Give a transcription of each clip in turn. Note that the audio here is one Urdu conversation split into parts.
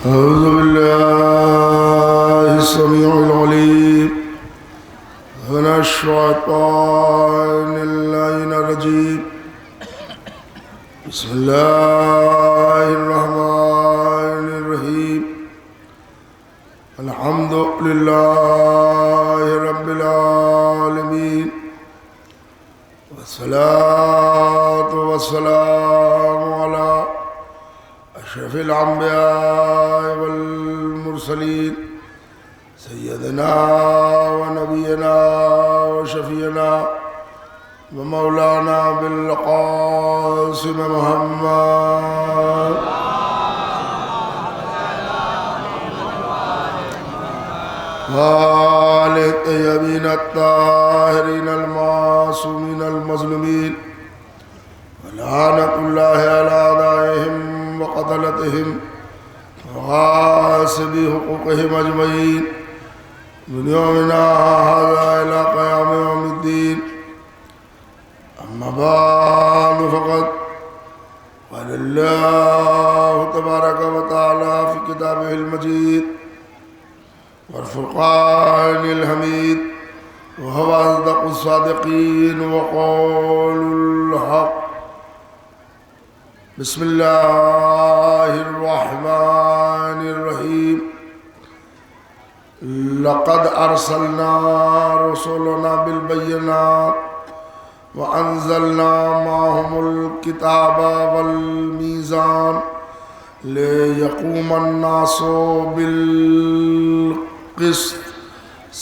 أعوذ بالله السميع العليم من الشيطان اللعين الرجيم. بسم الله الرحمن الرحيم. الحمد لله رب العالمين، والصلاة والسلام على أشرف الأنبياء والمرسلين سيدنا ونبينا وشفينا ومولانا بالقاسم محمد وآل الطيبين الطاهرين المعصومين المظلومين، ولعنة الله على أعدائهم وقتلتهم وغاصبي حقوقهم أجمعين من يومنا هذا إلى قيام يوم الدين. أما بعد فقد قال الله تبارك وتعالى في كتابه المجيد والفرقان الحميد، وهو أصدق الصادقين وقول الحق. بسم الله الرحمن الرحيم. لقد أرسلنا رسلنا بالبينات وأنزلنا معهم الكتاب والميزان ليقوم الناس بالقسط.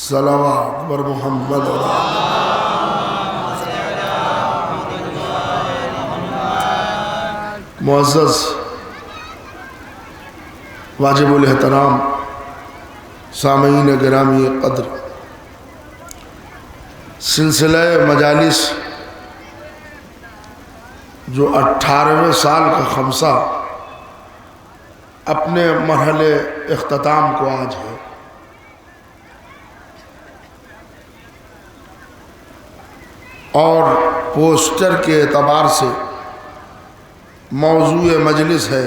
صلوات بر محمد معزز واجب الاحترام سامعین گرامی قدر، سلسلہ مجالس جو 18ویں سال کا خمسہ اپنے مرحلے اختتام کو آج ہے، اور پوسٹر کے اعتبار سے موضوع مجلس ہے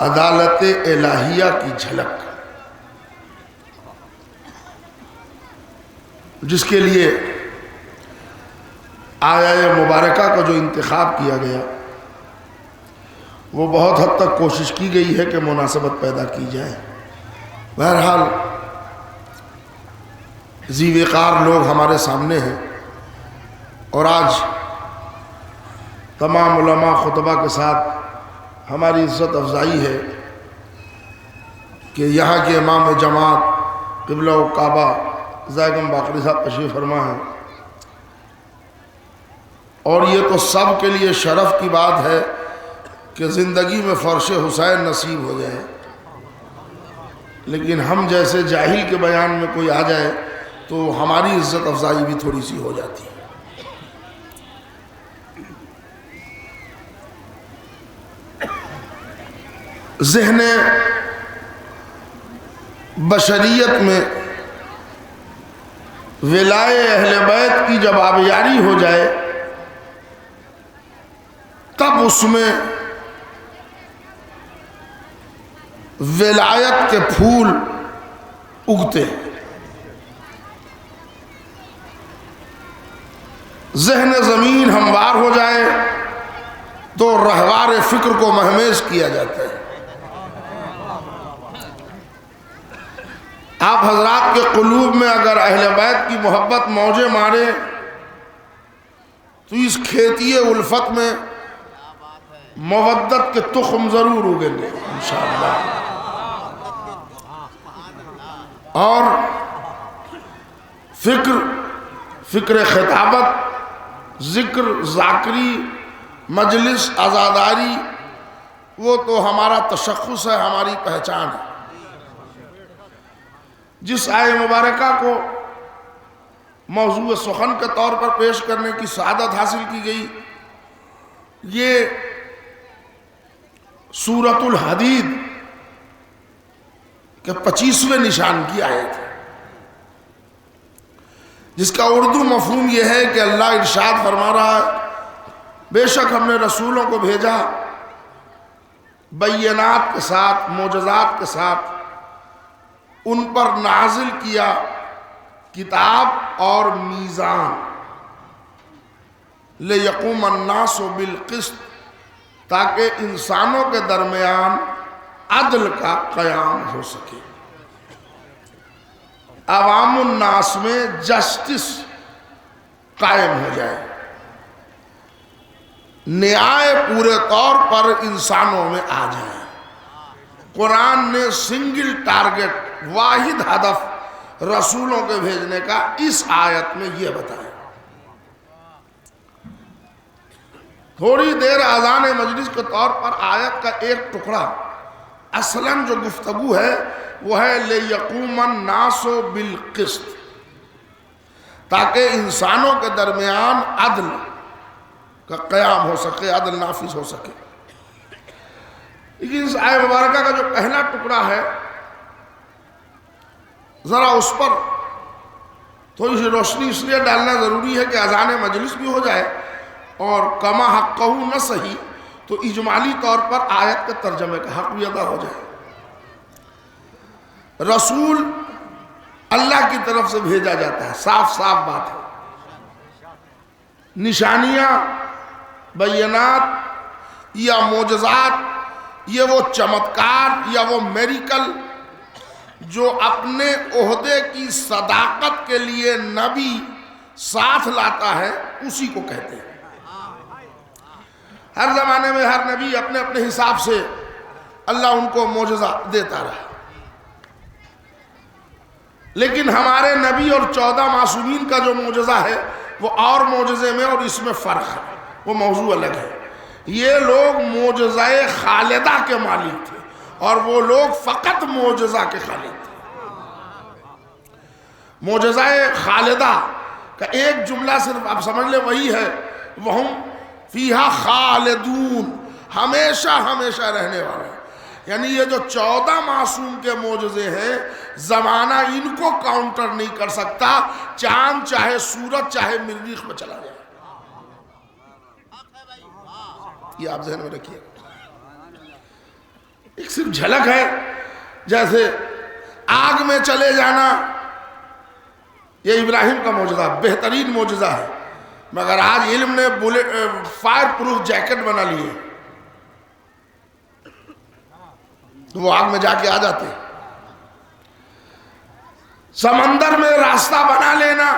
عدالت الہیہ کی جھلک، جس کے لیے آیہ مبارکہ کا جو انتخاب کیا گیا وہ بہت حد تک کوشش کی گئی ہے کہ مناسبت پیدا کی جائے۔ بہرحال ذی وقار لوگ ہمارے سامنے ہیں، اور آج تمام علماء خطبہ کے ساتھ ہماری عزت افزائی ہے کہ یہاں کے امام جماعت قبلہ و کعبہ زائگم باقری صاحب تشریف فرما ہے، اور یہ تو سب کے لیے شرف کی بات ہے کہ زندگی میں فرش حسین نصیب ہو جائے، لیکن ہم جیسے جاہل کے بیان میں کوئی آ جائے تو ہماری عزت افزائی بھی تھوڑی سی ہو جاتی ہے۔ ذہن بشریت میں ولائے اہل بیت کی جب آبیاری ہو جائے تب اس میں ولایت کے پھول اگتے ہیں۔ ذہن زمین ہموار ہو جائے تو رہوار فکر کو مہمیز کیا جاتا ہے۔ آپ حضرات کے قلوب میں اگر اہل بیت کی محبت موجیں مارے تو اس کھیتی الفت میں مودت کے تخم ضرور اگیں گے انشاءاللہ۔ اور فکر خطابت، ذکر ذاکری، مجلس عزاداری، وہ تو ہمارا تشخص ہے، ہماری پہچان ہے۔ جس آیہ مبارکہ کو موضوع سخن کے طور پر پیش کرنے کی سعادت حاصل کی گئی، یہ سورۃ الحدید کے 25ویں نشان کی آیت ہے، جس کا اردو مفہوم یہ ہے کہ اللہ ارشاد فرما رہا ہے بے شک ہم نے رسولوں کو بھیجا بینات کے ساتھ، معجزات کے ساتھ ان پر نازل کیا کتاب اور میزان، لِیَقُومَ النَّاسُ بِالْقِسْطِ، تاکہ انسانوں کے درمیان عدل کا قیام ہو سکے، عوام الناس میں جسٹس قائم ہو جائے، نیائے پورے طور پر انسانوں میں آ جائے۔ قرآن نے سنگل ٹارگٹ، واحد ہدف رسولوں کے بھیجنے کا اس آیت میں یہ بتایا۔ تھوڑی دیر اذان مجلس کے طور پر آیت کا ایک ٹکڑا، اصلاً جو گفتگو ہے وہ ہے لِیَقُومَ النَّاسُ بِالْقِسْطِ، تاکہ انسانوں کے درمیان عدل کا قیام ہو سکے، عدل نافذ ہو سکے۔ لیکن اس آیت مبارکہ کا جو پہلا ٹکڑا ہے، ذرا اس پر تھوڑی سی روشنی اس لیے ڈالنا ضروری ہے کہ اذان مجلس بھی ہو جائے اور کما حقہ نہ صحیح تو اجمالی طور پر آیت کے ترجمے کا حق بھی ادا ہو جائے۔ رسول اللہ کی طرف سے بھیجا جاتا ہے، صاف صاف بات ہے۔ نشانیاں، بینات یا معجزات، یہ وہ چمتکار یا وہ میریکل جو اپنے عہدے کی صداقت کے لیے نبی ساتھ لاتا ہے، اسی کو کہتے ہیں۔ ہر زمانے میں ہر نبی اپنے اپنے حساب سے اللہ ان کو معجزہ دیتا رہا، لیکن ہمارے نبی اور 14 معصومین کا جو معجزہ ہے وہ اور معجزے میں اور اس میں فرق ہے، وہ موضوع الگ ہے۔ یہ لوگ معجزہ خالدہ کے مالک تھے اور وہ لوگ فقط معجزہ کے خالق تھے۔ معجزہ خالدہ کا ایک جملہ صرف آپ سمجھ لیں وہی ہے، وَهُمْ فِيهَا خَالِدُونَ، ہمیشہ ہمیشہ رہنے والا ہے۔ یعنی یہ جو 14 معصوم کے معجزے ہیں، زمانہ ان کو کاؤنٹر نہیں کر سکتا، چاند چاہے سورج چاہے مریخ میں چلا جائے۔ یہ آپ ذہن میں رکھیے، ایک صرف جھلک ہے، جیسے آگ میں چلے جانا، یہ ابراہیم کا معجزہ بہترین معجزہ ہے، مگر آج علم نے فائر پروف جیکٹ بنا لیے تو وہ آگ میں جا کے آ جاتے۔ سمندر میں راستہ بنا لینا،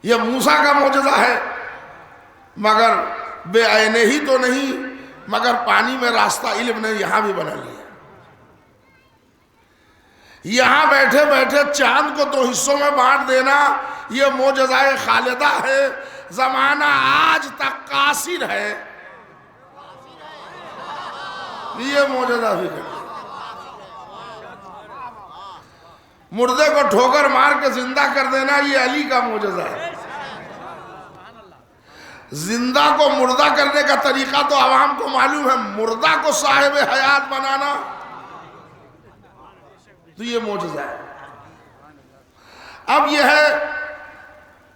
یہ موسیٰ کا معجزہ ہے، مگر بے عینے ہی تو نہیں، مگر پانی میں راستہ علم نے یہاں بھی بنا لیا۔ یہاں بیٹھے بیٹھے چاند کو 2 حصوں میں بانٹ دینا، یہ معجزہ خالدہ ہے۔ زمانہ آج تک قاصر ہے، یہ معجزہ بھی کرتے۔ مردے کو ٹھوکر مار کے زندہ کر دینا، یہ علی کا معجزہ ہے۔ زندہ کو مردہ کرنے کا طریقہ تو عوام کو معلوم ہے، مردہ کو صاحب حیات بنانا تو یہ معجزہ ہے۔ اب یہ ہے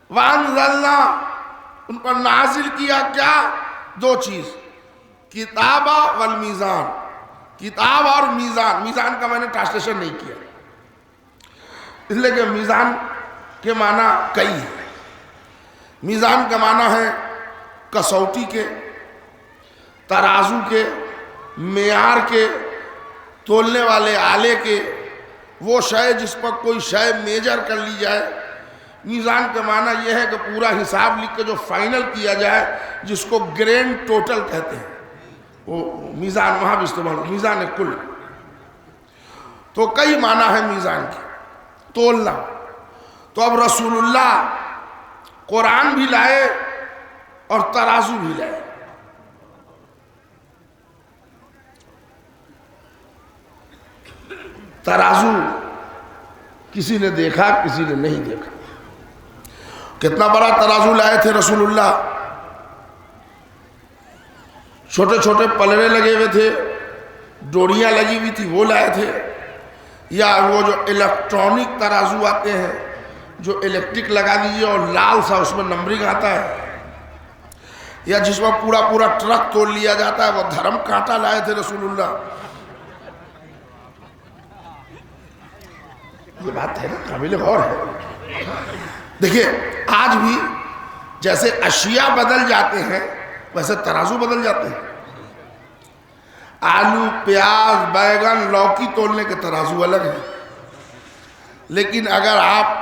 وَأَنزَلْنَا، ان پر نازل کیا کیا؟ 2 چیز، کتاب والمیزان، کتاب اور میزان۔ میزان کا میں نے ٹرانسلیشن نہیں کیا اس لیے کہ میزان کے معنی کئی ہے۔ میزان کا معنی ہے کسوٹی کے، ترازو کے، معیار کے، تولنے والے آلے کے، وہ شے جس پر کوئی شے میجر کر لی جائے۔ میزان کا معنی یہ ہے کہ پورا حساب لکھ کے جو فائنل کیا جائے، جس کو گرینڈ ٹوٹل کہتے ہیں، وہ میزان وہاں بھی استعمال ہو، میزان کل۔ تو کئی معنی ہے میزان کی، تولنا۔ تو اب رسول اللہ قرآن بھی لائے اور ترازو بھی لائے۔ ترازو کسی نے دیکھا، کسی نے نہیں دیکھا۔ کتنا بڑا ترازو لائے تھے رسول اللہ، چھوٹے چھوٹے پلڑے لگے ہوئے تھے، ڈوریاں لگی ہوئی تھی، وہ لائے تھے، یا وہ جو الیکٹرانک ترازو آتے ہیں جو الیکٹرک لگا دیجئے اور لال سا اس میں نمبرنگ آتا ہے، یا جس میں پورا پورا ٹرک تول لیا جاتا ہے، وہ دھرم کانٹا لائے تھے رسول اللہ. یہ بات ہے نا، قابل غور ہے. دیکھیے آج بھی جیسے اشیاء بدل جاتے ہیں ویسے ترازو بدل جاتے ہیں. آلو، پیاز، بیگن، لوکی تولنے کے ترازو الگ ہیں، لیکن اگر آپ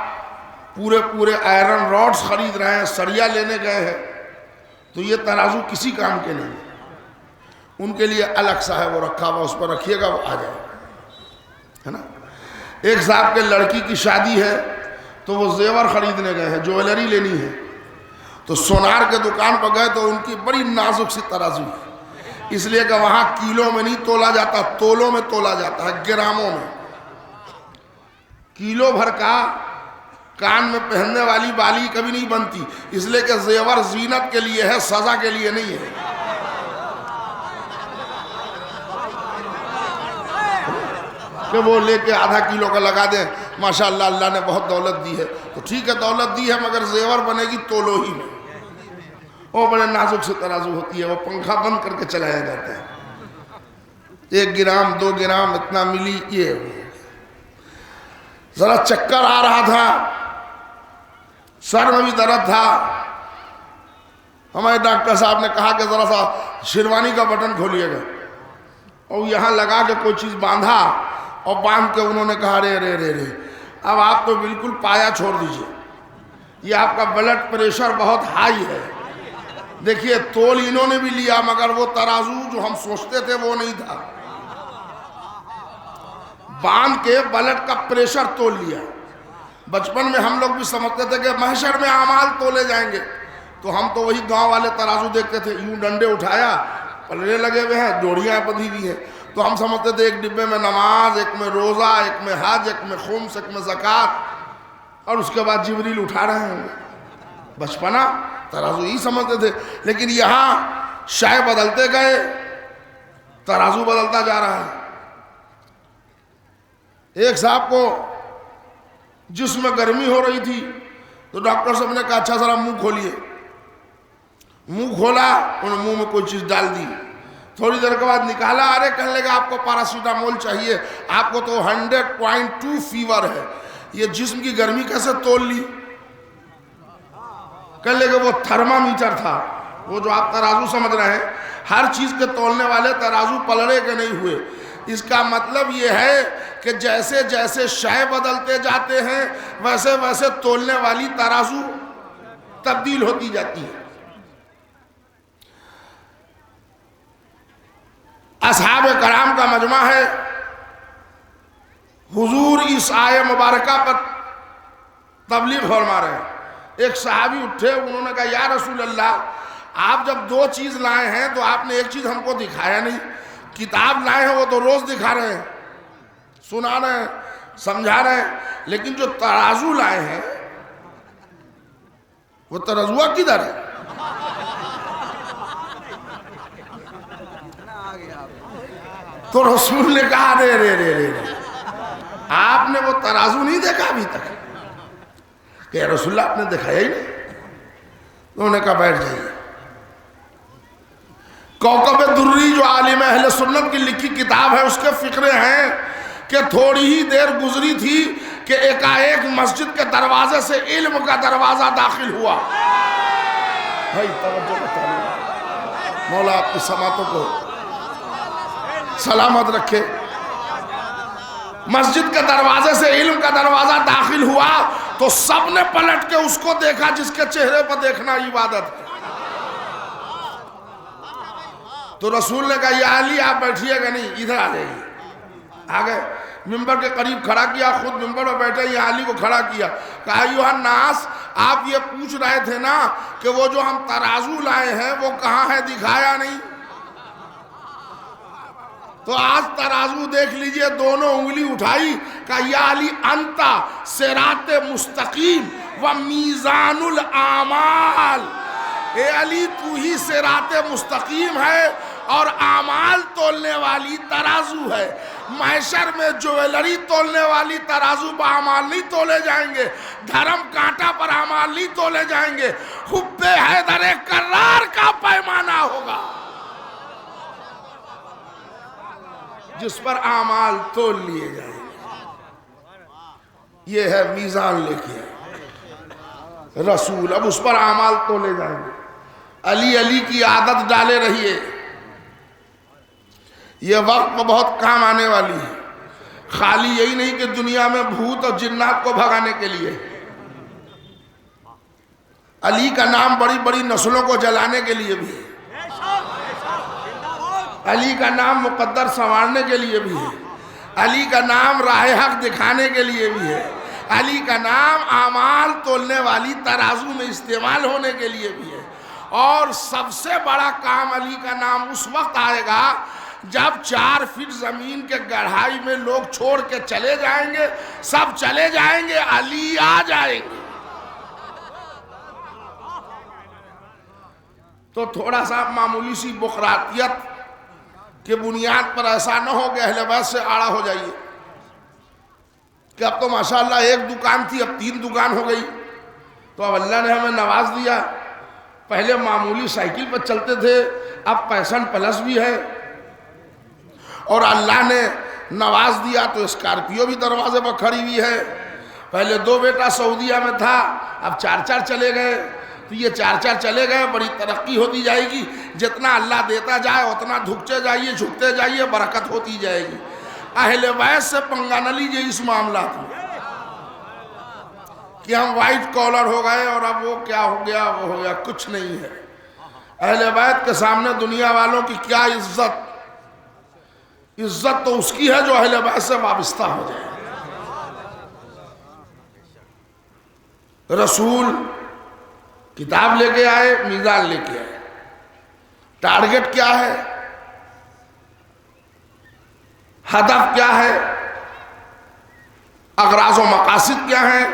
پورے آئرن راڈز خرید رہے ہیں، سریا لینے گئے ہیں، تو یہ ترازو کسی کام کے نہیں ہے. ان کے لیے الگ سا ہے، وہ رکھا ہوا، اس پر رکھیے گا وہ آ جائے گا، ہے نا. ایک صاحب کے لڑکی کی شادی ہے تو وہ زیور خریدنے گئے ہیں، جویلری لینی ہے، تو سونار کے دکان پر گئے تو ان کی بڑی نازک سی ترازو ہے، اس لیے کہ وہاں کیلوں میں نہیں تولا جاتا، تولوں میں تولا جاتا ہے، گراموں میں. کیلو بھر کا کان میں پہننے والی بالی کبھی نہیں بنتی، اس لیے کہ زیور زینت کے لیے ہے، سزا کے لیے نہیں ہے. کہ وہ لے کے آدھا کیلو کا لگا دیں، ماشاءاللہ اللہ نے بہت دولت دی ہے، تو ٹھیک ہے دولت دی ہے، مگر زیور بنے گی تولو ہی میں. وہ بڑے نازک سے ترازو ہوتی ہے، وہ پنکھا بند کر کے چلایا جاتا ہے. 1 گرام 2 گرام اتنا ملی. یہ ذرا چکر آ رہا تھا، سر میں بھی درد تھا. ہمارے ڈاکٹر صاحب نے کہا کہ ذرا سا شیروانی کا بٹن کھولیے گا، اور یہاں لگا کے کوئی چیز باندھا، اور باندھ کے انہوں نے کہا رے اب آپ تو بالکل پایا چھوڑ دیجئے، یہ آپ کا بلڈ پریشر بہت ہائی ہے. دیکھیے تول انہوں نے بھی لیا، مگر وہ ترازو جو ہم سوچتے تھے وہ نہیں تھا. باندھ کے بلڈ کا پریشر تول لیا. بچپن میں ہم لوگ بھی سمجھتے تھے کہ محشر میں اعمال تولے جائیں گے، تو ہم تو وہی گاؤں والے ترازو دیکھتے تھے، یوں ڈنڈے اٹھایا، پلڑے لگے ہوئے ہیں، ڈوریاں بندھی ہوئی ہیں، تو ہم سمجھتے تھے ایک ڈبے میں نماز، ایک میں روزہ، ایک میں حج، ایک میں خمس، ایک میں زکوٰۃ، اور اس کے بعد جبریل اٹھا رہے ہوں گے. بچپنا ترازو ہی سمجھتے تھے. لیکن یہاں شے بدلتے گئے، ترازو بدلتا جا رہا ہے. ایک صاحب کو جسم میں گرمی ہو رہی تھی تو ڈاکٹر صاحب نے کہا اچھا ذرا منہ کھولیے. منہ کھولا، انہوں نے منہ میں کوئی چیز ڈال دی. تھوڑی دیر کے بعد نکالا، ارے کہنے لگا آپ کو پیراسیٹامول چاہیے، آپ کو تو 100.2 فیور ہے، یہ جسم کی گرمی کیسے تول لی؟ کہنے لگا وہ تھرمامیٹر تھا، وہ جو آپ ترازو سمجھ رہے ہیں، ہر چیز کے تولنے والے ترازو پلڑے کے نہیں ہوئے. اس کا مطلب یہ ہے کہ جیسے جیسے شے بدلتے جاتے ہیں ویسے ویسے تولنے والی ترازو تبدیل ہوتی جاتی ہے. اصحاب کرام کا مجمع ہے، حضور اس آیہ مبارکہ پر تبلیغ فرما رہے ہیں. ایک صحابی اٹھے، انہوں نے کہا یا رسول اللہ، آپ جب 2 چیز لائے ہیں تو آپ نے ایک چیز ہم کو دکھایا نہیں. کتاب لائے ہیں وہ تو روز دکھا رہے ہیں، سنا رہے ہیں، سمجھا رہے ہیں، لیکن جو ترازو لائے ہیں وہ ترازوہ کدھر ہے؟ تو رسول نے کہا رے آپ نے وہ ترازو نہیں دیکھا ابھی تک؟ کہ رسول اللہ آپ نے دکھایا ہی نہیں. انہوں نے کہا بیٹھ جائیے. کوکب دری جو عالم اہل سنت کی لکھی کتاب ہے، اس کے فقرے ہیں کہ تھوڑی ہی دیر گزری تھی کہ ایک مسجد کے دروازے سے علم کا دروازہ داخل ہوا. بھائی توجہ بتائیے، مولا آپ کی سماعتوں کو سلامت رکھے. مسجد کے دروازے سے علم کا دروازہ داخل ہوا تو سب نے پلٹ کے اس کو دیکھا جس کے چہرے پر دیکھنا عبادت ہے. تو رسول نے کہا یا علی آپ بیٹھیے گا نہیں، ادھر آ جائیے. آ گئے، ممبر کے قریب کھڑا کیا، خود ممبر پر بیٹھے، یا علی کو کھڑا کیا. کہا ایھا الناس، آپ یہ پوچھ رہے تھے نا کہ وہ جو ہم ترازو لائے ہیں وہ کہاں ہے، دکھایا نہیں؟ تو آج ترازو دیکھ لیجئے، دونوں انگلی اٹھائی، کہا یا علی انتا صراط مستقیم و میزان الاعمال. اے علی تو ہی صراط مستقیم ہے اور اعمال تولنے والی ترازو ہے. محشر میں جویلری تولنے والی ترازو باعمال نہیں تولے جائیں گے، دھرم کانٹا پر اعمال نہیں تولے جائیں گے، حب حیدر کرار کا پیمانہ ہوگا جس پر اعمال تول لیے جائیں گے۔ یہ ہے میزان لے کے رسول، اب اس پر اعمال تولے جائیں گے۔ علی علی کی عادت ڈالے رہیے، یہ وقت بہت کام آنے والی ہے۔ خالی یہی نہیں کہ دنیا میں بھوت اور جنات کو بھگانے کے لیے، علی کا نام بڑی بڑی نسلوں کو جلانے کے لیے بھی ہے، علی کا نام مقدر سنوارنے کے لیے بھی ہے، علی کا نام راہ حق دکھانے کے لیے بھی ہے، علی کا نام اعمال تولنے والی ترازو میں استعمال ہونے کے لیے بھی ہے۔ اور سب سے بڑا کام علی کا نام اس وقت آئے گا جب 4 فٹ زمین کے گہرائی میں لوگ چھوڑ کے چلے جائیں گے، سب چلے جائیں گے، علی آ جائیں گے۔ تو تھوڑا سا معمولی سی بقراتیت کے بنیاد پر ایسا نہ ہو کہ اہل بیت سے آڑا ہو جائیے کہ اب تو ماشاءاللہ ایک دکان تھی اب 3 دکان ہو گئی، تو اب اللہ نے ہمیں نواز دیا، پہلے معمولی سائیکل پر چلتے تھے اب پیسن پلس بھی ہے، اور اللہ نے نواز دیا تو اسکارپیو بھی دروازے پر کھڑی ہوئی ہے۔ پہلے 2 بیٹا سعودیہ میں تھا، اب 4 چلے گئے، تو یہ 4 چلے گئے، بڑی ترقی ہوتی جائے گی، جتنا اللہ دیتا جائے اتنا دھکتے جائیے، جھکتے جائیے، برکت ہوتی جائے گی۔ اہل بیت سے پنگا نہ لیجیے اس معاملات میں کہ ہم وائٹ کالر ہو گئے اور اب وہ کیا ہو گیا وہ ہو گیا، کچھ نہیں ہے۔ اہل بیت کے سامنے دنیا والوں کی کیا عزت تو اس کی ہے جو اہل بیت سے وابستہ ہو جائے۔ رسول کتاب لے کے آئے، میزان لے کے آئے، ٹارگٹ کیا ہے، ہدف کیا ہے، اغراض و مقاصد کیا ہیں؟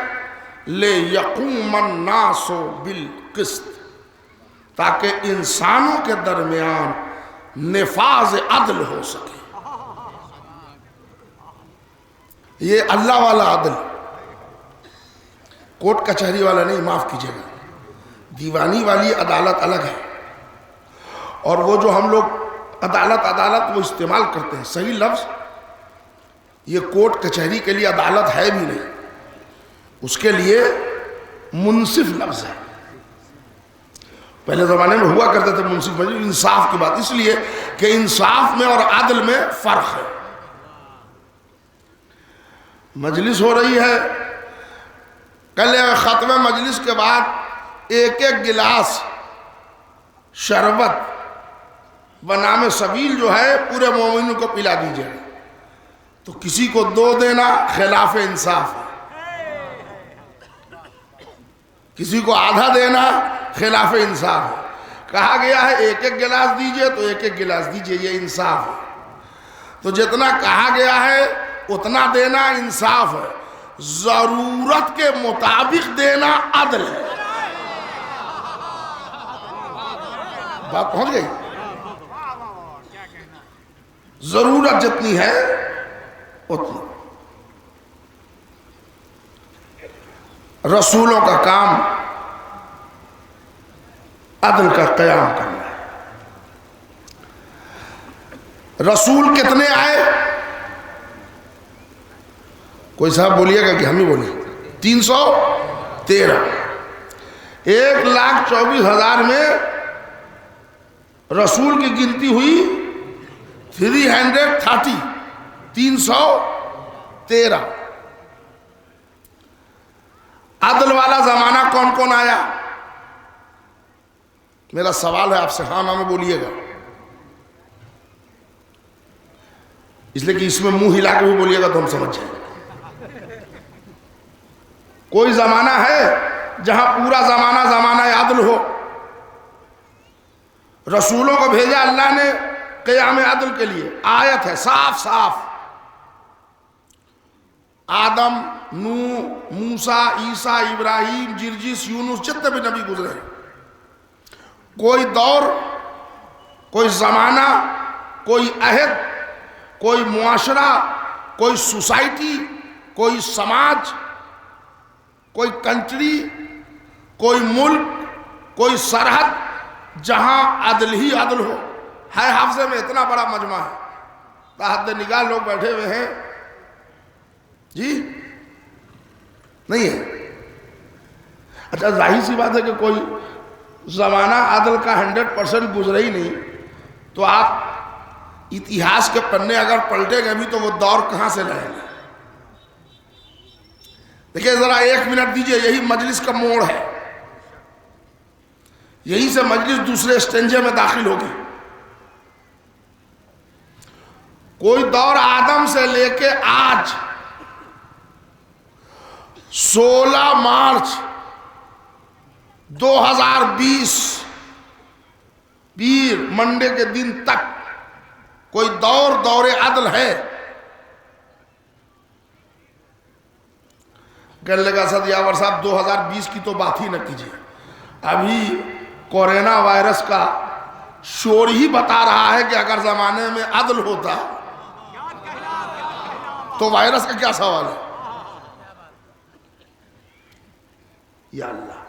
لِيَقُومَ النَّاسُ بِالْقِسْطِ، تاکہ انسانوں کے درمیان نفاذ عدل ہو سکے۔ یہ اللہ والا عدل، کوٹ کچہری والا نہیں، معاف کیجیے گا، دیوانی والی عدالت الگ ہے، اور وہ جو ہم لوگ عدالت وہ استعمال کرتے ہیں، صحیح لفظ یہ کوٹ کچہری کے لیے عدالت ہے بھی نہیں، اس کے لیے منصف لفظ ہے۔ پہلے زمانے میں ہوا کرتے تھے منصف، انصاف کی بات، اس لیے کہ انصاف میں اور عدل میں فرق ہے۔ مجلس ہو رہی ہے، کل ختم مجلس کے بعد ایک گلاس شربت بنام سبیل جو ہے پورے مومنوں کو پلا دیجئے، تو کسی کو 2 دینا خلاف انصاف ہے، کسی کو آدھا دینا خلاف انصاف ہے۔ کہا گیا ہے ایک گلاس دیجئے تو ایک گلاس دیجئے، یہ انصاف ہے۔ تو جتنا کہا گیا ہے اتنا دینا انصاف ہے، ضرورت کے مطابق دینا عدل ہے۔ بات پہنچ گئی؟ ضرورت جتنی ہے اتنا۔ رسولوں کا کام عدل کا قیام کرنا ہے۔ رسول کتنے آئے؟ کوئی صاحب بولیے گا کہ ہم ہی بولیں؟ 313۔ 1,24,000 میں رسول کی گنتی ہوئی 330، 313۔ عدل والا زمانہ کون کون آیا؟ میرا سوال ہے آپ سے، ہاں نہ بولیے گا، اس لیے کہ اس میں منہ ہلا کے بھی بولیے گا تو ہم سمجھ جائیں۔ کوئی زمانہ ہے جہاں پورا زمانہ عدل ہو؟ رسولوں کو بھیجا اللہ نے قیام عدل کے لیے، آیت ہے صاف صاف، آدم، نوح، موسیٰ، عیسیٰ، ابراہیم، جرجس، یونس، جتنے بھی نبی گزرے ہیں، کوئی دور، کوئی زمانہ، کوئی عہد، کوئی معاشرہ، کوئی سوسائٹی، کوئی سماج، کوئی کنٹری، کوئی ملک، کوئی سرحد جہاں عدل ہی عدل ہو؟ ہے حافظے میں اتنا بڑا مجمع ہے، تحت نگاہ لوگ بیٹھے ہوئے ہیں جی، نہیں ہے۔ اچھا ظاہر سی بات ہے کہ کوئی زمانہ عدل کا 100% گزرے ہی نہیں، تو آپ اتہاس کے پنے اگر پلٹے گئے بھی تو وہ دور کہاں سے لائیں گے؟ دیکھیں ذرا 1 منٹ دیجئے، یہی مجلس کا موڑ ہے، یہی سے مجلس دوسرے اسٹینجے میں داخل ہوگی۔ کوئی دور آدم سے لے کے آج 16 مارچ 2020 پیر منڈے کے دن تک کوئی دور عدل ہے؟ کہنے لگا اسد یاور صاحب 2020 کی تو بات ہی نہ کیجیے، ابھی کورونا وائرس کا شور ہی بتا رہا ہے کہ اگر زمانے میں عدل ہوتا تو وائرس کا کیا سوال ہے؟ یا اللہ،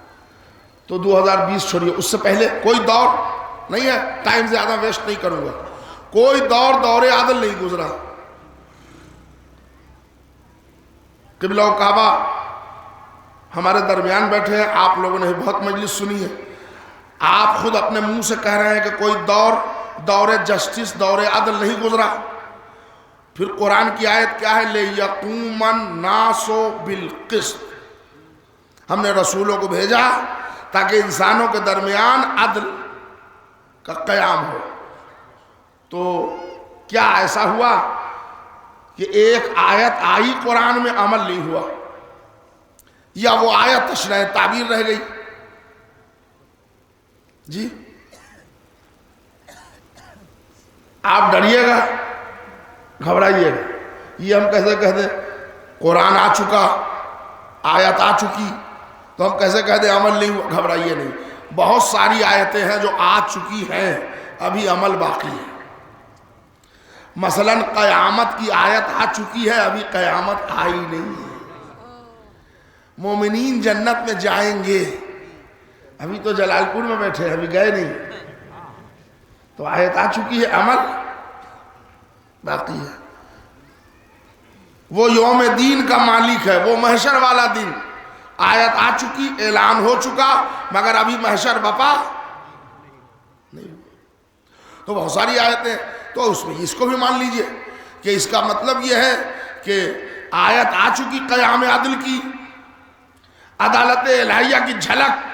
تو 2020 چھوڑیے، اس سے پہلے کوئی دور نہیں ہے، ٹائم زیادہ ویسٹ نہیں کروں گا، کوئی دور عدل نہیں گزرا۔ قبلہ و کعبہ ہمارے درمیان بیٹھے ہیں، آپ لوگوں نے بہت مجلس سنی ہے، آپ خود اپنے منہ سے کہہ رہے ہیں کہ کوئی دور جسٹس، دور عدل نہیں گزرا۔ پھر قرآن کی آیت کیا ہے؟ لِيَقُومَ النَّاسُ بِالْقِسْطِ، ہم نے رسولوں کو بھیجا تاکہ انسانوں کے درمیان عدل کا قیام ہو۔ تو کیا ایسا ہوا کہ ایک آیت آئی قرآن میں عمل نہیں ہوا، یا وہ آیت تشریح تعبیر رہ گئی؟ جی آپ ڈریے گا، گھبرائیے گا، یہ ہم کیسے کہہ دیں قرآن آ چکا، آیت آ چکی، تو ہم کیسے کہہ دیں عمل نہیں ہوا؟ گھبرائیے نہیں، بہت ساری آیتیں ہیں جو آ چکی ہیں، ابھی عمل باقی ہے۔ مثلا قیامت کی آیت آ چکی ہے، ابھی قیامت آئی نہیں ہے۔ مومنین جنت میں جائیں گے، ابھی تو جلال پور میں بیٹھے ہیں، ابھی گئے نہیں، تو آیت آ چکی ہے، عمل باقی ہے۔ وہ یوم دین کا مالک ہے، وہ محشر والا دن، آیت آ چکی، اعلان ہو چکا، مگر ابھی محشر بپا نہیں ہوا۔ تو بہت ساری آیتیں، تو اس میں اس کو بھی مان لیجئے کہ اس کا مطلب یہ ہے کہ آیت آ چکی قیام عدل کی، عدالت الہیہ کی جھلک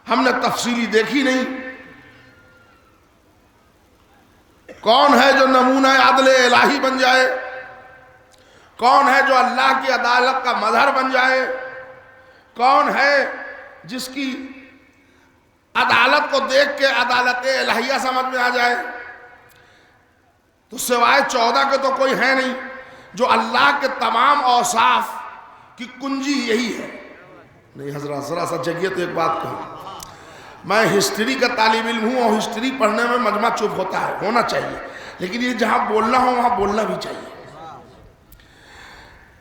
ہم نے تفصیلی دیکھی نہیں۔ کون ہے جو نمونہ عدل الہی بن جائے؟ کون ہے جو اللہ کی عدالت کا مظہر بن جائے؟ کون ہے جس کی عدالت کو دیکھ کے عدالت الہیہ سمجھ میں آ جائے؟ تو سوائے 14 کے تو کوئی ہے نہیں، جو اللہ کے تمام اوصاف کی کنجی یہی ہے۔ نہیں حضرات ذرا سا جگیے تو ایک بات کہوں، میں ہسٹری کا طالب علم ہوں اور ہسٹری پڑھنے میں مجمع چپ ہوتا ہے، ہونا چاہیے، لیکن یہ جہاں بولنا ہو وہاں بولنا بھی چاہیے۔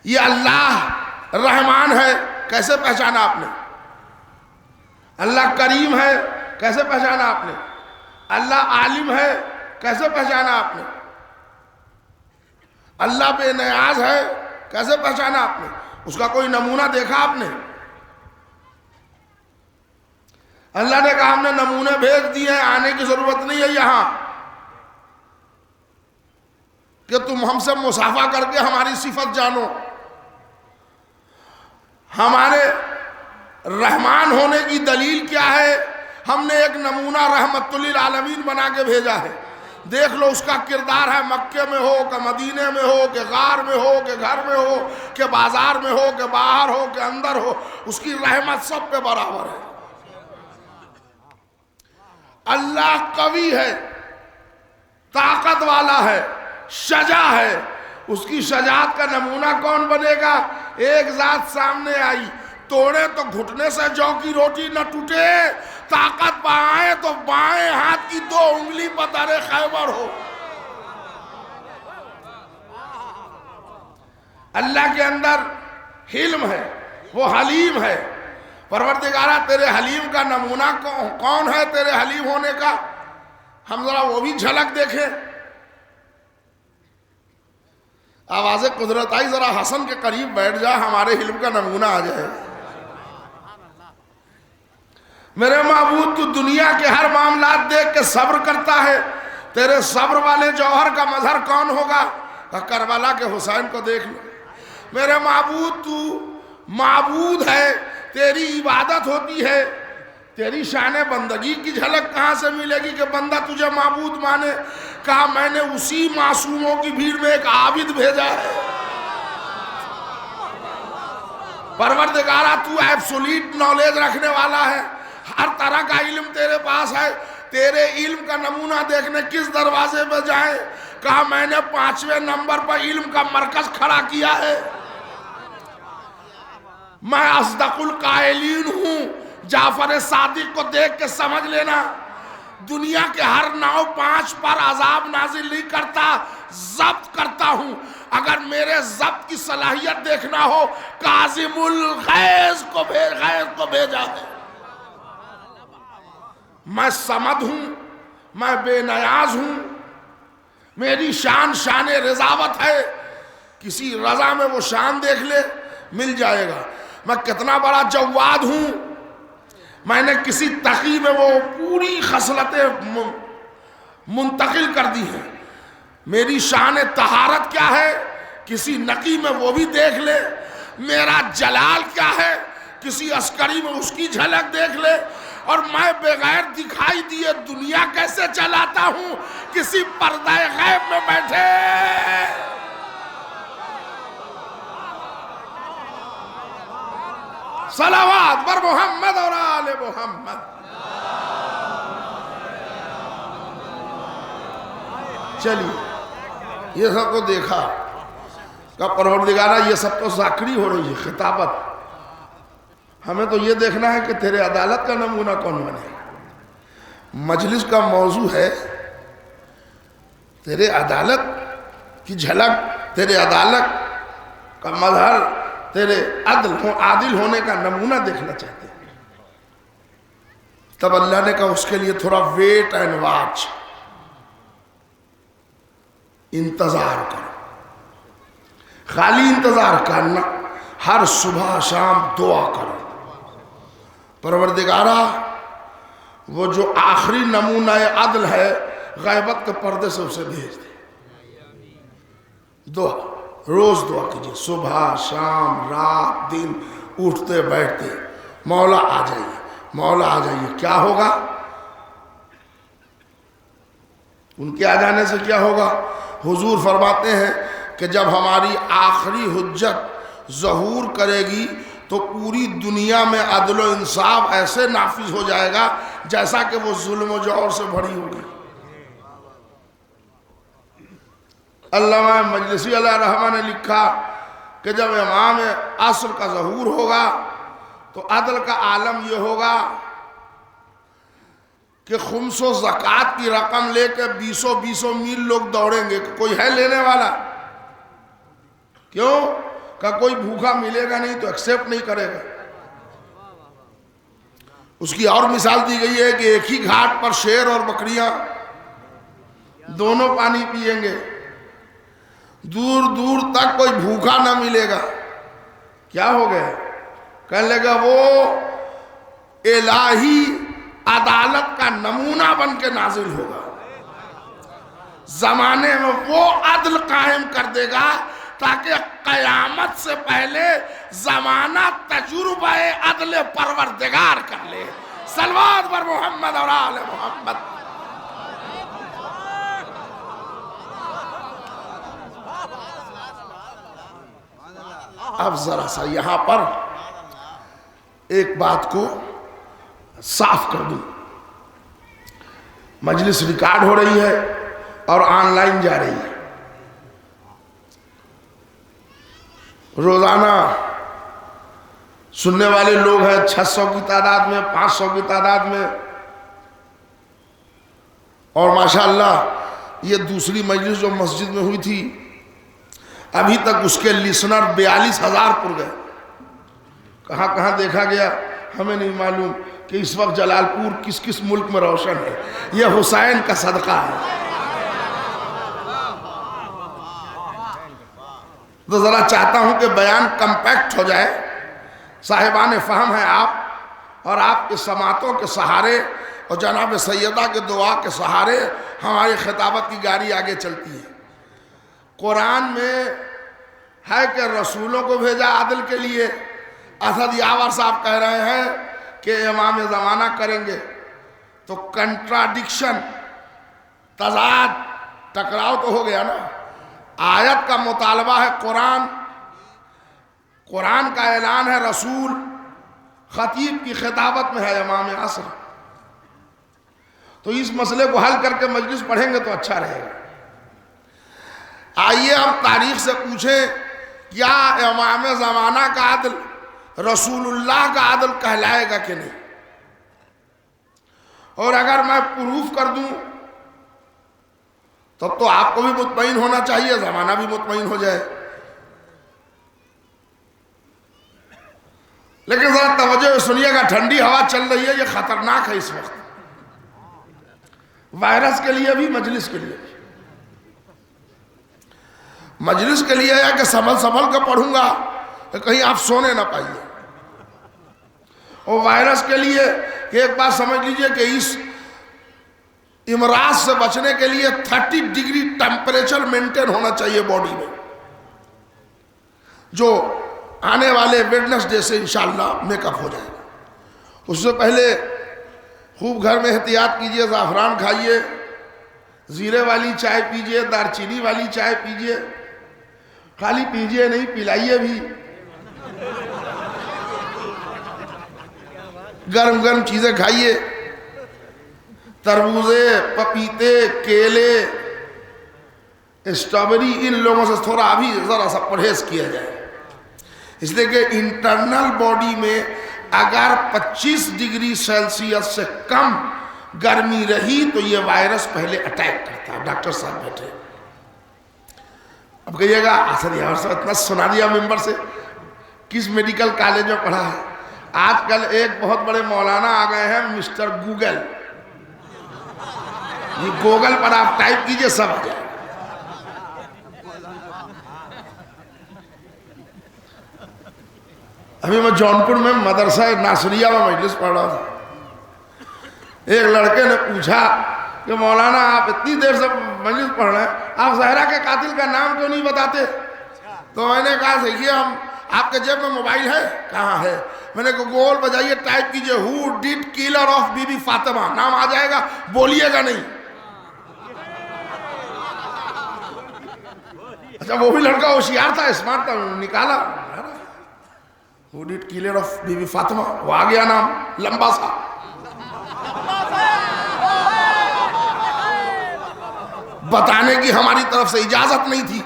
یہ اللہ رحمان ہے، کیسے پہچانا آپ نے؟ اللہ کریم ہے، کیسے پہچانا آپ نے؟ اللہ عالم ہے، کیسے پہچانا آپ نے؟ اللہ بے نیاز ہے، کیسے پہچانا آپ نے؟ اس کا کوئی نمونہ دیکھا آپ نے؟ اللہ نے کہا ہم نے نمونے بھیج دیے ہیں، آنے کی ضرورت نہیں ہے یہاں کہ تم ہم سے مصافحہ کر کے ہماری صفت جانو۔ ہمارے رحمان ہونے کی دلیل کیا ہے؟ ہم نے ایک نمونہ رحمت للعالمین بنا کے بھیجا ہے، دیکھ لو اس کا کردار ہے، مکے میں ہو کہ مدینے میں ہو کہ غار میں ہو کہ گھر میں ہو کہ بازار میں ہو کہ باہر ہو کہ اندر ہو، اس کی رحمت سب پہ برابر ہے۔ اللہ قوی ہے، طاقت والا ہے، شجاع ہے، اس کی شجاعت کا نمونہ کون بنے گا؟ ایک ذات سامنے آئی، توڑے تو گھٹنے سے جو کی روٹی نہ ٹوٹے، طاقت پائے تو بائیں ہاتھ کی 2 انگلی پتر خیبر ہو۔ اللہ کے اندر حلم ہے، وہ حلیم ہے۔ پروردگارہ تیرے حلیم کا نمونہ کون ہے تیرے حلیم ہونے کا؟ ہم ذرا وہ بھی جھلک دیکھیں۔ آواز قدرت آئی، ذرا حسن کے قریب بیٹھ جا، ہمارے حلم کا نمونہ آ جائے۔ میرے معبود تو دنیا کے ہر معاملات دیکھ کے صبر کرتا ہے، تیرے صبر والے جوہر کا مظہر کون ہوگا؟ کربلا کے حسین کو دیکھ لو۔ میرے معبود تو معبود ہے، تیری عبادت ہوتی ہے، تیری شان بندگی کی جھلک کہاں سے ملے گی کہ بندہ تجھے معبود مانے؟ کہا میں نے اسی معصوموں کی بھیڑ میں ایک عابد بھیجا ہے۔ پروردگارہ تو ایبسولیٹ نالج رکھنے والا ہے، ہر طرح کا علم تیرے پاس ہے، تیرے علم کا نمونہ دیکھنے کس دروازے پہ جائیں؟ کہا میں نے 5ویں نمبر پر علم کا مرکز کھڑا کیا ہے۔ میں اصدق القائلین ہوں، جعفر صادق کو دیکھ کے سمجھ لینا۔ دنیا کے ہر 9-5 پر عذاب نازل نہیں کرتا، ضبط کرتا ہوں۔ اگر میرے ضبط کی صلاحیت دیکھنا ہو، کاظم الغیظ کو بھیجا ہے۔ میں صمد ہوں، میں بے نیاز ہوں، میری شان رضاوت ہے، کسی رضا میں وہ شان دیکھ لے مل جائے گا۔ میں کتنا بڑا جواد ہوں، میں نے کسی تقی میں وہ پوری خصلتیں منتقل کر دی ہیں۔ میری شان طہارت کیا ہے، کسی نقی میں وہ بھی دیکھ لے۔ میرا جلال کیا ہے، کسی عسکری میں اس کی جھلک دیکھ لے۔ اور میں بغیر دکھائی دیے دنیا کیسے چلاتا ہوں، کسی پردہ غیب میں بیٹھے۔ صلوات بر محمد اور آل محمد۔ چلیے یہ سب کو دیکھا کہ پروردگارہ یہ سب تو ذاکری ہو رہی ہے خطابت، ہمیں تو یہ دیکھنا ہے کہ تیرے عدالت کا نمونہ کون بنے۔ مجلس کا موضوع ہے تیرے عدالت کی جھلک، تیرے عدالت کا مظہر، تیرے عادل ہونے کا نمونہ دیکھنا چاہتے ہیں۔ تب اللہ نے کہا اس کے لیے تھوڑا ویٹ اینڈ واچ، انتظار کرو۔ خالی انتظار کرنا، ہر صبح شام دعا کرو، پروردگارہ وہ جو آخری نمونہ عدل ہے غیبت کے پردے سے اسے بھیج دے۔ دعا روز دعا کیجئے، صبح شام رات دن، اٹھتے بیٹھتے، مولا آ جائیے، مولا آ جائیے۔ کیا ہوگا؟ ان کے آ جانے سے کیا ہوگا؟ حضور فرماتے ہیں کہ جب ہماری آخری حجت ظہور کرے گی تو پوری دنیا میں عدل و انصاف ایسے نافذ ہو جائے گا جیسا کہ وہ ظلم و جور سے بھری ہوگی۔ علامہ مجلسی علیہ رحمہ نے لکھا کہ جب امام عصر کا ظہور ہوگا تو عدل کا عالم یہ ہوگا کہ خمس و زکوٰۃ کی رقم لے کے 20 میل لوگ دوڑیں گے کہ کوئی ہے لینے والا؟ کیوں کہ کوئی بھوکا ملے گا نہیں تو ایکسیپٹ نہیں کرے گا۔ اس کی اور مثال دی گئی ہے کہ ایک ہی گھاٹ پر شیر اور بکریاں دونوں پانی پئیں گے، دور دور تک کوئی بھوکا نہ ملے گا۔ کیا ہو گیا؟ کہنے لگا وہ الہی عدالت کا نمونہ بن کے نازل ہوگا، زمانے میں وہ عدل قائم کر دے گا تاکہ قیامت سے پہلے زمانہ تجربہ عدل پروردگار کر لے۔ صلوات بر محمد اور آل محمد۔ اب ذرا سا یہاں پر ایک بات کو صاف کر دوں، مجلس ریکارڈ ہو رہی ہے اور آن لائن جا رہی ہے۔ روزانہ سننے والے لوگ ہیں 600 کی تعداد میں، 500 کی تعداد میں، اور ماشاءاللہ یہ دوسری مجلس جو مسجد میں ہوئی تھی ابھی تک اس کے لسنر 42,000 پر گئے۔ کہاں کہاں دیکھا گیا ہمیں نہیں معلوم کہ اس وقت جلال پور کس کس ملک میں روشن ہے. یہ حسین کا صدقہ ہے. تو ذرا چاہتا ہوں کہ بیان کمپیکٹ ہو جائے. صاحبان فہم ہیں آپ، اور آپ کے سماعتوں کے سہارے اور جناب سیدہ کے دعا کے سہارے ہماری خطابت کی گاڑی آگے چلتی ہے. قرآن میں ہے کہ رسولوں کو بھیجا عدل کے لیے. اسد یاور صاحب کہہ رہے ہیں کہ امام زمانہ کریں گے، تو کنٹراڈکشن، تضاد، ٹکراؤ تو ہو گیا نا. آیت کا مطالبہ ہے قرآن کا اعلان ہے رسول، خطیب کی خطابت میں ہے امام عصر. تو اس مسئلے کو حل کر کے مجلس پڑھیں گے تو اچھا رہے گا. آئیے ہم تاریخ سے پوچھیں، کیا امام زمانہ کا عدل رسول اللہ کا عدل کہلائے گا کہ نہیں؟ اور اگر میں پروف کر دوں تب تو آپ کو بھی مطمئن ہونا چاہیے، زمانہ بھی مطمئن ہو جائے. لیکن ذرا توجہ سنیے گا، ٹھنڈی ہوا چل رہی ہے، یہ خطرناک ہے اس وقت، وائرس کے لیے بھی، مجلس کے لیے بھی. مجلس کے لیے ہے کہ سنبھل کے پڑھوں گا کہ کہیں آپ سونے نہ پائیے، اور وائرس کے لیے کہ ایک بات سمجھ لیجئے کہ اس امراض سے بچنے کے لیے 30 ڈگری ٹیمپریچر مینٹین ہونا چاہیے باڈی میں، جو آنے والے ویڈنسڈے سے انشاءاللہ میک اپ ہو جائے گا. اس سے پہلے خوب گھر میں احتیاط کیجئے، زعفران کھائیے، زیرے والی چائے پیجئے، دار چینی والی چائے پیجئے. خالی پیجئے نہیں، پلائیے بھی. گرم گرم چیزیں کھائیے، تربوزے، پپیتے، کیلے، اسٹرابیری، ان لوگوں سے تھوڑا ابھی ذرا سا پرہیز کیا جائے. اس لیے کہ انٹرنل باڈی میں اگر 25 ڈگری سیلسیس سے کم گرمی رہی تو یہ وائرس پہلے اٹیک کرتا ہے. ڈاکٹر صاحب بیٹھے. اب کہیے گا اسد یاور صاحب اتنا سنا دیا ممبر سے، کس میڈیکل کالج میں پڑھا ہے؟ آج کل ایک بہت بڑے مولانا آ گئے ہیں، مسٹر گوگل. یہ گوگل پر آپ ٹائپ کیجئے، سب آ جائے. ابھی میں جونپور میں مدرسہ ناصریہ میں مجلس پڑھ رہا تھا. ایک لڑکے نے پوچھا کہ مولانا آپ اتنی دیر سے مجلس پڑھ رہے ہیں، آپ زہرا کے قاتل کا نام کیوں نہیں بتاتے؟ تو میں نے کہا دیکھیے، ہم آپ کے جیب میں موبائل ہے؟ کہاں ہے؟ میں نے کہا گوگل بجائیے، ٹائپ کیجئے who dead killer of Bibi بی فاطمہ، نام آ جائے گا، بولیے گا نہیں. اچھا وہ بھی لڑکا ہوشیار تھا، اسمارٹ تھا، نکالا who dead killer of Bibi بی فاطمہ، وہ آ گیا نام لمبا سا. بتانے کی ہماری طرف سے اجازت نہیں تھی.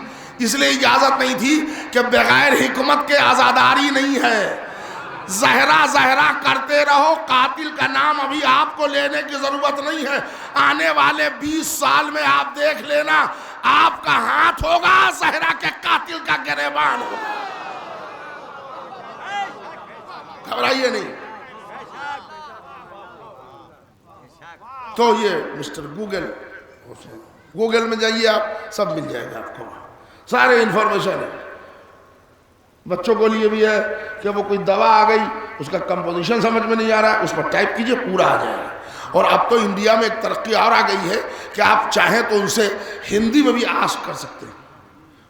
اس لیے اجازت نہیں تھی کہ بغیر حکمت کے آزاداری نہیں ہے. زہرا کرتے رہو، قاتل کا نام ابھی آپ کو لینے کی ضرورت نہیں ہے. آنے والے 20 سال میں آپ دیکھ لینا، آپ کا ہاتھ ہوگا زہرا کے قاتل کا گریبان ہوگا. گھبرائیے نہیں. تو یہ مسٹر گوگل میں جائیے، آپ سب مل جائے گا آپ کو، سارے انفارمیشن ہے. بچوں کو لیے بھی ہے کہ وہ کوئی دوا آ گئی، اس کا کمپوزیشن سمجھ میں نہیں آ رہا ہے، اس پر ٹائپ کیجئے، پورا آ جائے گا. اور اب تو انڈیا میں ایک ترقی اور آ گئی ہے کہ آپ چاہیں تو ان سے ہندی میں بھی آسک کر سکتے ہیں،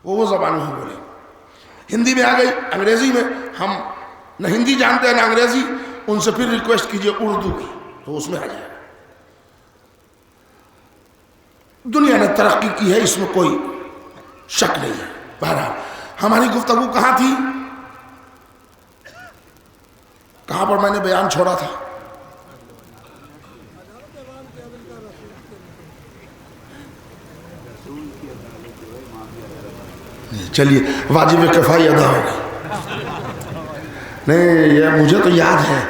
وہ زبان میں ہی بولیں. ہندی میں آ گئی، انگریزی میں، ہم نہ ہندی جانتے ہیں نہ انگریزی، ان سے پھر ریکویسٹ کیجئے اردو کی، تو اس میں آ جائے گا. دنیا نے ترقی کی ہے، اس میں کوئی شک نہیں ہے. بہرحال ہماری گفتگو کہاں تھی، کہاں پر میں نے بیان چھوڑا تھا؟ چلیے، واجب کفائی ادا ہو گئی. نہیں، یہ مجھے تو یاد ہے،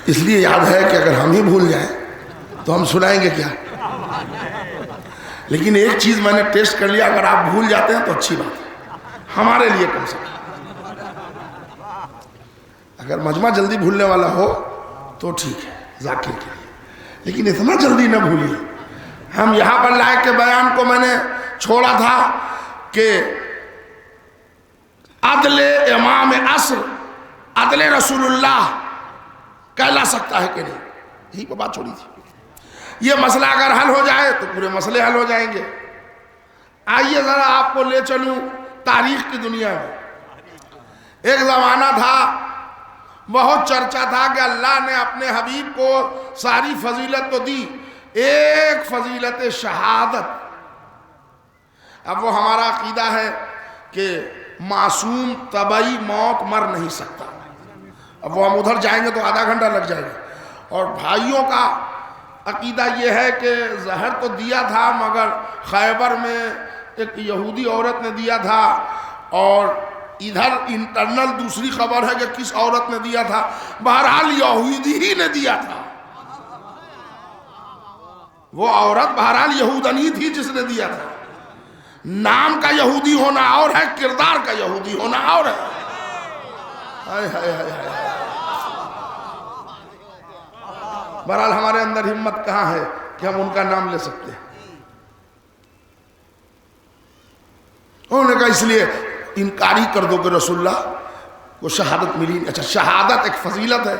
اس لیے یاد ہے کہ اگر ہم ہی بھول جائیں تو ہم سنائیں گے کیا. لیکن ایک چیز میں نے ٹیسٹ کر لیا، اگر آپ بھول جاتے ہیں تو اچھی بات ہے ہمارے لیے کم سے کم. اگر مجمع جلدی بھولنے والا ہو تو ٹھیک ہے ذاکر کے لیے، لیکن اتنا جلدی نہ بھولیے. ہم یہاں پر لائق کے بیان کو میں نے چھوڑا تھا کہ عدل امام عصر، عدل رسول اللہ کہلا سکتا ہے کہ نہیں، یہی پر بات چھوڑی تھی. یہ مسئلہ اگر حل ہو جائے تو پورے مسئلے حل ہو جائیں گے. آئیے ذرا آپ کو لے چلوں تاریخ کی دنیا میں. ایک زمانہ تھا، بہت چرچا تھا کہ اللہ نے اپنے حبیب کو ساری فضیلت تو دی، ایک فضیلت شہادت. اب وہ ہمارا عقیدہ ہے کہ معصوم طبعی موت مر نہیں سکتا. اب وہ ہم ادھر جائیں گے تو آدھا گھنٹہ لگ جائے گا. اور بھائیوں کا عقیدہ یہ ہے کہ زہر تو دیا تھا مگر خیبر میں ایک یہودی عورت نے دیا تھا، اور ادھر انٹرنل دوسری خبر ہے کہ کس عورت نے دیا تھا. بہرحال یہودی ہی نے دیا تھا، وہ عورت بہرحال یہودنی تھی جس نے دیا تھا. نام کا یہودی ہونا اور ہے، کردار کا یہودی ہونا اور ہے. ہائے ہائے ہائے ہائے. بہرحال ہمارے اندر ہمت کہاں ہے کہ ہم ان کا نام لے سکتے ہیں. انہوں نے کہا اس لیے انکاری کر دو کہ رسول اللہ کو شہادت ملی. اچھا شہادت ایک فضیلت ہے،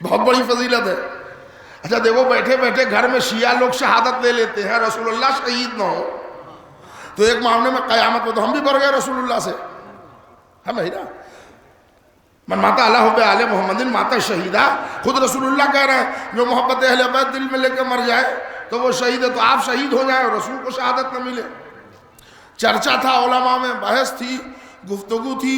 بہت بڑی فضیلت ہے. اچھا دیکھو بیٹھے بیٹھے گھر میں شیعہ لوگ شہادت لے لیتے ہیں رسول اللہ شہید نہ ہو، تو ایک معاملے میں قیامت میں تو ہم بھی بڑھ گئے رسول اللہ سے. ہم ہی نا من ماتا اللہ حب آل محمد ماتا شہیدہ. خود رسول اللہ کہہ رہے ہیں جو محبت اہل بیت دل میں لے کے مر جائے تو وہ شہید ہے. تو آپ شہید ہو جائیں اور رسول کو شہادت نہ ملے. چرچا تھا علماء میں، بحث تھی، گفتگو تھی،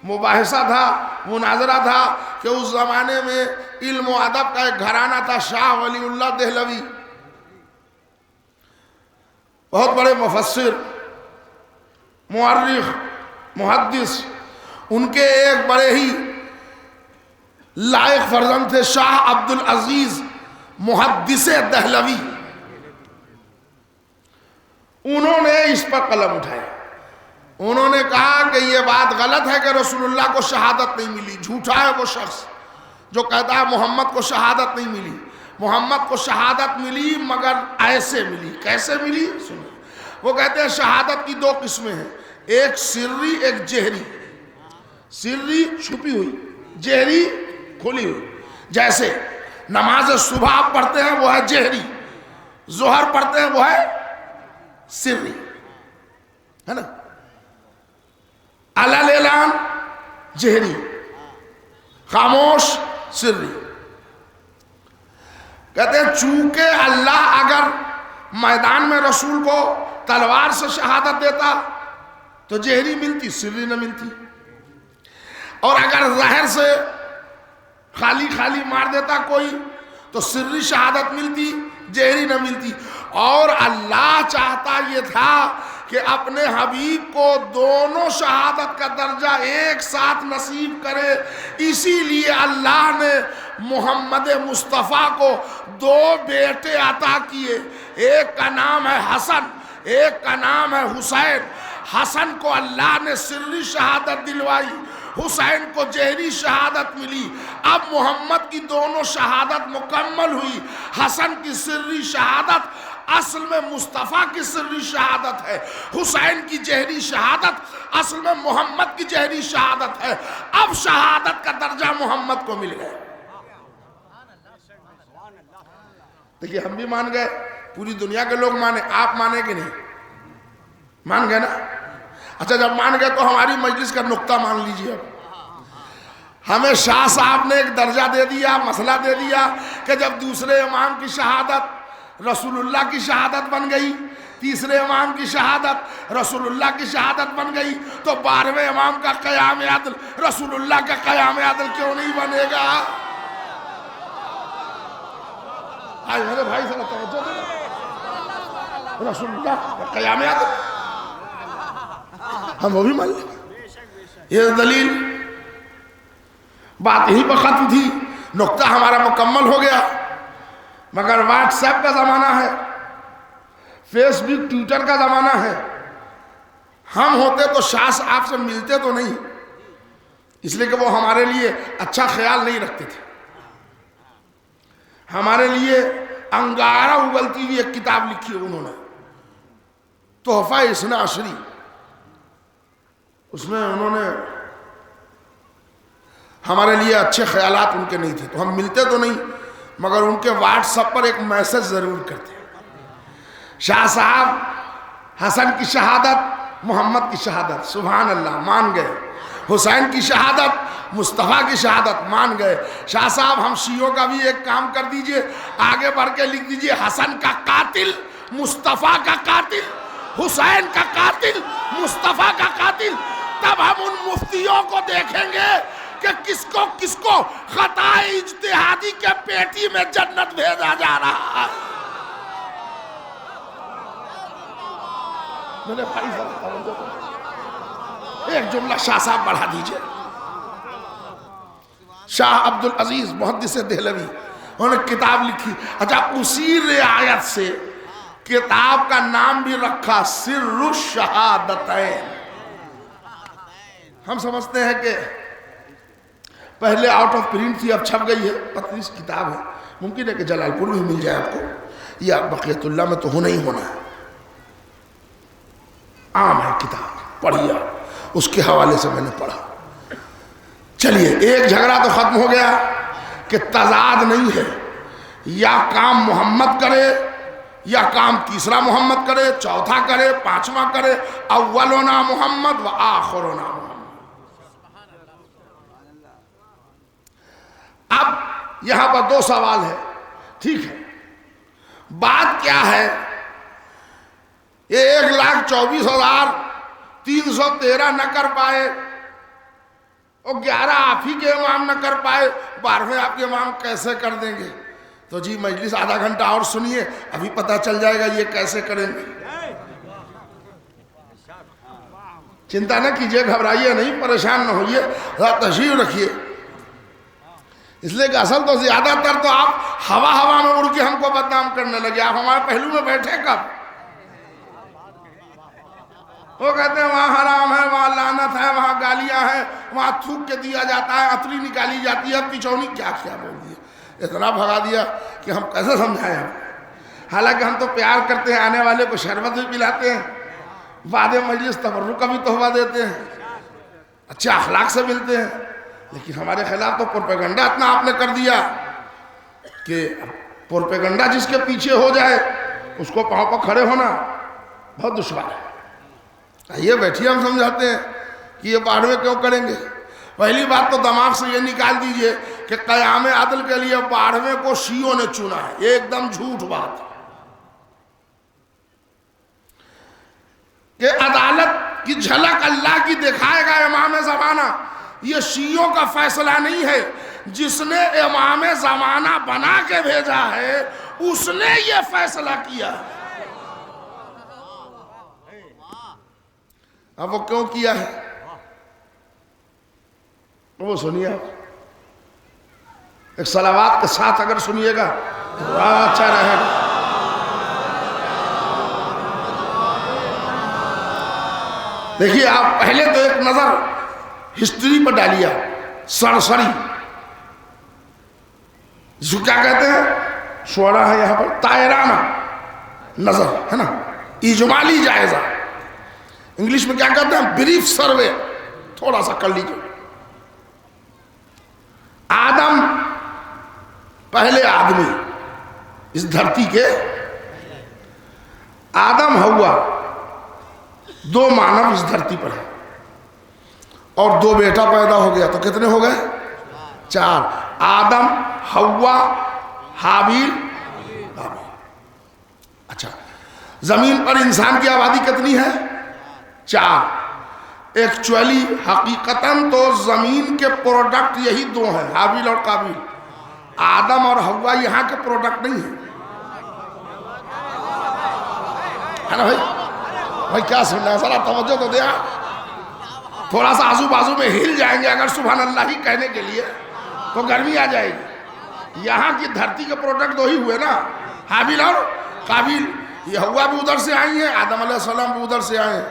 مباحثہ تھا، مناظرہ تھا کہ اس زمانے میں علم و ادب کا ایک گھرانہ تھا، شاہ ولی اللہ دہلوی، بہت بڑے مفسر، مورخ، محدث. ان کے ایک بڑے ہی لائق فرزند تھے شاہ عبد العزیز محدث دہلوی. انہوں نے اس پر قلم اٹھایا. انہوں نے کہا کہ یہ بات غلط ہے کہ رسول اللہ کو شہادت نہیں ملی. جھوٹا ہے وہ شخص جو کہتا ہے محمد کو شہادت نہیں ملی. محمد کو شہادت ملی مگر ایسے ملی. کیسے ملی سنیں. وہ کہتے ہیں شہادت کی دو قسمیں ہیں، ایک سری ایک جہری. سری چھپی ہوئی، جہری کھلی ہوئی. جیسے نماز صبح آپ پڑھتے ہیں وہ ہے جہری، ظہر پڑھتے ہیں وہ ہے سری، ہے نا. علل اعلان جہری، خاموش سری. کہتے ہیں چونکہ اللہ اگر میدان میں رسول کو تلوار سے شہادت دیتا تو جہری ملتی، سری نہ ملتی. اور اگر زہر سے خالی خالی مار دیتا کوئی تو سری شہادت ملتی، جہری نہ ملتی. اور اللہ چاہتا یہ تھا کہ اپنے حبیب کو دونوں شہادت کا درجہ ایک ساتھ نصیب کرے. اسی لیے اللہ نے محمد مصطفیٰ کو دو بیٹے عطا کیے. ایک کا نام ہے حسن، ایک کا نام ہے حسین. حسن کو اللہ نے سری شہادت دلوائی، حسین کو جہری شہادت ملی. اب محمد کی دونوں شہادت مکمل ہوئی. حسن کی سری شہادت اصل میں مصطفیٰ کی سری شہادت ہے، حسین کی جہری شہادت اصل میں محمد کی جہری شہادت ہے. اب شہادت کا درجہ محمد کو مل گیا. دیکھیے ہم بھی مان گئے، پوری دنیا کے لوگ مانے. آپ مانے کہ نہیں؟ مان گئے نا. اچھا جب مان گئے تو ہماری مجلس کا نقطہ مان لیجئے. اب ہمیں شاہ صاحب نے ایک درجہ دے دیا، مسئلہ دے دیا کہ جب دوسرے امام کی شہادت رسول اللہ کی شہادت بن گئی، تیسرے امام کی شہادت رسول اللہ کی شہادت بن گئی، تو 12ویں امام کا قیام عدل رسول اللہ کا قیام عدل کیوں نہیں بنے گا؟ آج میرے بھائی سے توجہ دے، رسول اللہ کا قیام عدل ہم وہ بھی مان لیں. یہ دلیل بات یہی پر ختم تھی، نقطہ ہمارا مکمل ہو گیا. مگر واٹس ایپ کا زمانہ ہے، فیس بک ٹویٹر کا زمانہ ہے. ہم ہوتے تو شاہ صاحب سے ملتے تو نہیں، اس لیے کہ وہ ہمارے لیے اچھا خیال نہیں رکھتے تھے. ہمارے لیے انگارہ اگلتی ہوئی ایک کتاب لکھی ہے انہوں نے, تحفہ اثنا عشری. اس میں انہوں نے ہمارے لیے اچھے خیالات ان کے نہیں تھے. تو ہم ملتے تو نہیں, مگر ان کے واٹس ایپ پر ایک میسج ضرور کرتے. شاہ صاحب حسن کی شہادت, محمد کی شہادت, سبحان اللہ, مان گئے. حسین کی شہادت, مصطفیٰ کی شہادت, مان گئے. شاہ صاحب ہم شیعوں کا بھی ایک کام کر دیجئے, آگے بڑھ کے لکھ دیجئے حسن کا قاتل, مصطفیٰ کا قاتل, حسین کا قاتل, مصطفیٰ کا قاتل. تب ہم ان مفتیوں کو دیکھیں گے کہ کس کو خطا اجتہادی کے پیٹی میں جنت بھیجا جا رہا ہے. میرے بھائی ایک جملہ شاہ صاحب بڑھا دیجئے. شاہ عبدالعزیز محدث دہلوی, انہوں نے کتاب لکھی. اچھا, اسی رعایت سے کتاب کا نام بھی رکھا سر الشہادتین. ہم سمجھتے ہیں کہ پہلے آؤٹ آف پرنٹ تھی, اب چھپ گئی ہے, پتلی سی کتاب ہے. ممکن ہے کہ جلال پور میں مل جائے آپ کو, یا بقیت اللہ میں تو ہونا ہی ہونا ہے. عام ہے کتاب, پڑھیے. اس کے حوالے سے میں نے پڑھا. چلیے, ایک جھگڑا تو ختم ہو گیا کہ تضاد نہیں ہے, یا کام محمد کرے یا کام تیسرا محمد کرے, چوتھا کرے, پانچواں کرے. اولنا محمد و آخرنا محمد. اب یہاں پر دو سوال ہے, ٹھیک ہے. بات کیا ہے, یہ 1,24,313 نہ کر پائے, اور 11 آپ ہی کے امام نہ کر پائے, 12ویں آپ کے امام کیسے کر دیں گے؟ تو جی مجلس آدھا گھنٹہ اور سنیے, ابھی پتہ چل جائے گا یہ کیسے کریں گے. چنتا نہ کیجئے, گھبرائیے نہیں, پریشان نہ ہوئیے, ذرا تشریف رکھیے. اس لیے کہ اصل تو زیادہ تر تو آپ ہوا میں اڑ کے ہم کو بدنام کرنے لگے. آپ ہمارے پہلو میں بیٹھے کب؟ وہ کہتے ہیں وہاں حرام ہے, وہاں لعنت ہے, وہاں گالیاں ہیں, وہاں تھوک کے دیا جاتا ہے, عطری نکالی جاتی ہے, پچونی کیا بول دیا, اتنا بھگا دیا کہ ہم کیسے سمجھائیں ہم. حالانکہ ہم تو پیار کرتے ہیں, آنے والے کو شربت بھی پلاتے ہیں, بعد مجلس تبرک کا بھی تحفہ دیتے ہیں, اچھے اخلاق سے ملتے ہیں. لیکن ہمارے خلاف تو پروپیگنڈا اتنا آپ نے کر دیا کہ پروپیگنڈا جس کے پیچھے ہو جائے اس کو پاؤں پر کھڑے ہونا بہت دشوار ہے. یہ بیٹھیے, ہم سمجھاتے ہیں کہ یہ 12ویں کیوں کریں گے. پہلی بات تو دماغ سے یہ نکال دیجئے کہ قیام عدل کے لیے 12ویں کو شیعوں نے چنا ہے. یہ ایک دم جھوٹ بات ہے کہ عدالت کی جھلک اللہ کی دکھائے گا امام زمانہ. یہ شیعوں کا فیصلہ نہیں ہے, جس نے امام زمانہ بنا کے بھیجا ہے اس نے یہ فیصلہ کیا. اب وہ کیوں کیا ہے وہ سنیے آپ, ایک صلوات کے ساتھ اگر سنیے گا تو اچھا رہے گا. دیکھیے آپ پہلے تو ایک نظر ہسٹری پر ڈالیا, سرسری, جس کو کیا کہتے ہیں, شعرا ہے یہاں پر, تائرانہ نظر ہے نا, اجمالی جائزہ. انگلش میں کیا کہتے ہیں, بریف سروے. تھوڑا سا کر لیجئے. آدم پہلے آدمی اس دھرتی کے, آدم ہوا, 2 مانو اس دھرتی پر ہے, اور 2 بیٹا پیدا ہو گیا, تو کتنے ہو گئے؟ 4. آدم, ہوا, حابیل, قابیل. اچھا, زمین پر انسان کی آبادی کتنی ہے؟ 4. ایکچولی حقیقتاً تو زمین کے پروڈکٹ یہی 2 ہیں, حابیل اور قابیل. آدم اور ہوا یہاں کے پروڈکٹ نہیں ہیں, ہے نا بھائی؟ بھائی کیا سننا ہے, ذرا توجہ تو دیا. تھوڑا سا آزو بازو میں ہل جائیں گے اگر سبحان اللہ ہی کہنے کے لیے تو گرمی آ جائے گی. یہاں کی دھرتی کے پروڈکٹ 2 ہی ہوئے نا, حابیل اور قابیل. یہ ہوا بھی ادھر سے آئی ہیں, آدم علیہ السلام بھی ادھر سے آئے ہیں.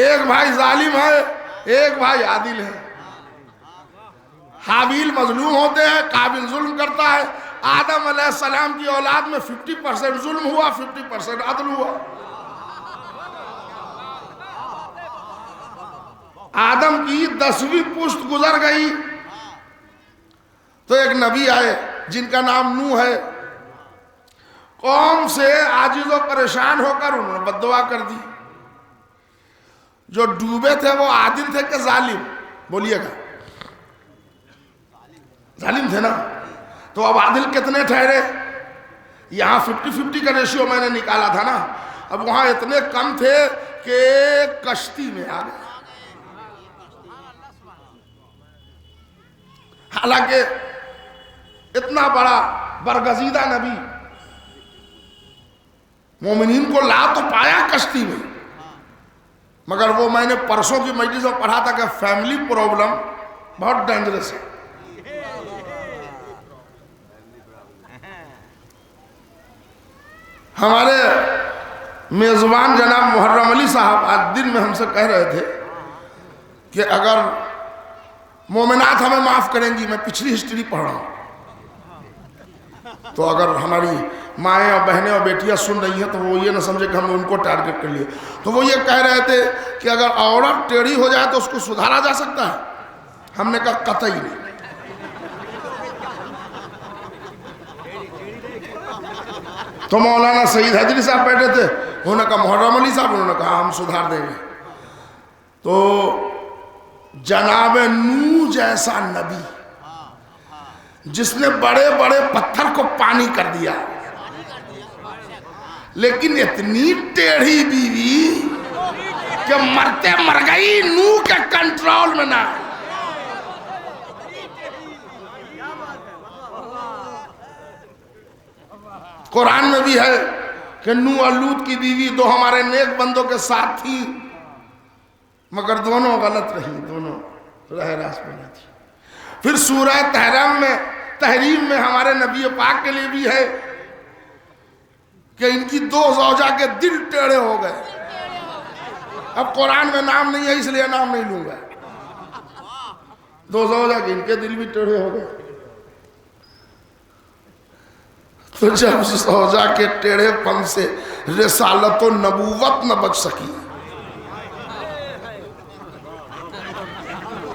ایک بھائی ظالم ہے, ایک بھائی عادل ہے. حابیل مظلوم ہوتے ہیں، قابل ظلم کرتا ہے. آدم علیہ السلام کی اولاد میں 50% ظلم ہوا، 50% عدل ہوا. آدم کی 10ویں پشت گزر گئی تو ایک نبی آئے جن کا نام نوح ہے. قوم سے عاجز و پریشان ہو کر انہوں نے بددعا کر دی. جو ڈوبے تھے وہ عادل تھے کہ ظالم؟ بولیے گا. ظالم تھے نا. تو اب عادل کتنے ٹھہرے؟ یہاں 50-50 کا ریشیو میں نے نکالا تھا نا. اب وہاں اتنے کم تھے کہ کشتی میں آ گئے. حالانکہ اتنا بڑا برگزیدہ نبی مومنین کو لا تو پایا کشتی میں، مگر وہ میں نے پرسوں کی مجلس میں پڑھا تھا کہ فیملی پرابلم بہت ڈینجرس ہے. ہمارے میزبان جناب محرم علی صاحب آج دن میں ہم سے کہہ رہے تھے کہ اگر مومنات ہمیں معاف کریں گی، میں پچھلی ہسٹری پڑھ رہا ہوں، تو اگر ہماری مائیں اور بہنیں اور بیٹیاں سن رہی ہیں تو وہ یہ نہ سمجھے کہ ہم نے ان کو ٹارگٹ کر لیا. تو وہ یہ کہہ رہے تھے کہ اگر عورت ٹیڑھی ہو جائے تو اس کو سدھارا جا سکتا ہے. ہم نے کہا قطعی نہیں. تو مولانا سعید حجری صاحب بیٹھے تھے، انہوں نے کہا محرم علی صاحب، انہوں نے کہا ہم سدھار دیں گے. تو جناب نوح جیسا نبی جس نے بڑے بڑے پتھر کو پانی کر دیا، لیکن اتنی ٹیڑھی بیوی کہ مرتے مر گئی، نوح کے کنٹرول میں نہ. قرآن میں بھی ہے کہ نوح اور لوط کی بیوی دو ہمارے نیک بندوں کے ساتھ تھی، مگر دونوں غلط رہی، دونوں راہ راست پہ نہ تھی. پھر سورہ تحریم میں ہمارے نبی پاک کے لیے بھی ہے کہ ان کی 2 زوجہ کے دل ٹیڑھے ہو گئے. اب قرآن میں نام نہیں ہے اس لیے نام نہیں لوں گا. 2 زوجہ کے ان کے دل بھی ٹیڑھے ہو گئے. تو جب زوجہ کے ٹیڑھے پن سے رسالت و نبوت نہ بچ سکی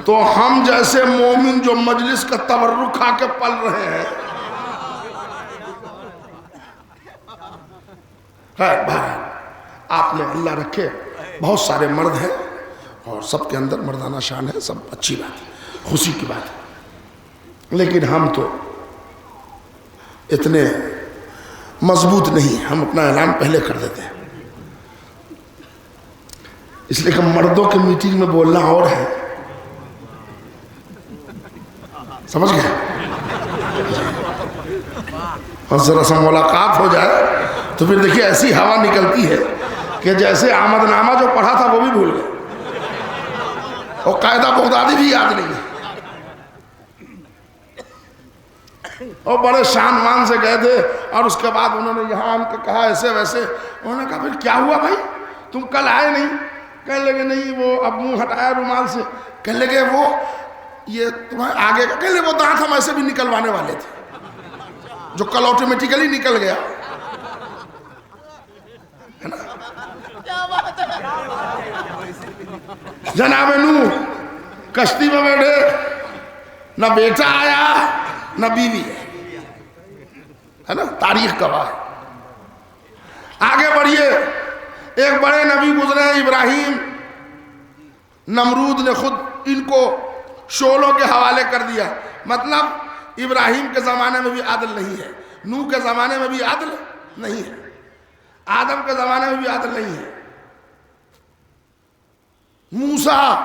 تو ہم جیسے مومن جو مجلس کا تبرک کھا کے پل رہے ہیں، بہرحال آپ نے اللہ رکھے بہت سارے مرد ہیں اور سب کے اندر مردانہ شان ہے، سب اچھی بات ہے، خوشی کی بات ہے. لیکن ہم تو اتنے مضبوط نہیں، ہم اپنا اعلان پہلے کر دیتے ہیں، اس لیے کہ مردوں کے میٹنگ میں بولنا اور ہے. سمجھ گئے؟ اور ذرا سا ملاقات ہو جائے تو پھر دیکھیے ایسی ہوا نکلتی ہے کہ جیسے آمد نامہ جو پڑھا تھا وہ بھی بھول گئے اور قاعدہ بغدادی بھی یاد نہیں ہے. اور بڑے شان مان سے گئے تھے اور اس کے بعد انہوں نے یہاں ان کو کہا ایسے ویسے. انہوں نے کہا پھر کیا ہوا بھائی، تم کل آئے نہیں؟ کہنے لگے نہیں، وہ اب منہ ہٹایا رومال سے. کہنے لگے وہ یہ تمہیں آگے کا، کہنے لگے وہ دانت ہم ایسے بھی نکلوانے والے تھے جو کل آٹومیٹیکلی نکل گیا ہے نا. جناب نوح کشتی میں بیٹھے، نہ بیٹا آیا نہ بیوی ہے نا، تاریخ گواہ ہے. آگے بڑھیے، ایک بڑے نبی گزرے ہیں ابراہیم. نمرود نے خود ان کو شعلوں کے حوالے کر دیا. مطلب ابراہیم کے زمانے میں بھی عدل نہیں ہے، نوح کے زمانے میں بھی عدل نہیں ہے، آدم کے زمانے میں بھی عدل نہیں ہے. موسیٰ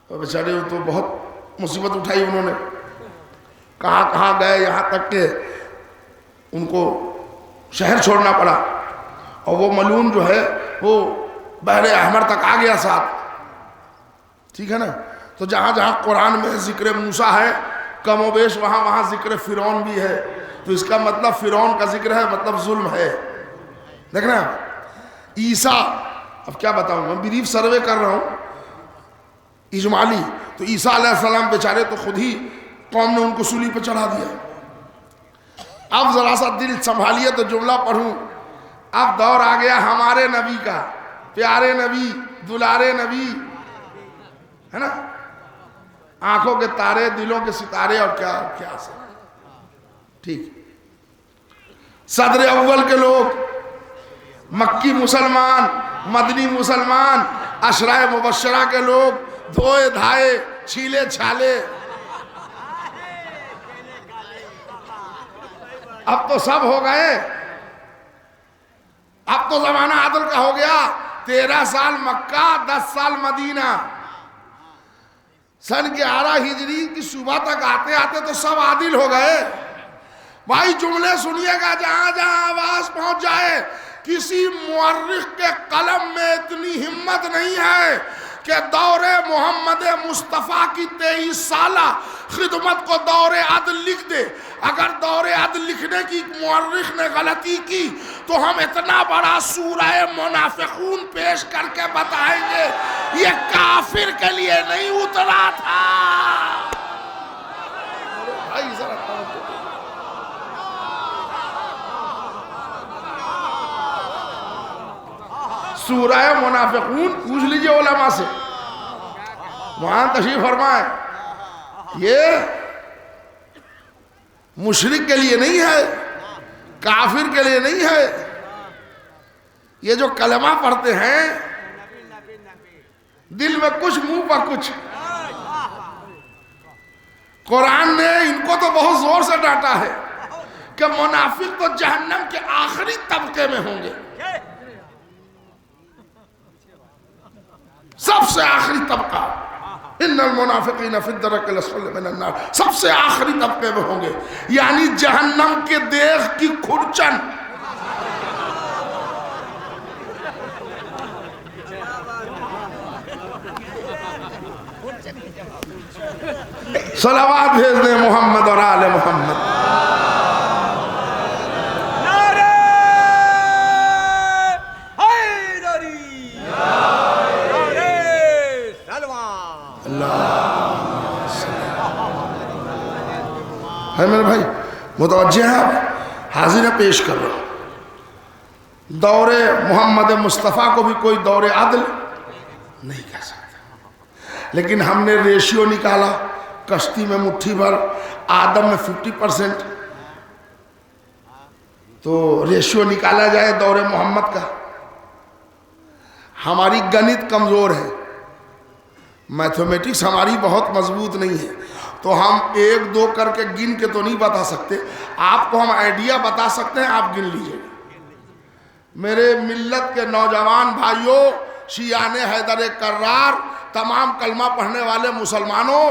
بیچارے تو بہت مصیبت اٹھائی انہوں نے، کہاں گئے، یہاں تک کہ ان کو شہر چھوڑنا پڑا اور وہ ملعون جو ہے وہ بحر احمر تک آ گیا ساتھ. ٹھیک ہے نا. تو جہاں جہاں قرآن میں ذکر موسیٰ ہے کم و بیش وہاں ذکر فرعون بھی ہے. تو اس کا مطلب فرعون کا ذکر ہے، مطلب ظلم ہے. دیکھنا عیسیٰ، اب کیا بتاؤں، میں بریف سروے کر رہا ہوں اجمالی. تو عیسیٰ علیہ السلام بیچارے تو خود ہی قوم نے ان کو سولی پہ چڑھا دیا. اب ذرا سا دل سنبھالیے تو جملہ پڑھوں. اب دور آ گیا ہمارے نبی کا، پیارے نبی، دلارے نبی، ہے نا، آنکھوں کے تارے، دلوں کے ستارے، اور کیا کیا سب ٹھیک. صدر اول کے لوگ، مکی مسلمان، مدنی مسلمان، عشرہ مبشرہ کے لوگ، دھوئے دھائے، چھیلے چھالے. اب تو سب ہو گئے. اب تو زمانہ عدل کا ہو گیا. 13 سال مکہ، 10 سال مدینہ. سن 11 ہجری کی صبح تک آتے آتے تو سب عادل ہو گئے. بھائی جملے سنیے گا، جہاں جہاں آواز پہنچ جائے. کسی مورخ کے قلم میں اتنی ہمت نہیں ہے کہ دور محمد مصطفیٰ کی 23 سالہ خدمت کو دور عدل لکھ دے. اگر دور عدل لکھنے کی مورخ نے غلطی کی تو ہم اتنا بڑا سورہ منافقون پیش کر کے بتائیں گے یہ کافر کے لیے نہیں اترا تھا. بھائی ذرا سورہ منافقون پوچھ لیجئے علماء سے، وہاں تشریف فرمائے. یہ مشرک کے لیے نہیں ہے، کافر کے لیے نہیں ہے. یہ جو کلمہ پڑھتے ہیں دل میں کچھ منہ پر کچھ. قرآن نے ان کو تو بہت زور سے ڈانٹا ہے کہ منافق تو جہنم کے آخری طبقے میں ہوں گے، سب سے آخری طبقہ. ان المنافقین فی الدرک الاسفل من النار، سب سے آخری طبقے میں ہوں گے، یعنی جہنم کے دیگ کی کھرچن. صلوات بھیج دیں محمد اور آل محمد. ہے میرے بھائی متوجہ ہیں آپ؟ حاضر پیش کر رہا ہوں. دور محمد مصطفیٰ کو بھی کوئی دور عدل نہیں کہہ سکتا، لیکن ہم نے ریشیو نکالا. کشتی میں مٹھی بھر، آدم میں 50%. تو ریشیو نکالا جائے دور محمد کا. ہماری گنت کمزور ہے، میتھمیٹکس ہماری بہت مضبوط نہیں ہے، تو ہم 1 2 کر کے گن کے تو نہیں بتا سکتے. آپ کو ہم آئیڈیا بتا سکتے ہیں، آپ گن لیجئے. میرے ملت کے نوجوان بھائیوں، شیعان حیدر کرار، تمام کلمہ پڑھنے والے مسلمانوں،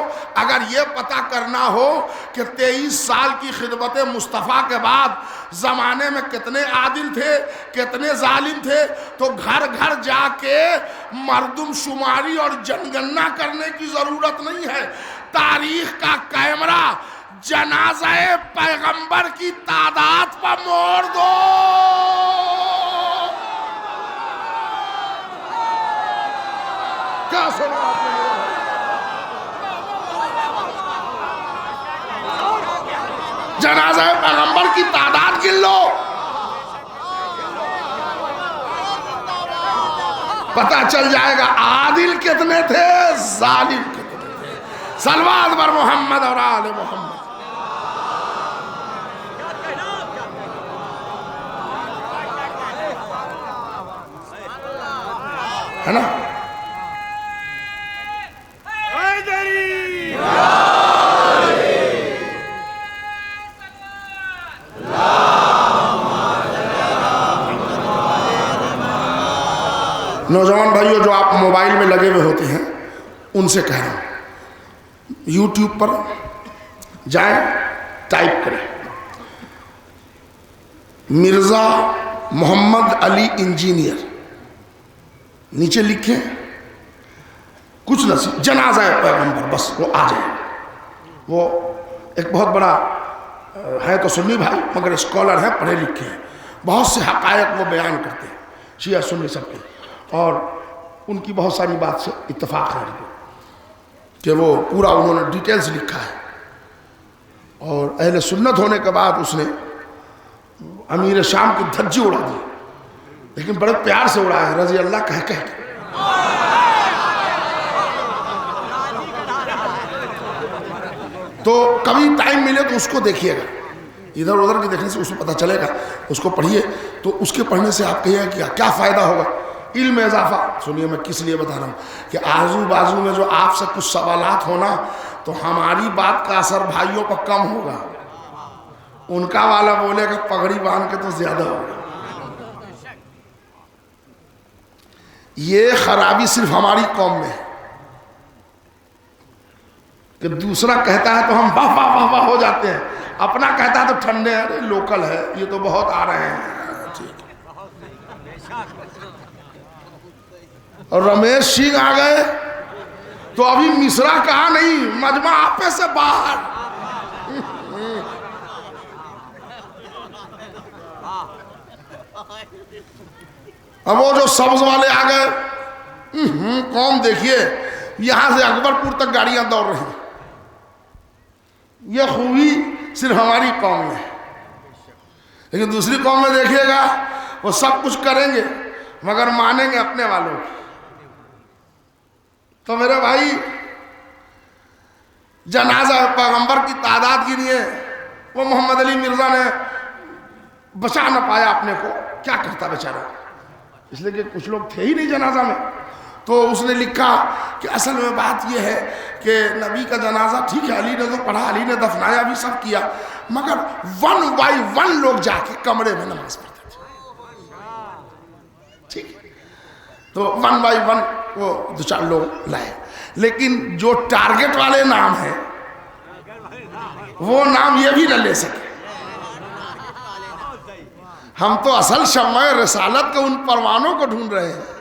اگر یہ پتہ کرنا ہو کہ 23 سال کی خدمت مصطفیٰ کے بعد زمانے میں کتنے عادل تھے، کتنے ظالم تھے، تو گھر گھر جا کے مردم شماری اور جنگنہ کرنے کی ضرورت نہیں ہے. تاریخ کا کیمرہ جنازہ پیغمبر کی تعداد پر موڑ دو. کیا سنا آپ نے؟ جنازہ پیغمبر کی تعداد گن لو، پتہ چل جائے گا عادل کتنے تھے، ظالم کتنے تھے. صلوات بر محمد اور آل محمد. ہے نا؟ نوجوان بھائیوں جو آپ موبائل میں لگے ہوئے ہوتے ہیں، ان سے کہہ رہا ہوں، یوٹیوب پر جائیں، ٹائپ کریں مرزا محمد علی انجینئر، نیچے لکھیں کچھ نہ جنازہ پیغمبر، بس وہ آ جائے. وہ ایک بہت بڑا ہے تو سنی بھائی، مگر اسکالر ہیں، پڑھے لکھے ہیں، بہت سے حقائق وہ بیان کرتے ہیں، شیعہ سنی سب کے، اور ان کی بہت ساری بات سے اتفاق ہے. کہ وہ پورا انہوں نے ڈیٹیلز لکھا ہے، اور اہل سنت ہونے کے بعد اس نے امیر شام کی دھجی اڑا دی، لیکن بڑے پیار سے اڑا ہے، رضی اللہ کہہ کے۔ تو کبھی ٹائم ملے تو اس کو دیکھیے گا، ادھر ادھر کے دیکھنے سے اس کو پتہ چلے گا، اس کو پڑھیے تو اس کے پڑھنے سے آپ کہیے کہ کیا فائدہ ہوگا، علم اضافہ۔ سنیے میں کس لیے بتا رہا ہوں کہ آزو بازو میں جو آپ سے کچھ سوالات ہونا تو ہماری بات کا اثر بھائیوں پر کم ہوگا، ان کا والا بولے گا پگڑی باندھ کے تو زیادہ ہوگا۔ یہ خرابی صرف ہماری قوم میں ہے کہ دوسرا کہتا ہے تو ہم واہ واہ واہ واہ ہو جاتے ہیں، اپنا کہتا ہے تو ٹھنڈے ہیں، ارے لوکل ہے یہ تو بہت آ رہے ہیں۔ اور رمیش سنگھ آ گئے تو ابھی مصرا کہا نہیں، مجمع آپے سے باہر۔ اب وہ جو سبز والے آ گئے، قوم دیکھیے یہاں سے اکبر پور تک گاڑیاں دوڑ رہی ہیں۔ یہ خوبی صرف ہماری قوم میں ہے، لیکن دوسری قوم میں دیکھیے گا وہ سب کچھ کریں گے مگر مانیں گے اپنے والوں کی۔ تو میرے بھائی جنازہ پیغمبر کی تعداد گنیے، وہ محمد علی مرزا نے بچا نہ پایا اپنے کو، کیا کرتا بیچارہ، اس لیے کہ کچھ لوگ تھے ہی نہیں جنازہ میں۔ تو اس نے لکھا کہ اصل میں بات یہ ہے کہ نبی کا جنازہ ٹھیک ہے، علی نے تو پڑھا، علی نے دفنایا بھی، سب کیا، مگر 1 بائی 1 لوگ جا کے کمرے میں نماز پڑھتے تھے، ٹھیک ہے، تو 1 بائی 1 وہ 2-4 لوگ لائے، لیکن جو ٹارگٹ والے نام ہیں وہ نام یہ بھی نہ لے سکے۔ ہم تو اصل شمع رسالت کے ان پروانوں کو ڈھونڈ رہے ہیں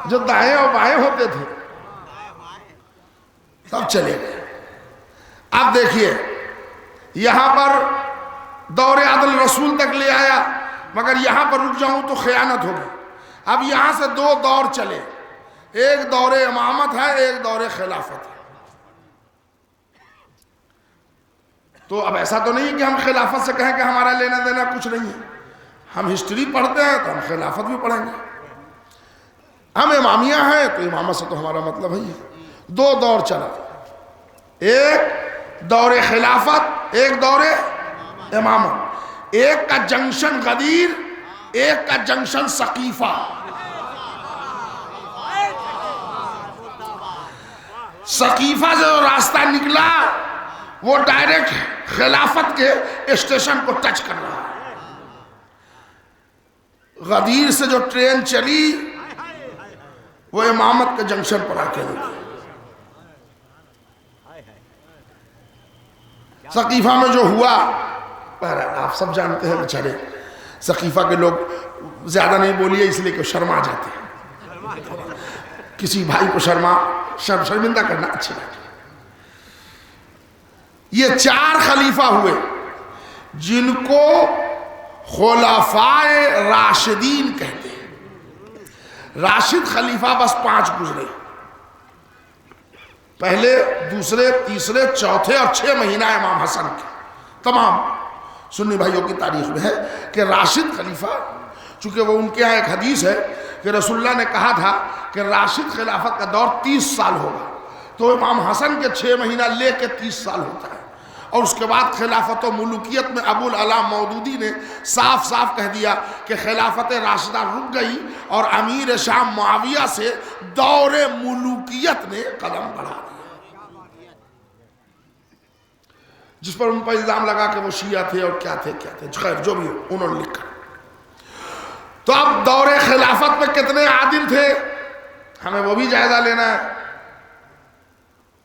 جو دائیں اور بائیں ہوتے تھے، سب چلے گئے۔ اب دیکھیے یہاں پر دور عدل رسول تک لے آیا، مگر یہاں پر رک جاؤں تو خیانت ہوگی۔ اب یہاں سے 2 دور چلے، ایک دور امامت ہے، ایک دور خلافت ہے۔ تو اب ایسا تو نہیں ہے کہ ہم خلافت سے کہیں کہ ہمارا لینا دینا کچھ نہیں ہے، ہم ہسٹری پڑھتے ہیں تو ہم خلافت بھی پڑھیں گے، ہم امامیہ ہیں تو امامت سے تو ہمارا مطلب ہے۔ 2 دور چلا، ایک دور خلافت، ایک دور امامت، ایک کا جنکشن غدیر، ایک کا جنکشن ثقیفہ۔ ثقیفہ سے جو راستہ نکلا وہ ڈائریکٹ خلافت کے اسٹیشن کو ٹچ کر رہا ہے، غدیر سے جو ٹرین چلی وہ امامت کے جنکشن پر آ کے رکی۔ ثقیفہ میں جو ہوا آپ سب جانتے ہیں، بیچارے ثقیفہ کے لوگ زیادہ نہیں بولیے اس لیے کہ شرما جاتے ہیں، کسی بھائی کو شرمندہ کرنا اچھی بات ہے۔ یہ 4 خلیفہ ہوئے جن کو خلفائے راشدین کہتے ہیں۔ راشد خلیفہ بس 5 گزرے، پہلے، دوسرے، تیسرے، چوتھے اور 6 مہینہ امام حسن کے۔ تمام سنی بھائیوں کی تاریخ میں ہے کہ راشد خلیفہ، چونکہ وہ ان کے یہاں ایک حدیث ہے کہ رسول اللہ نے کہا تھا کہ راشد خلافت کا دور 30 سال ہوگا، تو امام حسن کے 6 مہینہ لے کے 30 سال ہوتا ہے، اور اس کے بعد خلافت و ملوکیت میں ابو العلا مودودی نے صاف صاف کہہ دیا کہ خلافت راشدہ رک گئی اور امیر شام معاویہ سے دور ملوکیت نے قدم بڑھا دیا، جس پر ان پر الزام لگا کہ وہ شیعہ تھے اور کیا تھے، خیر جو بھی ہو انہوں نے لکھا۔ تو اب دور خلافت میں کتنے عادل تھے ہمیں وہ بھی جائزہ لینا ہے،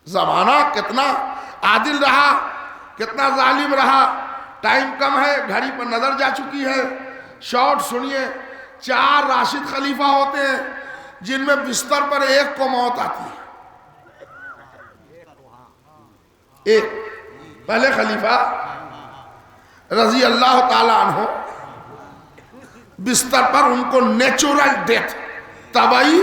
زمانہ کتنا عادل رہا، کتنا ظالم رہا۔ ٹائم کم ہے، گھڑی پر نظر جا چکی ہے، شارٹ سنیے۔ 4 راشد خلیفہ ہوتے ہیں جن میں بستر پر ایک کو موت آتی ہے، ایک پہلے خلیفہ رضی اللہ تعالی عنہ بستر پر ان کو نیچورل ڈیتھ، طبعی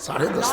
10:30।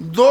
2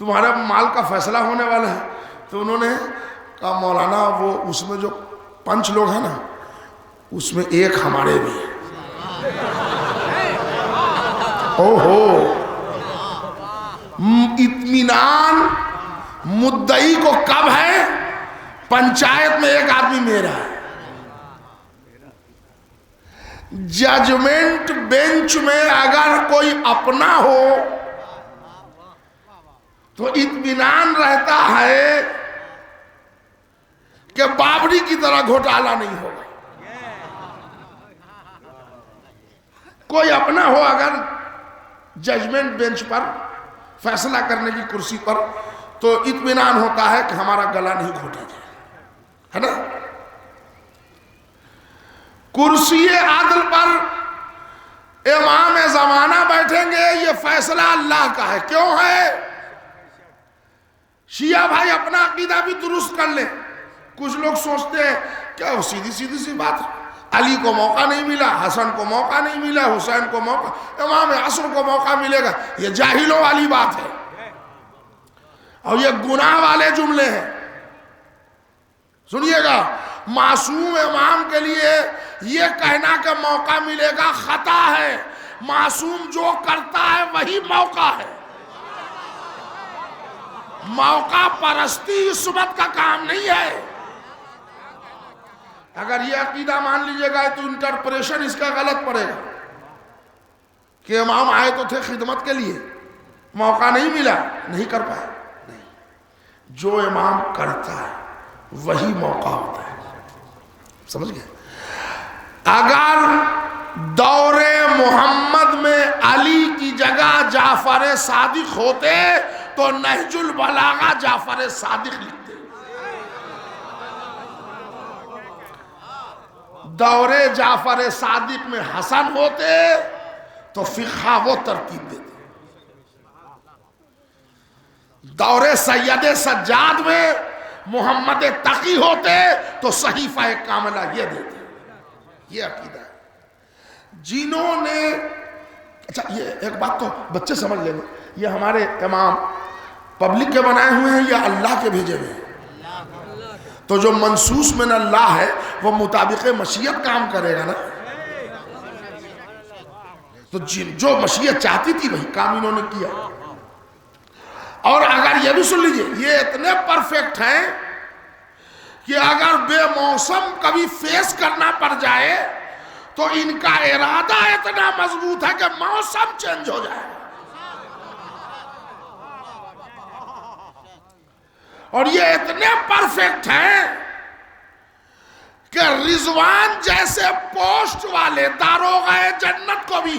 تمہارے مال کا فیصلہ ہونے والا ہے. تو انہوں نے کہا مولانا وہ اس میں جو 5 لوگ ہیں نا اس میں ایک ہمارے بھی ہے. اوہو. اطمینان مدعی کو کب ہے؟ پنچایت میں ایک آدمی میرا ہے. ججمنٹ بینچ میں اگر کوئی اپنا ہو تو اطمینان رہتا ہے کہ بابری کی طرح گھوٹالہ نہیں ہوگا. کوئی اپنا ہو اگر ججمنٹ بینچ پر فیصلہ کرنے کی کرسی پر تو اطمینان ہوتا ہے کہ ہمارا گلا نہیں گھوٹا جائے, ہے نا. کرسی عدل پر امام زمانہ بیٹھیں گے, یہ فیصلہ اللہ کا ہے. کیوں ہے؟ شیعہ بھائی اپنا عقیدہ بھی درست کر لیں. کچھ لوگ سوچتے ہیں کیا وہ سیدھی سی بات ہے, علی کو موقع نہیں ملا, حسن کو موقع نہیں ملا, حسین کو موقع, امام عصر کو موقع ملے گا. یہ جاہلوں والی بات ہے اور یہ گناہ والے جملے ہیں. سنیے گا, معصوم امام کے لیے یہ کہنا کہ موقع ملے گا خطا ہے. معصوم جو کرتا ہے وہی موقع ہے. موقع پرستی عصمت کا کام نہیں ہے. اگر یہ عقیدہ مان لیجئے گا تو انٹرپریشن اس کا غلط پڑے گا کہ امام آئے تو تھے خدمت کے لیے, موقع نہیں ملا, نہیں کر پائے. نہیں, جو امام کرتا ہے وہی موقع ہوتا ہے. سمجھ گئے؟ اگر دور محمد میں علی کی جگہ جعفر صادق ہوتے تو نہج البلاغہ جعفر صادق لکھتے. دور جعفر صادق میں حسن ہوتے تو فقہ وہ ترتیب دیتے. دور سید سجاد میں محمد تقی ہوتے تو صحیفہ کاملہ یہ دیتے. یہ عقیدہ ہے. جنہوں نے, اچھا یہ ایک بات تو بچے سمجھ لیں گے, یہ ہمارے امام پبلک کے بنائے ہوئے ہیں یا اللہ کے بھیجے ہوئے ہیں؟ تو جو منصوص من اللہ ہے وہ مطابق مشیت کام کرے گا نا. تو جو مشیت چاہتی تھی وہی کام انہوں نے کیا. اور اگر یہ بھی سن لیجئے, یہ اتنے پرفیکٹ ہیں کہ اگر بے موسم کبھی فیس کرنا پڑ جائے تو ان کا ارادہ اتنا مضبوط ہے کہ موسم چینج ہو جائے. اور یہ اتنے پرفیکٹ ہیں کہ رضوان جیسے پوسٹ والے داروغہ جنت کو بھی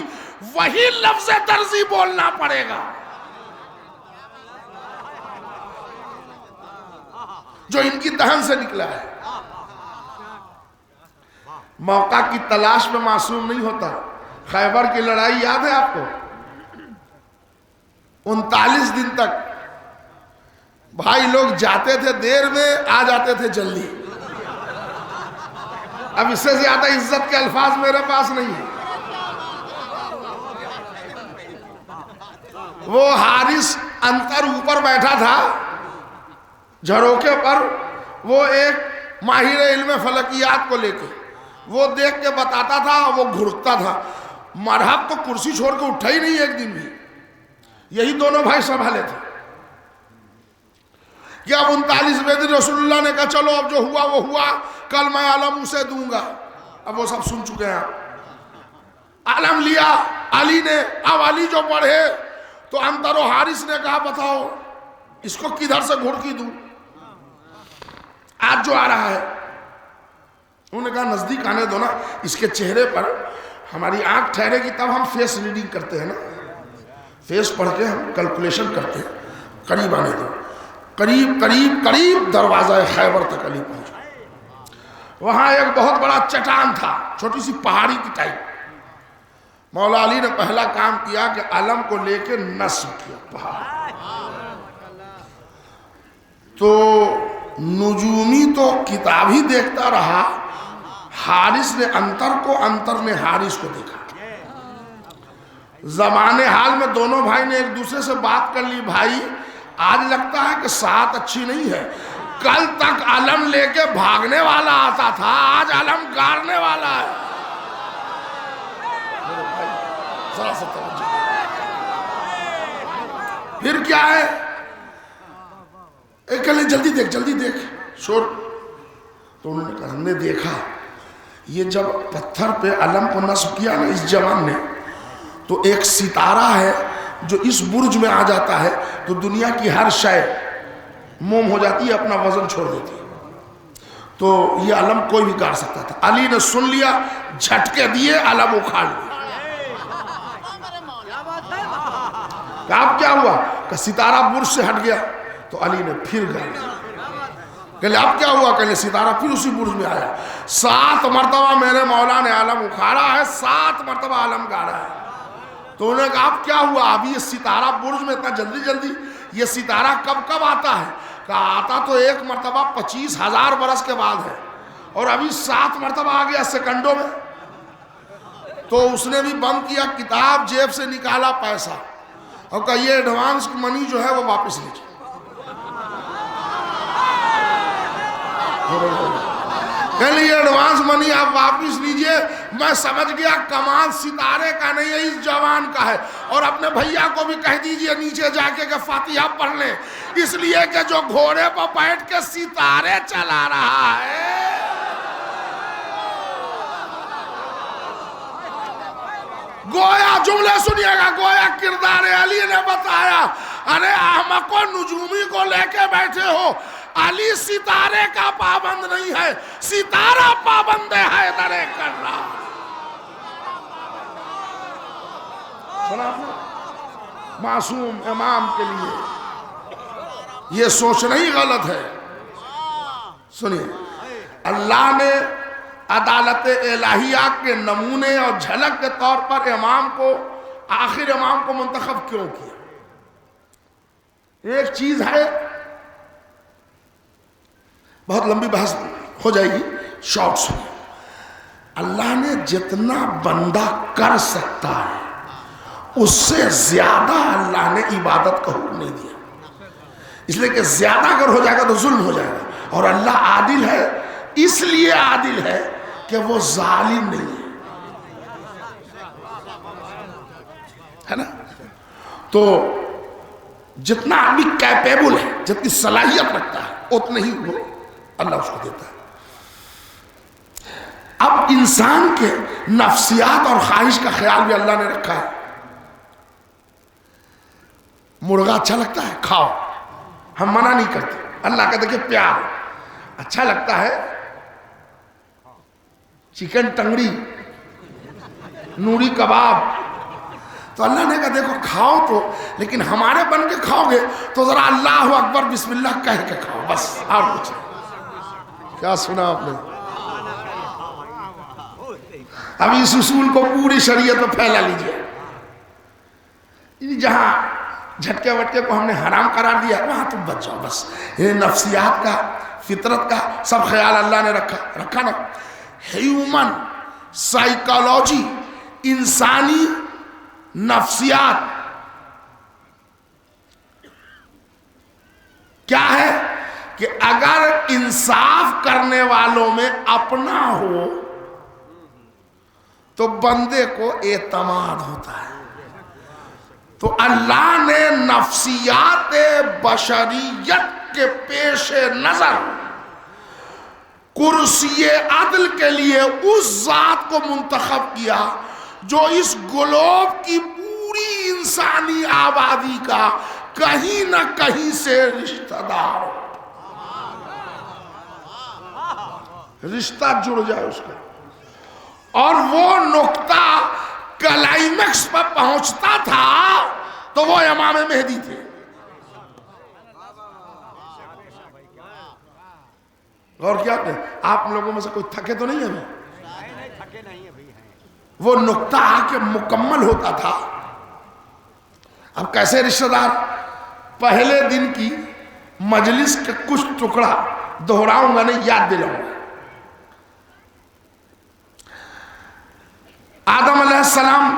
وہی لفظ درزی بولنا پڑے گا جو ان کی دہن سے نکلا ہے. موقع کی تلاش میں معصوم نہیں ہوتا. خیبر کی لڑائی یاد ہے آپ کو؟ 39 دن تک بھائی لوگ جاتے تھے دیر میں, آ جاتے تھے جلدی. اب اس سے زیادہ عزت کے الفاظ میرے پاس نہیں ہیں. وہ حارث انتر اوپر بیٹھا تھا جھروکے پر, وہ ایک ماہر علم فلکیات کو لے کے, وہ دیکھ کے بتاتا تھا, وہ گھڑکتا تھا. مرحب تو کرسی چھوڑ کے اٹھا ہی نہیں ایک دن بھی. یہی دونوں بھائی سنبھالے تھے کہ اب 39ویں دن رسول اللہ نے کہا چلو اب جو ہوا وہ ہوا, کل میں عالم اسے دوں گا. اب وہ سب سن چکے ہیں. عالم لیا علی نے. اب علی جو پڑھے تو انتر و حارث نے کہا بتاؤ اس کو کدھر سے گھڑکی دوں, آج جو آ رہا ہے. انہوں نے کہا نزدیک آنے دو نا, اس کے چہرے پر ہماری آنکھ ٹھہرے گی تب ہم فیس ریڈنگ کرتے ہیں نا, فیس پڑھ کے ہم کیلکولیشن کرتے ہیں. قریب آنے دو. قریب دروازہ خیبر تک علی پہنچا. وہاں ایک بہت بڑا چٹان تھا, چھوٹی سی پہاڑی کی ٹائپ. مولا علی نے پہلا کام کیا کہ علم کو لے کے نصب کیا پہاڑ. تو نجومی تو کتاب ہی دیکھتا رہا, حارث نے انتر کو, انتر نے حارث کو دیکھا. زمان حال میں دونوں بھائی نے ایک دوسرے سے بات کر لی, بھائی آج لگتا ہے کہ سات اچھی نہیں ہے. کل تک علم لے کے بھاگنے والا آتا تھا, آج علم گارنے والا ہے. ذرا سا توجہ. پھر کیا ہے؟ ایک کہنے جلدی دیکھ جلدی دیکھ شور. تو انہوں نے کہا ہم نے دیکھا یہ جب پتھر پہ علم کو نصب کیا نا اس جوان نے, تو ایک ستارہ ہے جو اس برج میں آ جاتا ہے تو دنیا کی ہر شے موم ہو جاتی ہے, اپنا وزن چھوڑ دیتی ہے. تو یہ علم کوئی بھی کاٹ سکتا تھا. علی نے سن لیا, جھٹکے دیے, علم اکھاڑ لیا. کہ اب کیا ہوا؟ کہ ستارہ برج سے ہٹ گیا. تو علی نے پھر گاڑا. کہ اب کیا ہوا؟ کہ ستارہ پھر اسی برج میں آیا. 7 مرتبہ میرے مولا نے علم اکھاڑا ہے, 7 مرتبہ علم گاڑا ہے. تو انہوں نے کہا اب کیا ہوا؟ اب یہ ستارہ برج میں اتنا جلدی جلدی, یہ ستارہ کب کب آتا ہے؟ کہا آتا تو ایک مرتبہ 25,000 برس کے بعد ہے, اور ابھی 7 مرتبہ آ گیا سیکنڈوں میں. تو اس نے بھی بند کیا کتاب, جیب سے نکالا پیسہ اور کہا یہ ایڈوانس منی جو ہے وہ واپس لیجیے. کہنے یہ ایڈوانس منی آپ واپس لیجئے. میں سمجھ گیا کمال ستارے کا نہیں ہے, اس جوان کا ہے. اور اپنے بھیا کو بھی کہہ دیجئے نیچے جا کے کہ فاتحہ پڑھ لیں, اس لیے کہ جو گھوڑے پر بیٹھ کے ستارے چلا رہا ہے. گویا جملے سنیے گا, گویا کردار علی نے بتایا. ارے احمقو نجومی کو لے کے بیٹھے ہو, علی ستارے کا پابند نہیں ہے, ستارہ پابند ہے حیدر کرار. سنا آپ نے؟ معصوم امام کے لیے یہ سوچنا ہی غلط ہے. سنیے, اللہ نے عدالت الہیہ کے نمونے اور جھلک کے طور پر امام کو, آخر امام کو منتخب کیوں کیا؟ ایک چیز ہے, بہت لمبی بحث ہو جائے گی, شارٹ سنیں. اللہ نے جتنا بندہ کر سکتا ہے اس سے زیادہ اللہ نے عبادت کا حکم نہیں دیا, اس لیے کہ زیادہ اگر ہو جائے گا تو ظلم ہو جائے گا. اور اللہ عادل ہے, اس لیے عادل ہے کہ وہ ظالم نہیں ہے نا. تو جتنا آدمی کیپیبل ہے, جتنی صلاحیت رکھتا ہے, اتنا ہی وہ اللہ اس کو دیتا ہے. اب انسان کے نفسیات اور خواہش کا خیال بھی اللہ نے رکھا ہے. مرغا اچھا لگتا ہے, کھاؤ, ہم منع نہیں کرتے. اللہ کہتے کہ پیار اچھا لگتا ہے, چکن ٹنگڑی, نوری کباب, تو اللہ نے کہا دیکھو کھاؤ تو, لیکن ہمارے بن کے کھاؤ گے تو ذرا اللہ اکبر بسم اللہ کہہ کے کھاؤ, بس اور کچھ نہیں. کیا سنا آپ نے؟ اب اس اصول کو پوری شریعت میں پھیلا لیجئے. جہاں جھٹکے وٹکے کو ہم نے حرام قرار دیا وہاں تم بچ جاؤ بس. نفسیات کا, فطرت کا سب خیال اللہ نے رکھا نا. ہیومن سائیکالوجی, انسانی نفسیات کیا ہے کہ اگر انصاف کرنے والوں میں اپنا ہو تو بندے کو اعتماد ہوتا ہے. تو اللہ نے نفسیات بشریت کے پیش نظر کرسی عدل کے لیے اس ذات کو منتخب کیا جو اس گلوب کی پوری انسانی آبادی کا کہیں نہ کہیں سے رشتہ دار ہو, رشتہ جڑ جائے اس کا. اور وہ نقطہ کلائمیکس پر پہنچتا تھا تو وہ امام مہدی تھے. اور کیا آپ لوگوں میں سے کوئی تھکے تو نہیں ہمیں؟ وہ نقطہ آ کے مکمل ہوتا تھا. اب کیسے رشتہ دار؟ پہلے دن کی مجلس کے کچھ ٹکڑا دہراؤں گا نہیں, یاد دلاؤں گا. آدم علیہ السلام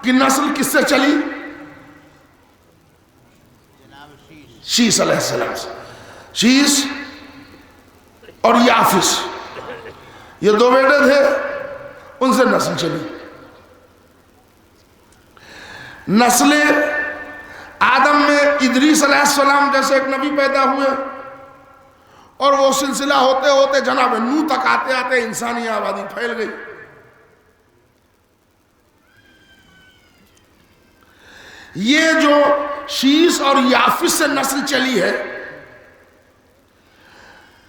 کی نسل کس سے چلی؟ شیس علیہ السلام سے. شیس اور یافس یہ دو بیٹے تھے, ان سے نسل چلی. نسل آدم میں ادریس علیہ السلام جیسے ایک نبی پیدا ہوئے, اور وہ سلسلہ ہوتے ہوتے جناب نوح تک آتے آتے انسانی آبادی پھیل گئی. یہ جو شیس اور یافس سے نسل چلی ہے,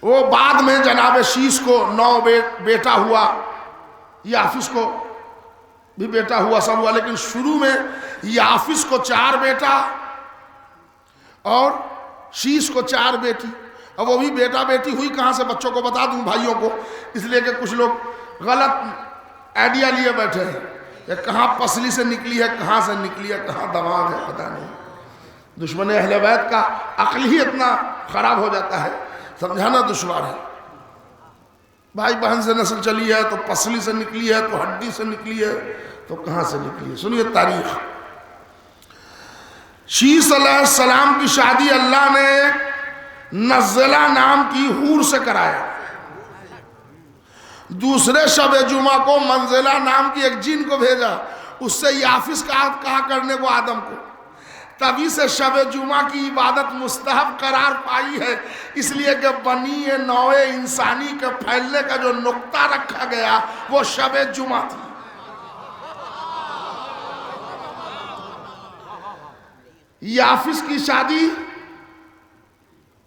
وہ بعد میں جناب شیس کو 9 بیٹا ہوا, یافس کو بھی بیٹا ہوا, سب ہوا, لیکن شروع میں یافس کو 4 بیٹا اور شیس کو 4 بیٹی. اب وہ بھی بیٹا بیٹی ہوئی کہاں سے, بچوں کو بتا دوں بھائیوں کو, اس لیے کہ کچھ لوگ غلط آئیڈیا لیے بیٹھے ہیں کہ کہاں پسلی سے نکلی ہے, کہاں سے نکلی ہے, کہاں دماغ ہے, پتہ نہیں. دشمن اہل بیت کا عقل ہی اتنا خراب ہو جاتا ہے, سمجھانا دشوار ہے. بھائی بہن سے نسل چلی ہے تو پسلی سے نکلی ہے, تو ہڈی سے نکلی ہے, تو کہاں سے نکلی ہے. سنیے تاریخ. شیس علیہ السلام کی شادی اللہ نے نزلہ نام کی حور سے کرایا. دوسرے شب جمعہ کو منزلہ نام کی ایک جن کو بھیجا, اس سے یافس کہا کرنے کو آدم کو. تبھی سے شب جمعہ کی عبادت مستحب قرار پائی ہے, اس لیے کہ بنی نوع انسانی کے پھیلنے کا جو نقطہ رکھا گیا وہ شب جمعہ تھی. یافس کی شادی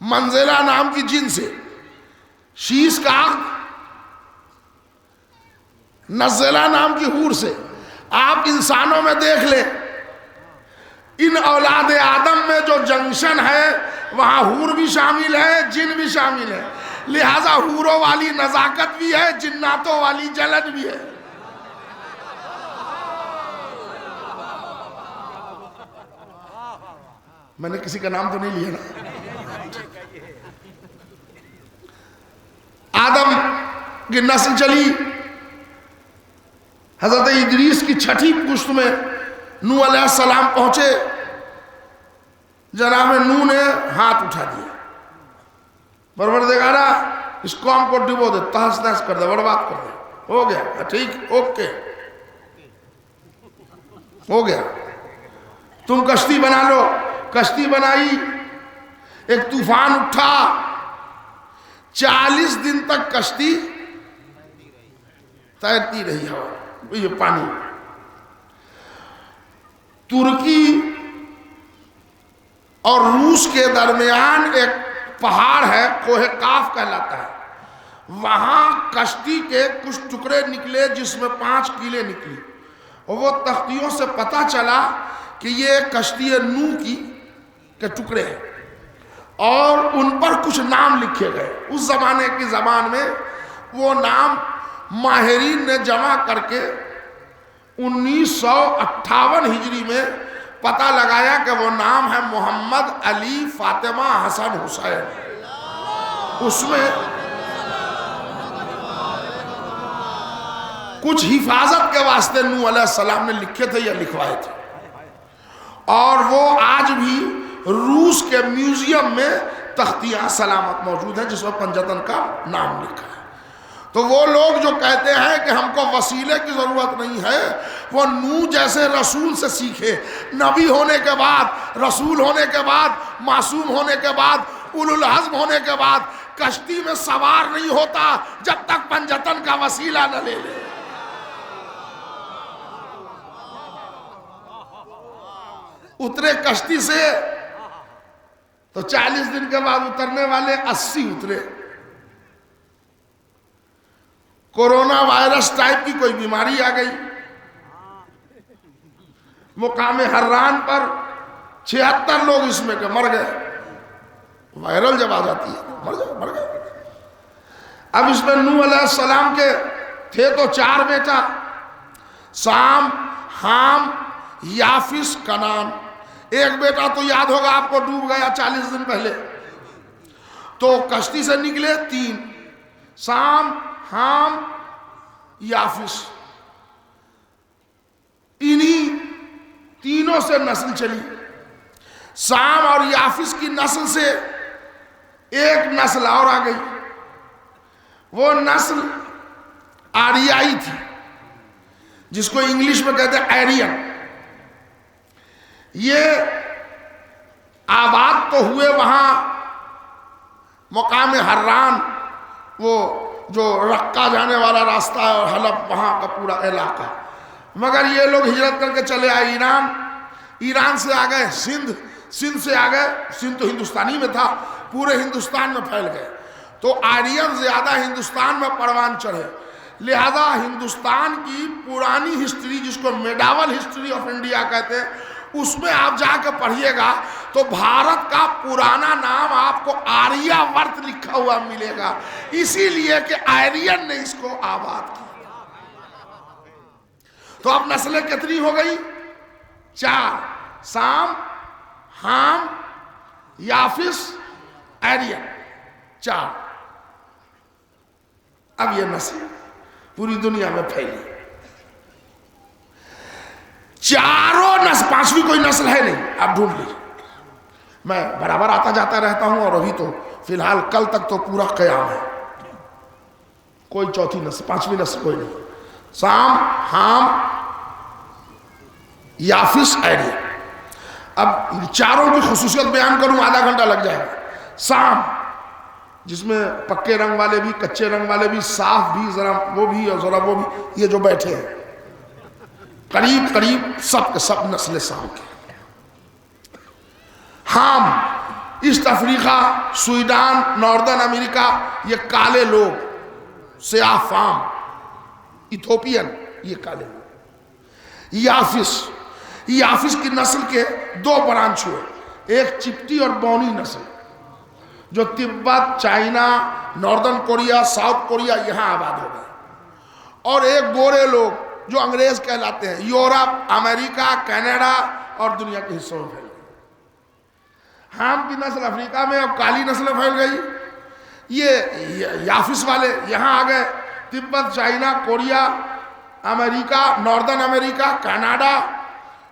منزلہ نام کی جن سے, شیس کا نزلہ نام کی حور سے. آپ انسانوں میں دیکھ لیں, ان اولاد آدم میں جو جنکشن ہے وہاں حور بھی شامل ہے, جن بھی شامل ہے, لہذا حوروں والی نزاکت بھی ہے, جناتوں والی جلد بھی ہے. میں نے کسی کا نام تو نہیں لیا نا. آدم کی نسل چلی, حضرت ادریس کی 6ٹھی پشت میں نوح علیہ السلام پہنچے. جناب نوح نے ہاتھ اٹھا دیا, پروردگارا اس قوم کو ڈبو دے, تہس نہس کر دے, برباد کر دے. ہو گیا, ٹھیک, اوکے, ہو گیا, تم کشتی بنا لو. کشتی بنائی, ایک طوفان اٹھا, 40 دن تک کشتی تیرتی رہی ہوا, یہ پانی. ترکی اور روس کے درمیان ایک پہاڑ ہے, کوہ کاف کہلاتا ہے. وہاں کشتی کے کچھ ٹکڑے نکلے جس میں 5 کیلیں نکلی, اور وہ تختیوں سے پتہ چلا کہ یہ کشتی نوح کے ٹکڑے ہیں, اور ان پر کچھ نام لکھے گئے. اس زمانے کی زبان میں وہ نام ماہرین نے جمع کر کے 1958 ہجری میں پتہ لگایا کہ وہ نام ہے محمد, علی, فاطمہ, حسن, حسین. اس میں کچھ حفاظت کے واسطے نوح علیہ السلام نے لکھے تھے یا لکھوائے تھے, اور وہ آج بھی روس کے میوزیم میں تختیاں سلامت موجود ہیں جس میں پنجتن کا نام لکھا ہے. تو وہ لوگ جو کہتے ہیں کہ ہم کو وسیلے کی ضرورت نہیں ہے, وہ نوح جیسے رسول سے سیکھے. نبی ہونے کے بعد, رسول ہونے کے بعد, معصوم ہونے کے بعد, اولو العزم ہونے کے بعد کشتی میں سوار نہیں ہوتا جب تک پنجتن کا وسیلہ نہ لے لے. اترے کشتی سے تو 40 دن کے بعد اترنے والے 80 اترے. کورونا وائرس ٹائپ کی کوئی بیماری آ گئی, مقام حران پر 76 لوگ اس میں کہ مر گئے. وائرل جب آ جاتی ہے مر گئے. اب اس میں نوح علیہ السلام کے تھے تو 4 بیٹا, سام, حام, یافس, کنان. ایک بیٹا تو یاد ہوگا آپ کو, ڈوب گیا 40 دن پہلے. تو کشتی سے نکلے 3, سام, حام, یافس. انہی تینوں سے نسل چلی. سام اور یافس کی نسل سے ایک نسل اور آ گئی، وہ نسل آریائی تھی، جس کو انگلش میں کہتے ہیں ایرین۔ یہ آباد تو ہوئے وہاں مقام حران، وہ جو رقہ جانے والا راستہ ہے، اور حلب وہاں کا پورا علاقہ، مگر یہ لوگ ہجرت کر کے چلے آئے ایران، ایران سے آ گئے سندھ، سندھ سے آ گئے، سندھ تو ہندوستانی میں تھا، پورے ہندوستان میں پھیل گئے، تو آرین زیادہ ہندوستان میں پروان چڑھے، لہذا ہندوستان کی پرانی ہسٹری، جس کو میڈاول ہسٹری آف انڈیا کہتے ہیں، اس میں آپ جا کے پڑھیے گا تو بھارت کا پرانا نام آپ کو آریہ ورت لکھا ہوا ملے گا، اسی لیے کہ آرین نے اس کو آباد کیا۔ تو اب نسلیں کتنی ہو گئی؟ 4، سام، حام، یافس، آرین، 4۔ اب یہ نسل پوری دنیا میں پھیلی، چاروں نسل، 5ویں کوئی نسل ہے نہیں، آپ ڈھونڈ لیجیے، میں برابر آتا جاتا رہتا ہوں، اور ابھی تو فی الحال کل تک تو پورا قیام ہے، کوئی چوتھی نسل، 5ویں نسل کوئی نہیں، سام، حام، یافس، آرین۔ اب چاروں کی خصوصیت بیان کروں آدھا گھنٹہ لگ جائے گا۔ سام، جس میں پکے رنگ والے بھی، کچے رنگ والے بھی، صاف بھی، ذرا وہ بھی اور ذرا وہ بھی، یہ جو بیٹھے ہیں قریب قریب سب کے سب نسل سام کے۔ حام، ایسٹ افریقہ، سویڈان، ناردرن امریکہ، یہ کالے لوگ، سیاہ فام، ایتھوپین، یہ کالے لوگ۔ یافس، یافس کی نسل کے 2 برانچ ہوئے، ایک چپٹی اور بونی نسل، جو Tibet, China, Northern Korea, South Korea یہاں آباد ہو گئے، اور ایک گورے لوگ جو انگریز کہلاتے ہیں، یورپ، امریکہ، کینیڈا اور دنیا کے حصوں میں پھیل گئے۔ حام کی نسل افریقہ میں، اب کالی نسلیں پھیل گئی، یہ یافس والے یہاں آ گئے، تبت، چائنا، کوریا، امریکہ، ناردرن امریکہ، کینیڈا،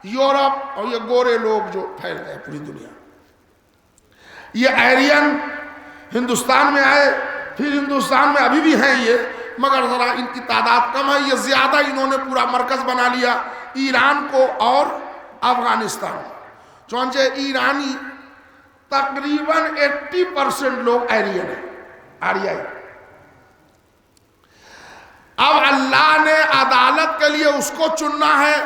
یورپ، اور یہ گورے لوگ جو پھیل گئے پوری دنیا۔ یہ آرین ہندوستان میں آئے، پھر ہندوستان میں ابھی بھی ہیں یہ، مگر ذرا ان کی تعداد کم ہے، یہ زیادہ انہوں نے پورا مرکز بنا لیا ایران کو اور افغانستان، چونچہ ایرانی تقریباً 80% لوگ آرین ہیں، آریائی۔ اب اللہ نے عدالت کے لیے اس کو چننا ہے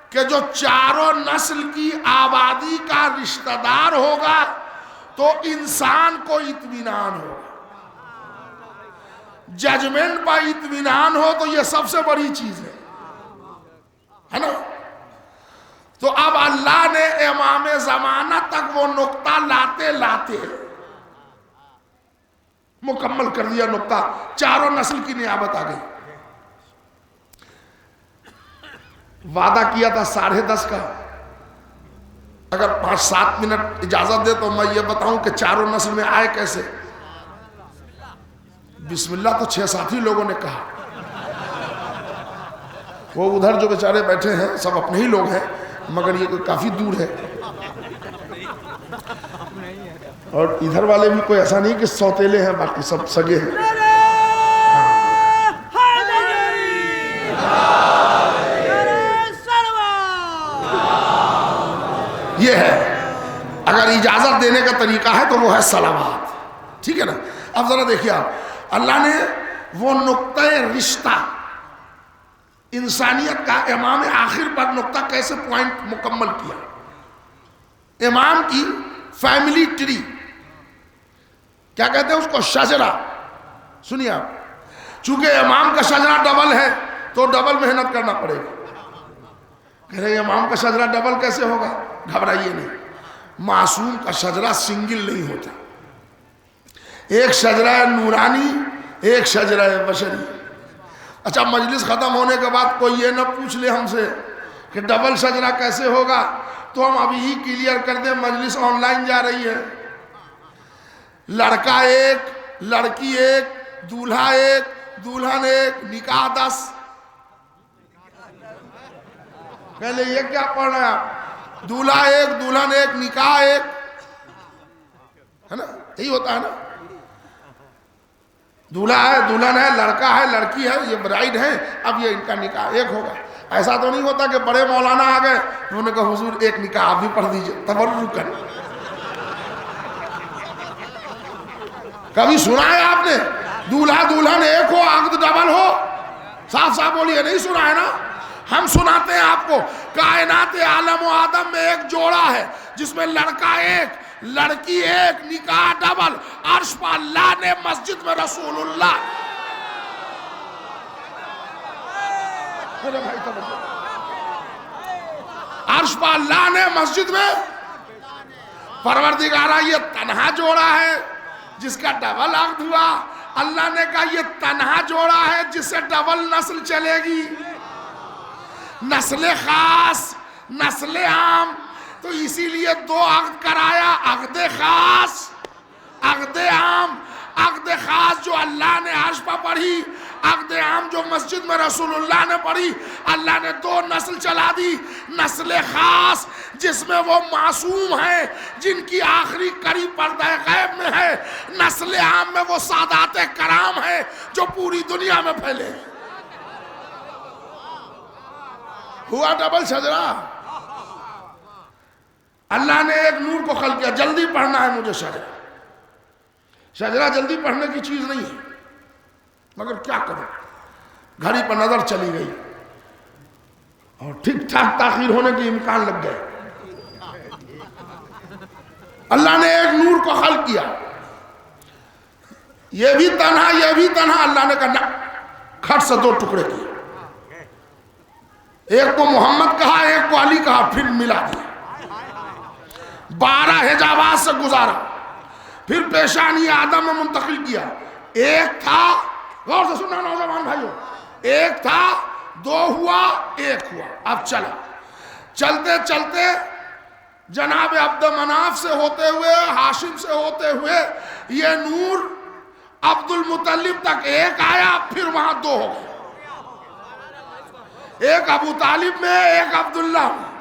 کہ جو چاروں نسل کی آبادی کا رشتہ دار ہوگا تو انسان کو اطمینان ہوگا، ججمنٹ پر اطمینان ہو تو یہ سب سے بڑی چیز ہے نا۔ تو اب اللہ نے امام زمانہ تک وہ نقطہ لاتے لاتے مکمل کر دیا، نقطہ چاروں نسل کی نیابت آ گئی۔ وعدہ کیا تھا 10:30 کا، اگر 5-7 منٹ اجازت دے تو میں یہ بتاؤں کہ چاروں نسل میں آئے کیسے۔ بسم اللہ تو 6-7 ہی لوگوں نے کہا، وہ ادھر جو بیچارے بیٹھے ہیں سب اپنے ہی لوگ ہیں، مگر یہ کافی دور ہے، اور ادھر والے بھی کوئی ایسا نہیں کہ سوتیلے ہیں، باقی سب سگے ہیں۔ یہ ہے، اگر اجازت دینے کا طریقہ ہے تو وہ ہے صلوات، ٹھیک ہے نا۔ اب ذرا دیکھیے آپ، اللہ نے وہ نقطہ رشتہ انسانیت کا امام آخر پر نقطہ کیسے پوائنٹ مکمل کیا۔ امام کی فیملی ٹری، کیا کہتے ہیں اس کو، شجرہ، سنیے آپ، چونکہ امام کا شجرہ ڈبل ہے تو ڈبل محنت کرنا پڑے گا۔ کہہ رہے امام کا شجرہ ڈبل کیسے ہوگا؟ گھبرائیے نہیں، معصوم کا شجرہ سنگل نہیں ہوتا، ایک شجرہ نورانی، ایک شجرہ بشری۔ اچھا، مجلس ختم ہونے کے بعد کوئی یہ نہ پوچھ لے ہم سے کہ ڈبل شجرہ کیسے ہوگا، تو ہم ابھی ہی کلیئر کر دیں، مجلس آن لائن جا رہی ہے، لڑکا ایک، لڑکی ایک، دولہا ایک، دولہن ایک، نکاح 10۔ پہلے یہ کیا پڑھ رہے ہیں آپ؟ دولہا ایک دلہن ایک نکاح ایک ہے نا, یہی ہوتا ہے نا. دولہا ہے دلہن ہے لڑکا ہے لڑکی ہے یہ برائڈ ہے اب یہ ان کا نکاح ایک ہوگا. ایسا تو نہیں ہوتا کہ بڑے مولانا آ گئے انہوں نے کہا حضور ایک نکاح آپ بھی پڑھ دیجئے تبرکن. کبھی سنا ہے آپ نے دولہا دلہن ایک ہو عقد ڈبل ہو؟ صاف صاف بولیے, نہیں سنا ہے نا. ہم سناتے ہیں آپ کو کائنات عالم و آدم میں ایک جوڑا ہے جس میں لڑکا ایک لڑکی ایک نکاح ڈبل. عرش پر اللہ نے مسجد میں رسول اللہ عرش پر اللہ نے مسجد میں پروردگارہ یہ تنہا جوڑا ہے جس کا ڈبل عقد ہوا. اللہ نے کہا یہ تنہا جوڑا ہے جس سے ڈبل نسل چلے گی, نسل خاص نسل عام. تو اسی لیے دو عقد کرایا, عقد خاص عقد عام. عقد خاص جو اللہ نے عرش پر پڑھی, عقد عام جو مسجد میں رسول اللہ نے پڑھی. اللہ نے دو نسل چلا دی, نسل خاص جس میں وہ معصوم ہیں جن کی آخری قریب پردہ غیب میں ہے, نسل عام میں وہ سادات کرام ہیں جو پوری دنیا میں پھیلے. ہوا ڈبل شجرہ. اللہ نے ایک نور کو خلق کیا. جلدی پڑھنا ہے مجھے شجرہ. شجرہ جلدی پڑھنے کی چیز نہیں ہے مگر کیا کروں, گھڑی پر نظر چلی گئی اور ٹھیک ٹھاک تاخیر ہونے کی امکان لگ گئے. اللہ نے ایک نور کو خلق کیا, یہ بھی تنہا یہ بھی تنہا. اللہ نے کہا نہ, کھٹ سے دو ٹکڑے کیے, ایک کو محمد کہا ایک کو علی کہا, پھر ملا دیا. 12 حجابات سے گزارا, پھر پیشانی آدم میں منتقل کیا. ایک تھا, غور سے سننا نوجوان بھائیو, ایک تھا دو ہوا ایک ہوا. اب چلا چلتے چلتے جناب عبد مناف سے ہوتے ہوئے ہاشم سے ہوتے ہوئے یہ نور عبد المطلب تک ایک آیا, پھر وہاں دو ہو گئے, ایک ابو طالب میں ایک عبداللہ میں.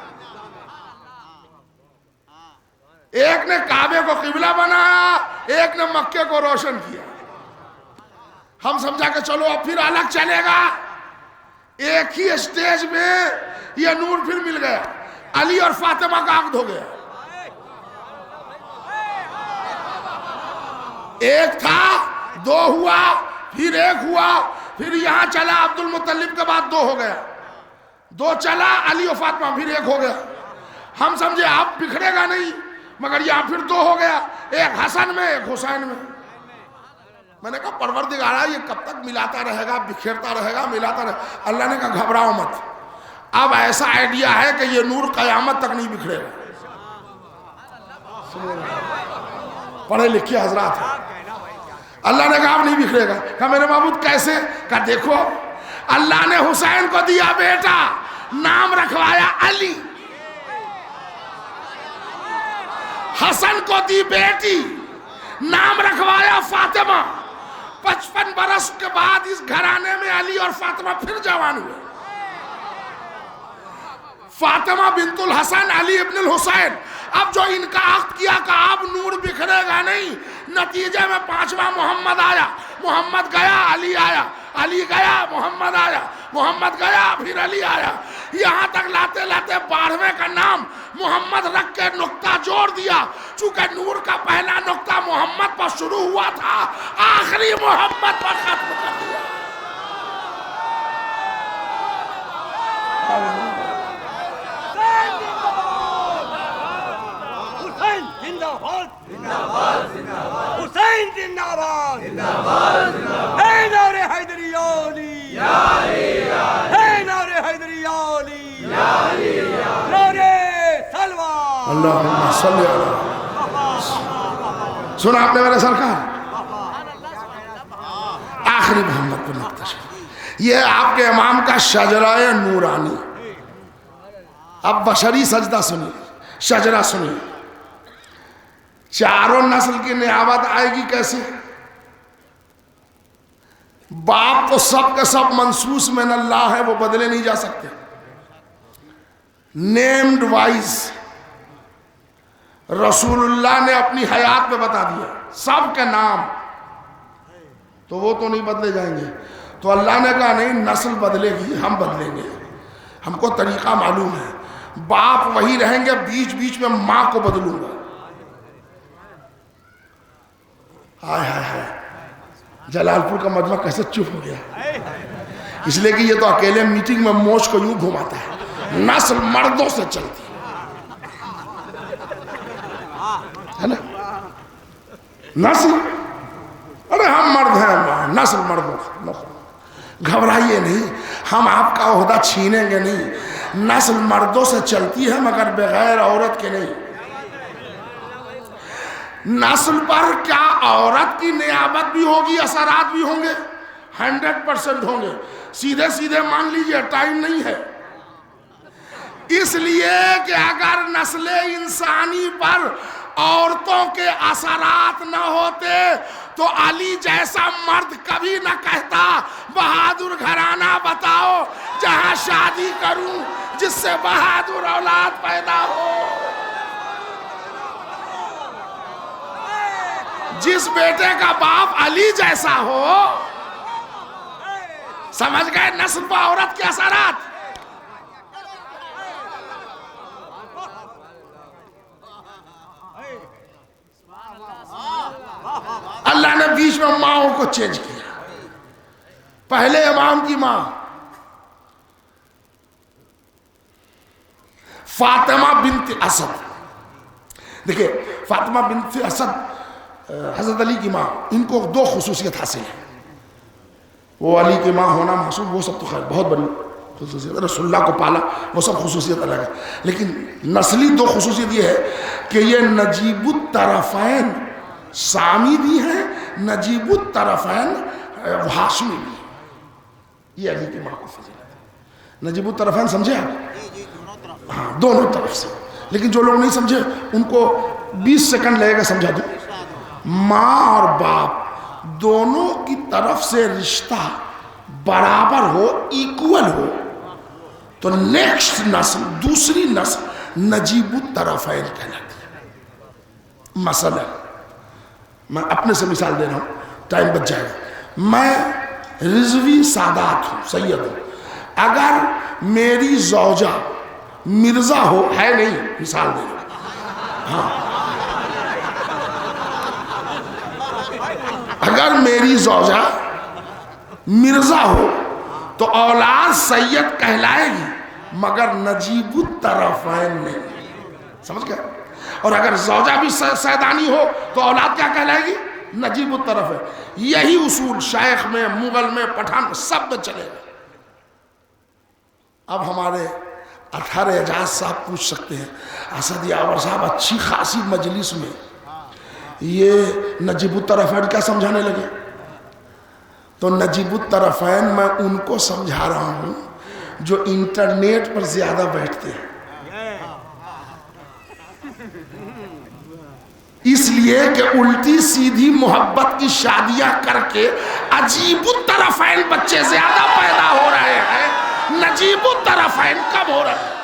ایک نے کعبے کو قبلہ بنایا, ایک نے مکے کو روشن کیا. ہم سمجھا کہ چلو اب پھر الگ چلے گا. ایک ہی اسٹیج میں یہ نور پھر مل گیا. علی اور فاطمہ کا عقد ہو گیا. ایک تھا دو ہوا پھر ایک ہوا, پھر یہاں چلا عبد المطلب کے بعد دو ہو گیا, دو چلا علی اور فاطمہ پھر ایک ہو گیا. ہم سمجھے اب بکھڑے گا نہیں مگر یہاں پھر دو ہو گیا, ایک حسن میں ایک حسین میں. میں نے کہا پروردگارہ یہ کب تک ملاتا رہے گا بکھیرتا رہے گا ملاتا رہے گا. اللہ نے کہا گھبراؤ مت, اب ایسا آئیڈیا ہے کہ یہ نور قیامت تک نہیں بکھرے گا. پڑھے لکھے حضرات ہیں. اللہ نے کہا اب نہیں بکھرے گا. کہا میرے معبود کیسے؟ کہا دیکھو اللہ نے حسین کو دیا بیٹا, نام رکھوایا علی. حسن کو دی بیٹی, نام رکھوایا فاطمہ. 55 برس کے بعد اس گھرانے میں علی اور فاطمہ پھر جوان ہوئے. فاطمہ بنت الحسن علی ابن الحسین. اب جو ان کا عقد کیا کہ اب نور بکھرے گا نہیں, نتیجے میں 5واں محمد آیا, محمد گیا علی آیا, علی گیا محمد آیا, محمد گیا پھر علی آیا, یہاں تک لاتے لاتے 12ویں کا نام محمد رکھ کے نقطہ جوڑ دیا. چونکہ نور کا پہلا نقطہ محمد پر شروع ہوا تھا, آخری محمد پر ختم کر دیا. حسین زندہ باد, اے نعرہ حیدری علی, اے نعرہ حیدری علی, نعرہ سلوات. اللہم صلی علی. سنا آپ نے میرے سرکار, آخری محمد پر نقطہ. یہ آپ کے امام کا شجرہ نورانی. اب بشری سجدہ سنیے, شجرہ سنیے. چاروں نسل کی نیابت آئے گی کیسے؟ باپ تو سب کے سب منصوص من اللہ ہے, وہ بدلے نہیں جا سکتے. نیمڈ وائز رسول اللہ نے اپنی حیات میں بتا دیا سب کے نام، تو وہ تو نہیں بدلے جائیں گے. تو اللہ نے کہا نہیں، نسل بدلے گی، ہم بدلیں گے. ہم کو طریقہ معلوم ہے. باپ وہی رہیں گے، بیچ بیچ میں ماں کو بدلوں گا. ہائے ہائے ہائے، جلال پور کا مجمع کیسے چپ ہو گیا؟ اس لیے کہ یہ تو اکیلے میٹنگ میں موچ کو یوں گھماتا ہے. نسل مردوں سے چلتی ہے نا، نسل. ارے ہم مرد ہیں، نسل مردوں سے. گھبرائیے نہیں، ہم آپ کا عہدہ چھینیں گے نہیں. نسل مردوں سے چلتی ہے مگر بغیر عورت کے نہیں. نسل پر کیا عورت کی نیابت بھی ہوگی، اثرات بھی ہوں گے، 100% ہوں گے. سیدھے سیدھے مان لیجئے، ٹائم نہیں ہے. اس لیے کہ اگر نسل انسانی پر عورتوں کے اثرات نہ ہوتے تو علی جیسا مرد کبھی نہ کہتا بہادر گھرانہ بتاؤ جہاں شادی کروں جس سے بہادر اولاد پیدا ہو. جس بیٹے کا باپ علی جیسا ہو، سمجھ گئے نسل پر عورت کے اثرات. اللہ نے بیچ میں ماؤں کو چینج کیا. پہلے امام کی ماں فاطمہ بنت اسد. دیکھیں فاطمہ بنت اسد حضرت علی کی ماں، ان کو 2 خصوصیت حاصل ہے. وہ علی کی ماں ہونا معصوم، وہ سب تو خیر بہت بڑی خصوصیت، رسول اللہ کو پالا، وہ سب خصوصیت الگ ہے. لیکن نسلی 2 خصوصیت یہ ہے کہ یہ نجیب الطرفین سامی بھی ہیں، نجیب الطرفین ہاشمی بھی ہیں. یہ علی کی ماں کو فضیلت ہے. نجیب الطرفین سمجھے آپ؟ ہاں، دونوں طرف سے. لیکن جو لوگ نہیں سمجھے ان کو 20 سیکنڈ لگے گا سمجھا دوں. ماں اور باپ دونوں کی طرف سے رشتہ برابر ہو، ایکول ہو، تو نیکسٹ نسل، دوسری نسل نجیب الطرفین کہلاتی ہے. مثلا میں اپنے سے مثال دے رہا ہوں، ٹائم بچ جائے گا. میں رضوی سادات ہوں، سید ہوں. اگر میری زوجہ مرزا ہو، ہے نہیں، مثال دے رہا ہوں. ہاں، اگر میری زوجہ مرزا ہو تو اولاد سید کہلائے گی مگر نجیب الطرفین نہیں. سمجھ گئے؟ اور اگر زوجہ بھی سیدانی ہو تو اولاد کیا کہلائے گی؟ نجیب الطرفین. یہی اصول شیخ میں، مغل میں، پٹھان سب میں چلے گا. اب ہمارے 18 اعجاز صاحب پوچھ سکتے ہیں اسد یاور صاحب اچھی خاصی مجلس میں یہ نجیب الطرفین کیا سمجھانے لگے؟ تو نجیب الطرفین میں ان کو سمجھا رہا ہوں جو انٹرنیٹ پر زیادہ بیٹھتے ہیں. اس لیے کہ الٹی سیدھی محبت کی شادیاں کر کے عجیب الطرفین بچے زیادہ پیدا ہو رہے ہیں، نجیب الطرفین کم ہو رہے ہیں.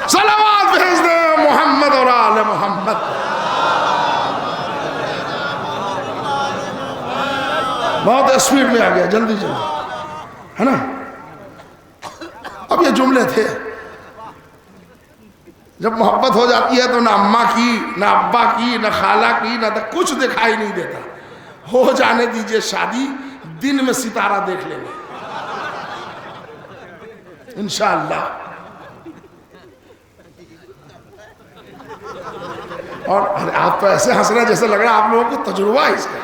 صلوات بھیج دیں محمد اور آل محمد. بہت اسپیڈ میں آ گیا، جلدی جلدی، ہے نا. اب یہ جملے تھے. جب محبت ہو جاتی ہے تو نہ اماں کی، نہ ابا کی، نہ خالہ کی، نہ کچھ دکھائی نہیں دیتا. ہو جانے دیجئے شادی، دن میں ستارہ دیکھ لیں گے انشاءاللہ. اور آپ تو ایسے ہنس رہے ہیں جیسے لگ رہا ہے آپ لوگوں کو تجربہ ہے اس کا.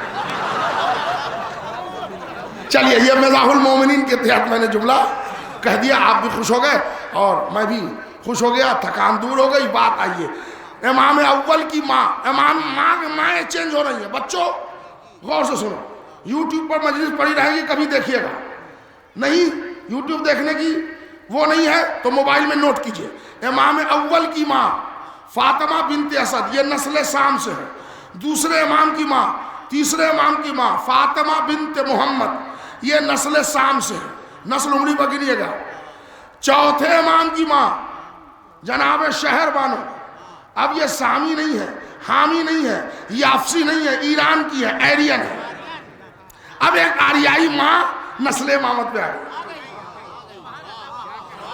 چلیے یہ مزاح المومنین کے تحت میں نے جملہ کہہ دیا، آپ بھی خوش ہو گئے اور میں بھی خوش ہو گیا، تھکان دور ہو گئی. بات آئیے امام اول کی ماں، مائیں چینج ہو رہی ہیں. بچوں غور سے سنو، یوٹیوب پر مجلس پڑی رہے گی، کبھی دیکھیے گا. نہیں یوٹیوب دیکھنے کی وہ نہیں ہے تو موبائل میں نوٹ کیجئے. امام اول کی ماں فاطمہ بنت اسد، یہ نسل شام سے ہے. دوسرے امام کی ماں، تیسرے امام کی ماں فاطمہ بنت محمد، یہ نسل سام سے ہے، نسل انگلی پر گنیے گا۔ چوتھے امام کی ماں جناب شہر بانو، اب یہ سامی نہیں ہے، حامی نہیں ہے، یافسی نہیں ہے، ایران کی ہے، ایرین ہے۔ اب ایک آریائی ماں نسل امامت پہ آ گئی۔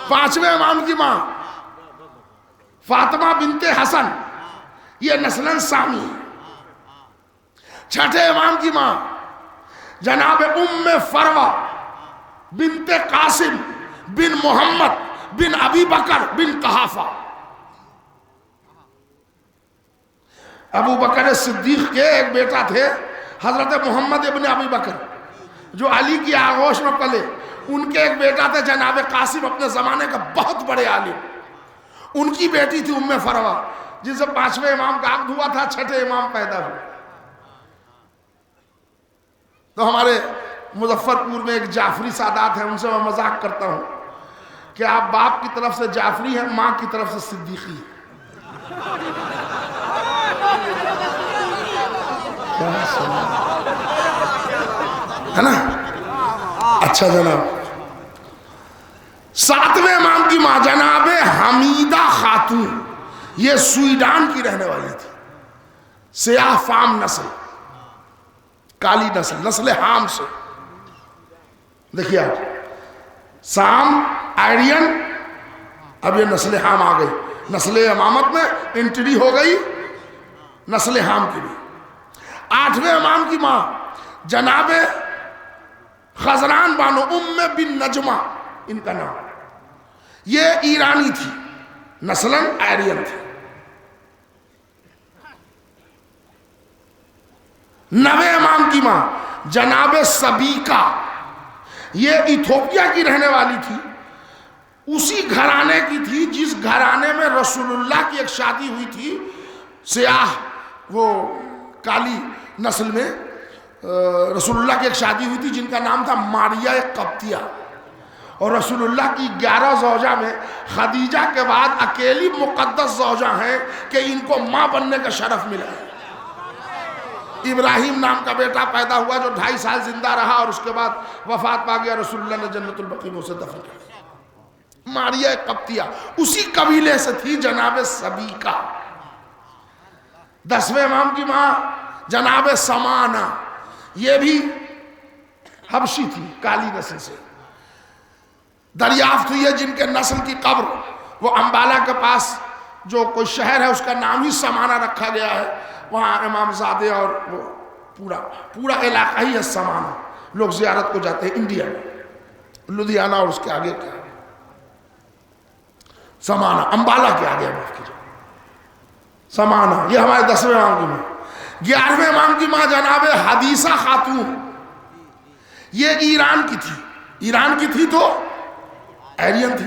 پانچویں امام کی ماں فاطمہ بنت حسن، یہ نسلاً سامی ہے۔ چھٹے امام کی ماں جناب ام فروہ بنت قاسم بن محمد بن ابی بکر بن قحافہ۔ ابو بکر صدیق کے ایک بیٹا تھے حضرت محمد ابن ابی بکر، جو علی کی آغوش میں پلے۔ ان کے ایک بیٹا تھے جناب قاسم، اپنے زمانے کا بہت بڑے عالم۔ ان کی بیٹی تھی ام فروہ، جن سے پانچویں امام کا عقد ہوا تھا، چھٹے امام پیدا ہوئے۔ تو ہمارے مظفر پور میں ایک جعفری سادات ہیں، ان سے میں مذاق کرتا ہوں کہ آپ باپ کی طرف سے جعفری ہیں، ماں کی طرف سے صدیقی ہیں۔ ہے نا؟ اچھا جناب، ساتویں امام کی ماں جناب حمیدہ خاتون، یہ سویڈان کی رہنے والی تھی، سیاہ فام نسل، کالی نسل، نسل حام سے۔ دیکھیے آپ، سام، آئرین، اب یہ نسل حام آ گئی، نسل امامت میں انٹری ہو گئی نسل حام کی بھی۔ آٹھویں امام کی ماں جناب خزران بانو ام بن نجمہ، ان کا نام، یہ ایرانی تھی، نسلاً آئرین تھی۔ نویں امام کی ماں جناب سبیکہ، یہ ایتھوپیا کی رہنے والی تھی، اسی گھرانے کی تھی جس گھرانے میں رسول اللہ کی ایک شادی ہوئی تھی، سیاہ وہ کالی نسل میں رسول اللہ کی ایک شادی ہوئی تھی جن کا نام تھا ماریہ قبطیہ۔ اور رسول اللہ کی 11 زوجہ میں خدیجہ کے بعد اکیلی مقدس زوجہ ہیں کہ ان کو ماں بننے کا شرف ملا ہے۔ ابراہیم نام کا بیٹا پیدا ہوا جو 2.5 سال زندہ رہا اور اس کے بعد وفات پا گیا، رسول اللہ نے جنت البقیع میں اسے دفن کیا۔ ماریہ قبطیہ اسی قبیلے سے تھی جناب سبیکہ۔ 10ویں امام کی ماں جناب سمانہ، یہ بھی حبشی تھی، کالی نسل سے۔ دریافت ہوئی ہے جن کے نسل کی قبر وہ امبالہ کے پاس جو کوئی شہر ہے اس کا نام ہی سمانہ رکھا گیا ہے، وہاں امام زادے اور وہ پورا علاقہ ہی ہے سمانہ، لوگ زیارت کو جاتے ہیں۔ انڈیا لدھیانہ اور اس کے آگے کیا سمانہ، امبالہ کے آگے معاف کیجیے، سمانہ، یہ ہمارے 10ویں امام کی ماں۔ 11ویں امام کی ماں جناب حدیثہ خاتون، یہ ایران کی تھی، ایران کی تھی تو ایرین تھی۔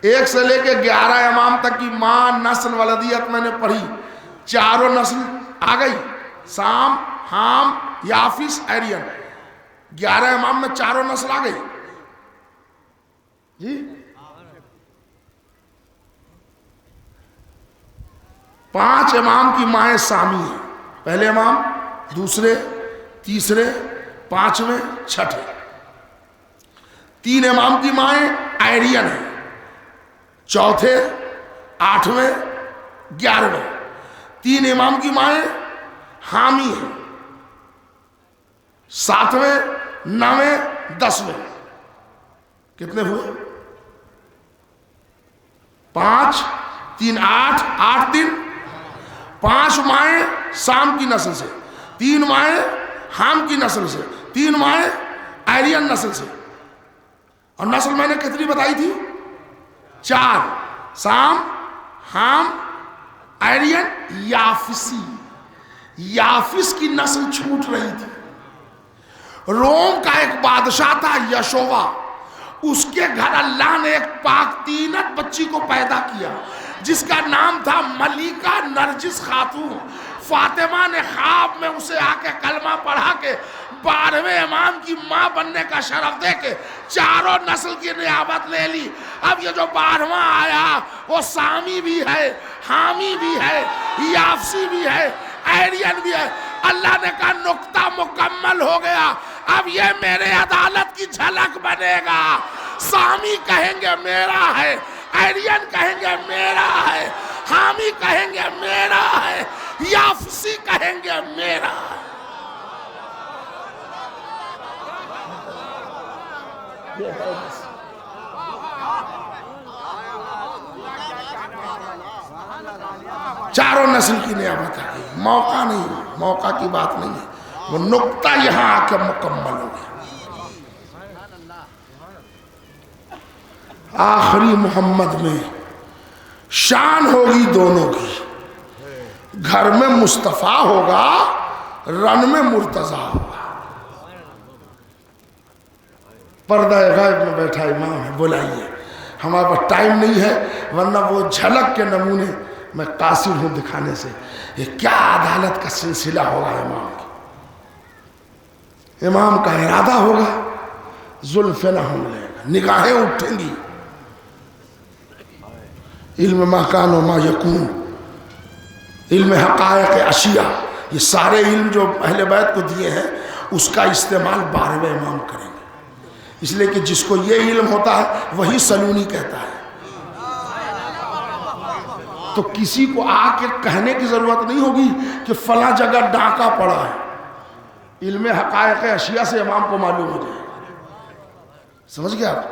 1 سے لے کے 11 امام تک کی ماں نسل ولدیت میں نے پڑھی، چاروں نسل آ گئی، سام، حام، یافس، ایرین۔ 11 امام میں چاروں نسل آ گئی جی۔ 5 امام کی مائیں سامی ہیں، پہلے امام، دوسرے، تیسرے، 5ویں، 6ٹھے۔ 3 امام کی مائیں آئرین ہیں، 4تھے، 8ویں، 11ویں۔ 3 امام کی مائیں حامی ہیں، 7ویں، 9ویں، 10ویں۔ کتنے ہوئے؟ 5، 3، 8، 8 3، 5 مائیں سام کی نسل سے، 3 مائیں حام کی نسل سے، 3 مائیں آئرین نسل سے۔ اور نسل میں نے کتنی بتائی تھی؟ 4، سام، حام، آئرین، یافسی۔ یافس کی نسل چھوٹ رہی تھی۔ روم کا ایک بادشاہ تھا یشووا، اس کے گھر اللہ نے ایک پاک تینت بچی کو پیدا کیا جس کا نام تھا ملیکہ نرجس خاتون۔ فاطمہ نے خواب میں اسے آ کے کلمہ پڑھا کے 12ویں امام کی ماں بننے کا شرف دے کے چاروں نسل کی نیابت لے لی۔ اب یہ جو 12واں آیا وہ سامی بھی ہے، حامی بھی ہے، یافسی بھی ہے، ایرین بھی ہے۔ اللہ نے کہا نقطہ مکمل ہو گیا، اب یہ میرے عدالت کی جھلک بنے گا۔ سامی کہیں گے میرا ہے، ایرین کہیں گے میرا ہے، حامی کہیں گے میرا ہے، یافسی کہیں گے میرا ہے۔ چاروں نسل کی نعمت ہے، موقع نہیں، موقع کی بات نہیں ہے، وہ نقطہ یہاں آ کے مکمل ہو گیا۔ آخری محمد میں شان ہوگی دونوں کی، گھر میں مصطفیٰ ہوگا، رن میں مرتضیٰ ہوگا۔ پردہ غیب میں بیٹھا امام ہے، بلائیے، ہمارے پاس ٹائم نہیں ہے ورنہ وہ جھلک کے نمونے میں قاصر ہوں دکھانے سے۔ یہ کیا عدالت کا سلسلہ ہوگا امام کی، امام کا ارادہ ہوگا، زلف نہ ہونے گا، نگاہیں اٹھیں گی۔ علم ما کان و ما یکون، علم حقائق اشیاء، یہ سارے علم جو اہل بیت کو دیے ہیں اس کا استعمال 12ویں امام کریں گے، اس لیے کہ جس کو یہ علم ہوتا ہے وہی سلونی کہتا ہے۔ تو کسی کو آ کے کہنے کی ضرورت نہیں ہوگی کہ فلاں جگہ ڈاکہ پڑا ہے، علم حقائق اشیاء سے امام کو معلوم ہو جائے۔ سمجھ گیا آپ؟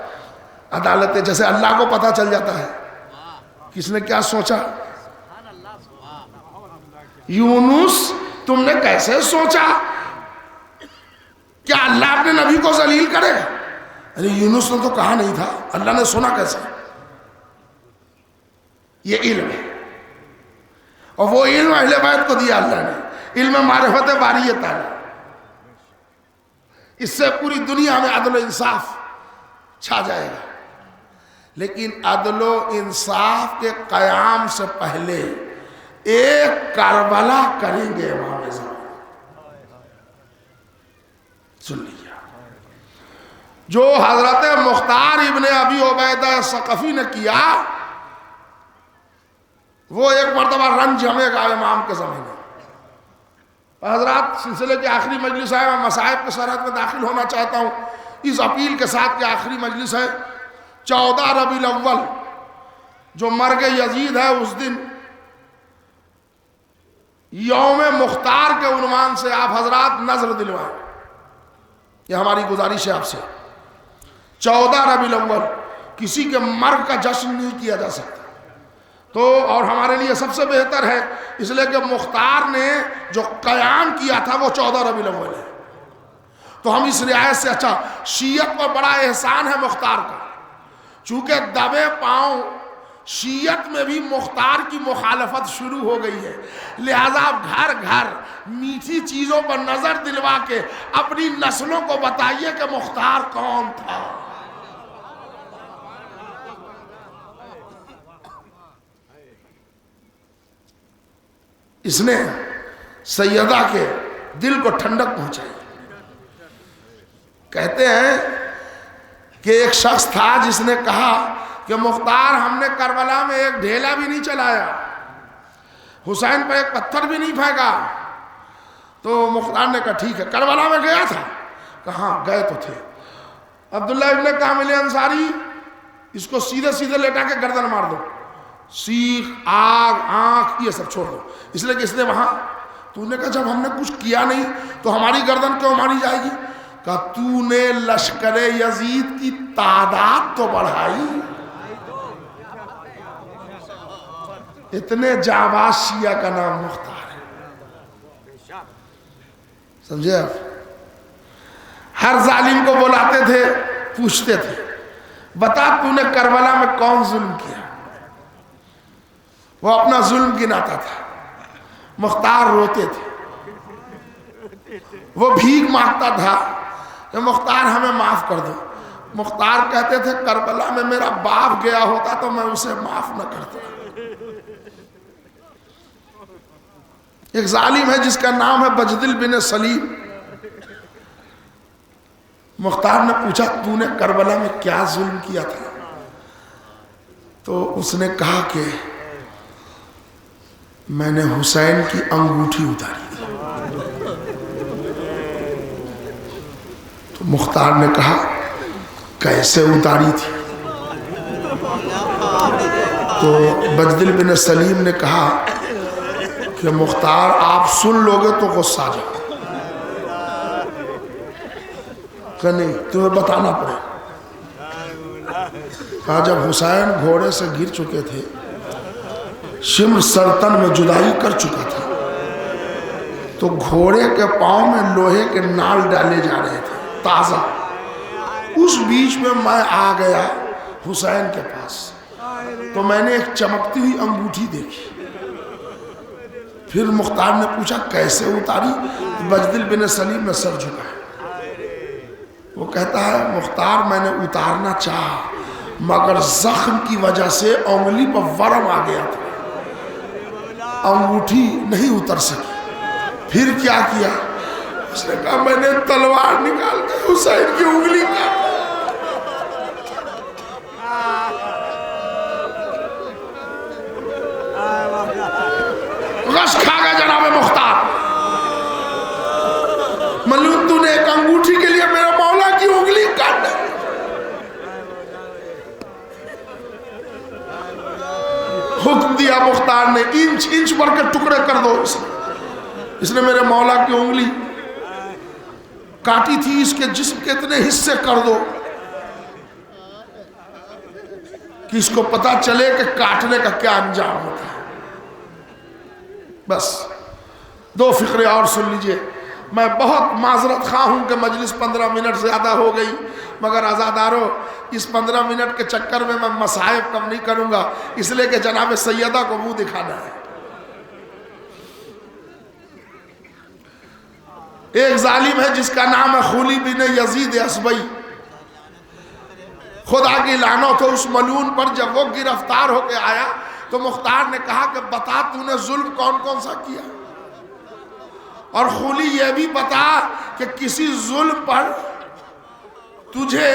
عدالتیں جیسے اللہ کو پتہ چل جاتا ہے کس نے کیا سوچا۔ یونس تم نے کیسے سوچا؟ کیا اللہ اپنے نبی کو ذلیل کرے گا؟ ارے یونس نے تو کہا نہیں تھا، اللہ نے سنا کیسے؟ یہ علم ہے، اور وہ علم اہل بیت کو دیا اللہ نے، علم معرفت باری تعالی۔ اس سے پوری دنیا میں عدل و انصاف چھا جائے گا، لیکن عدل و انصاف کے قیام سے پہلے ایک کربلا کریں گے امام زمان۔ سن لیجیے، جو حضرت مختار ابن ابی عبیدہ ثقفی نے کیا وہ ایک مرتبہ رن جمے گا امام کے زمانے۔ حضرات سلسلے کی آخری مجلس ہے، میں مصائب کے سرحد میں داخل ہونا چاہتا ہوں اس اپیل کے ساتھ کہ آخری مجلس ہے 14 ربیع الاول جو مرگ یزید ہے اس دن یوم مختار کے عنوان سے آپ حضرات نظر دلوائیں، یہ ہماری گزارش ہے آپ سے۔ 14 ربیع الاول کسی کے مرگ کا جشن نہیں کیا جا سکتا، تو اور ہمارے لیے سب سے بہتر ہے اس لیے کہ مختار نے جو قیام کیا تھا وہ 14 ربیع الاول ہے، تو ہم اس رعایت سے اچھا شیعت پر بڑا احسان ہے مختار کا، چونکہ دبے پاؤں شیعت میں بھی مختار کی مخالفت شروع ہو گئی ہے، لہذا آپ گھر گھر میٹھی چیزوں پر نظر دلوا کے اپنی نسلوں کو بتائیے کہ مختار کون تھا۔ اس نے سیدہ کے دل کو ٹھنڈک پہنچائی۔ کہتے ہیں کہ ایک شخص تھا جس نے کہا کہ مختار ہم نے کربلا میں ایک ڈھیلا بھی نہیں چلایا، حسین پہ ایک پتھر بھی نہیں پھینکا۔ تو مختار نے کہا ٹھیک ہے، کربلا میں گیا تھا؟ کہاں گئے تو تھے۔ عبداللہ ابن کامل انصاری اس کو سیدھے سیدھے لیٹا کے گردن مار دو، سیخ آگ آنکھ یہ سب چھوڑ دو، اس لیے کہ اس نے وہاں تو نے کہا جب ہم نے کچھ کیا نہیں تو ہماری گردن کیوں ماری جائے گی؟ کہا تو نے لشکر یزید کی تعداد تو بڑھائی، اتنے جانباز شیعہ کا نام مختار ہے، سمجھے آپ؟ ہر ظالم کو بلاتے تھے، پوچھتے تھے بتا تو نے کربلا میں کون ظلم کیا؟ وہ اپنا ظلم گناتا تھا، مختار روتے تھے، وہ بھیک مانگتا تھا کہ مختار ہمیں معاف کر دو۔ مختار کہتے تھے کربلا میں میرا باپ گیا ہوتا تو میں اسے معاف نہ کرتا۔ ایک ظالم ہے جس کا نام ہے بجدل بن سلیم، مختار نے پوچھا تو نے کربلا میں کیا ظلم کیا تھا؟ تو اس نے کہا کہ میں نے حسین کی انگوٹھی اتاری تھی. تو مختار نے کہا کیسے اتاری تھی؟ تو بجدل بن سلیم نے کہا کہ مختار آپ سن لو گے تو غصہ آ جائے کہ نہیں تمہیں بتانا پڑے. کہا جب حسین گھوڑے سے گر چکے تھے، شمر سرتن میں جدائی کر چکا تھا، تو گھوڑے کے پاؤں میں لوہے کے نال ڈالے جا رہے تھے تازہ. اس بیچ میں میں آ گیا حسین کے پاس، تو میں نے ایک چمکتی ہوئی انگوٹھی دیکھی. پھر مختار نے پوچھا کیسے اتاری؟ بجدل بن سلیم نے سر جھکایا. وہ کہتا ہے مختار میں نے اتارنا چاہا مگر زخم کی وجہ سے انگلی پر ورم آ گیا تھا، انگوٹھی نہیں اتر سکی. پھر کیا کیا؟ اس نے کہا میں نے تلوار نکال کے حسین کی انگلی کاٹی. غش کھا گیا جناب مختار. ملون تو نے ایک انگوٹھی کے لیے میرا مولا کی انگلی کاٹ دی. حکم دیا مختار نے انچ انچ بھر کے ٹکڑے کر دو. اس نے میرے مولا کی انگلی کاٹی تھی، اس کے جسم کے اتنے حصے کر دو کہ اس کو پتا چلے کہ کاٹنے کا کیا انجام ہوتا ہے. بس 2 فقرے اور سن لیجئے. میں بہت معذرت خواہ ہوں کہ مجلس 15 منٹ زیادہ ہو گئی، مگر عزادارو اس 15 منٹ کے چکر میں مصائب کم نہیں کروں گا، اس لیے کہ جناب سیدہ کو منہ دکھانا ہے. ایک ظالم ہے جس کا نام ہے خولی بن یزید اسبئی. خدا کی لعنت ہو اس ملعون پر. جب وہ گرفتار ہو کے آیا تو مختار نے کہا کہ بتا تو نے ظلم کون کون سا کیا، اور خولی یہ بھی بتا کہ کسی ظلم پر تجھے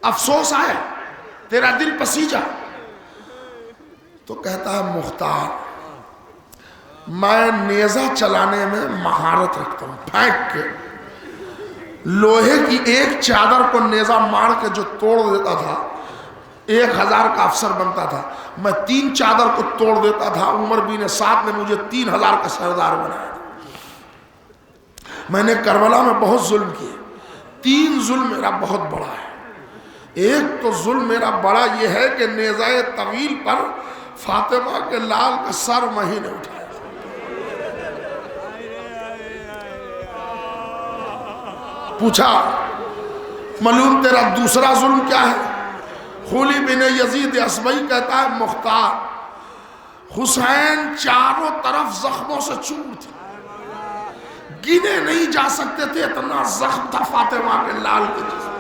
افسوس آیا، تیرا دل پسیجا. تو کہتا ہے مختار میں نیزہ چلانے میں مہارت رکھتا ہوں. پھینک کے لوہے کی ایک چادر کو نیزہ مار کے جو توڑ دیتا تھا 1000 کا افسر بنتا تھا. میں 3 چادر کو توڑ دیتا تھا. عمر بن سعد نے مجھے 3000 کا سردار بنایا. میں نے کربلا میں بہت ظلم کیے. 3 ظلم میرا بہت بڑا ہے. ایک تو ظلم میرا بڑا یہ ہے کہ نیزہ طویل پر فاطمہ کے لال کا سر میں نے اٹھایا. پوچھا ملعون تیرا دوسرا ظلم کیا ہے؟ خولی بن یزید اسبئی کہتا ہے مختار حسین چاروں طرف زخموں سے چور تھے، گنے نہیں جا سکتے تھے، اتنا زخم تھا فاطمہ کے لال کے جسم.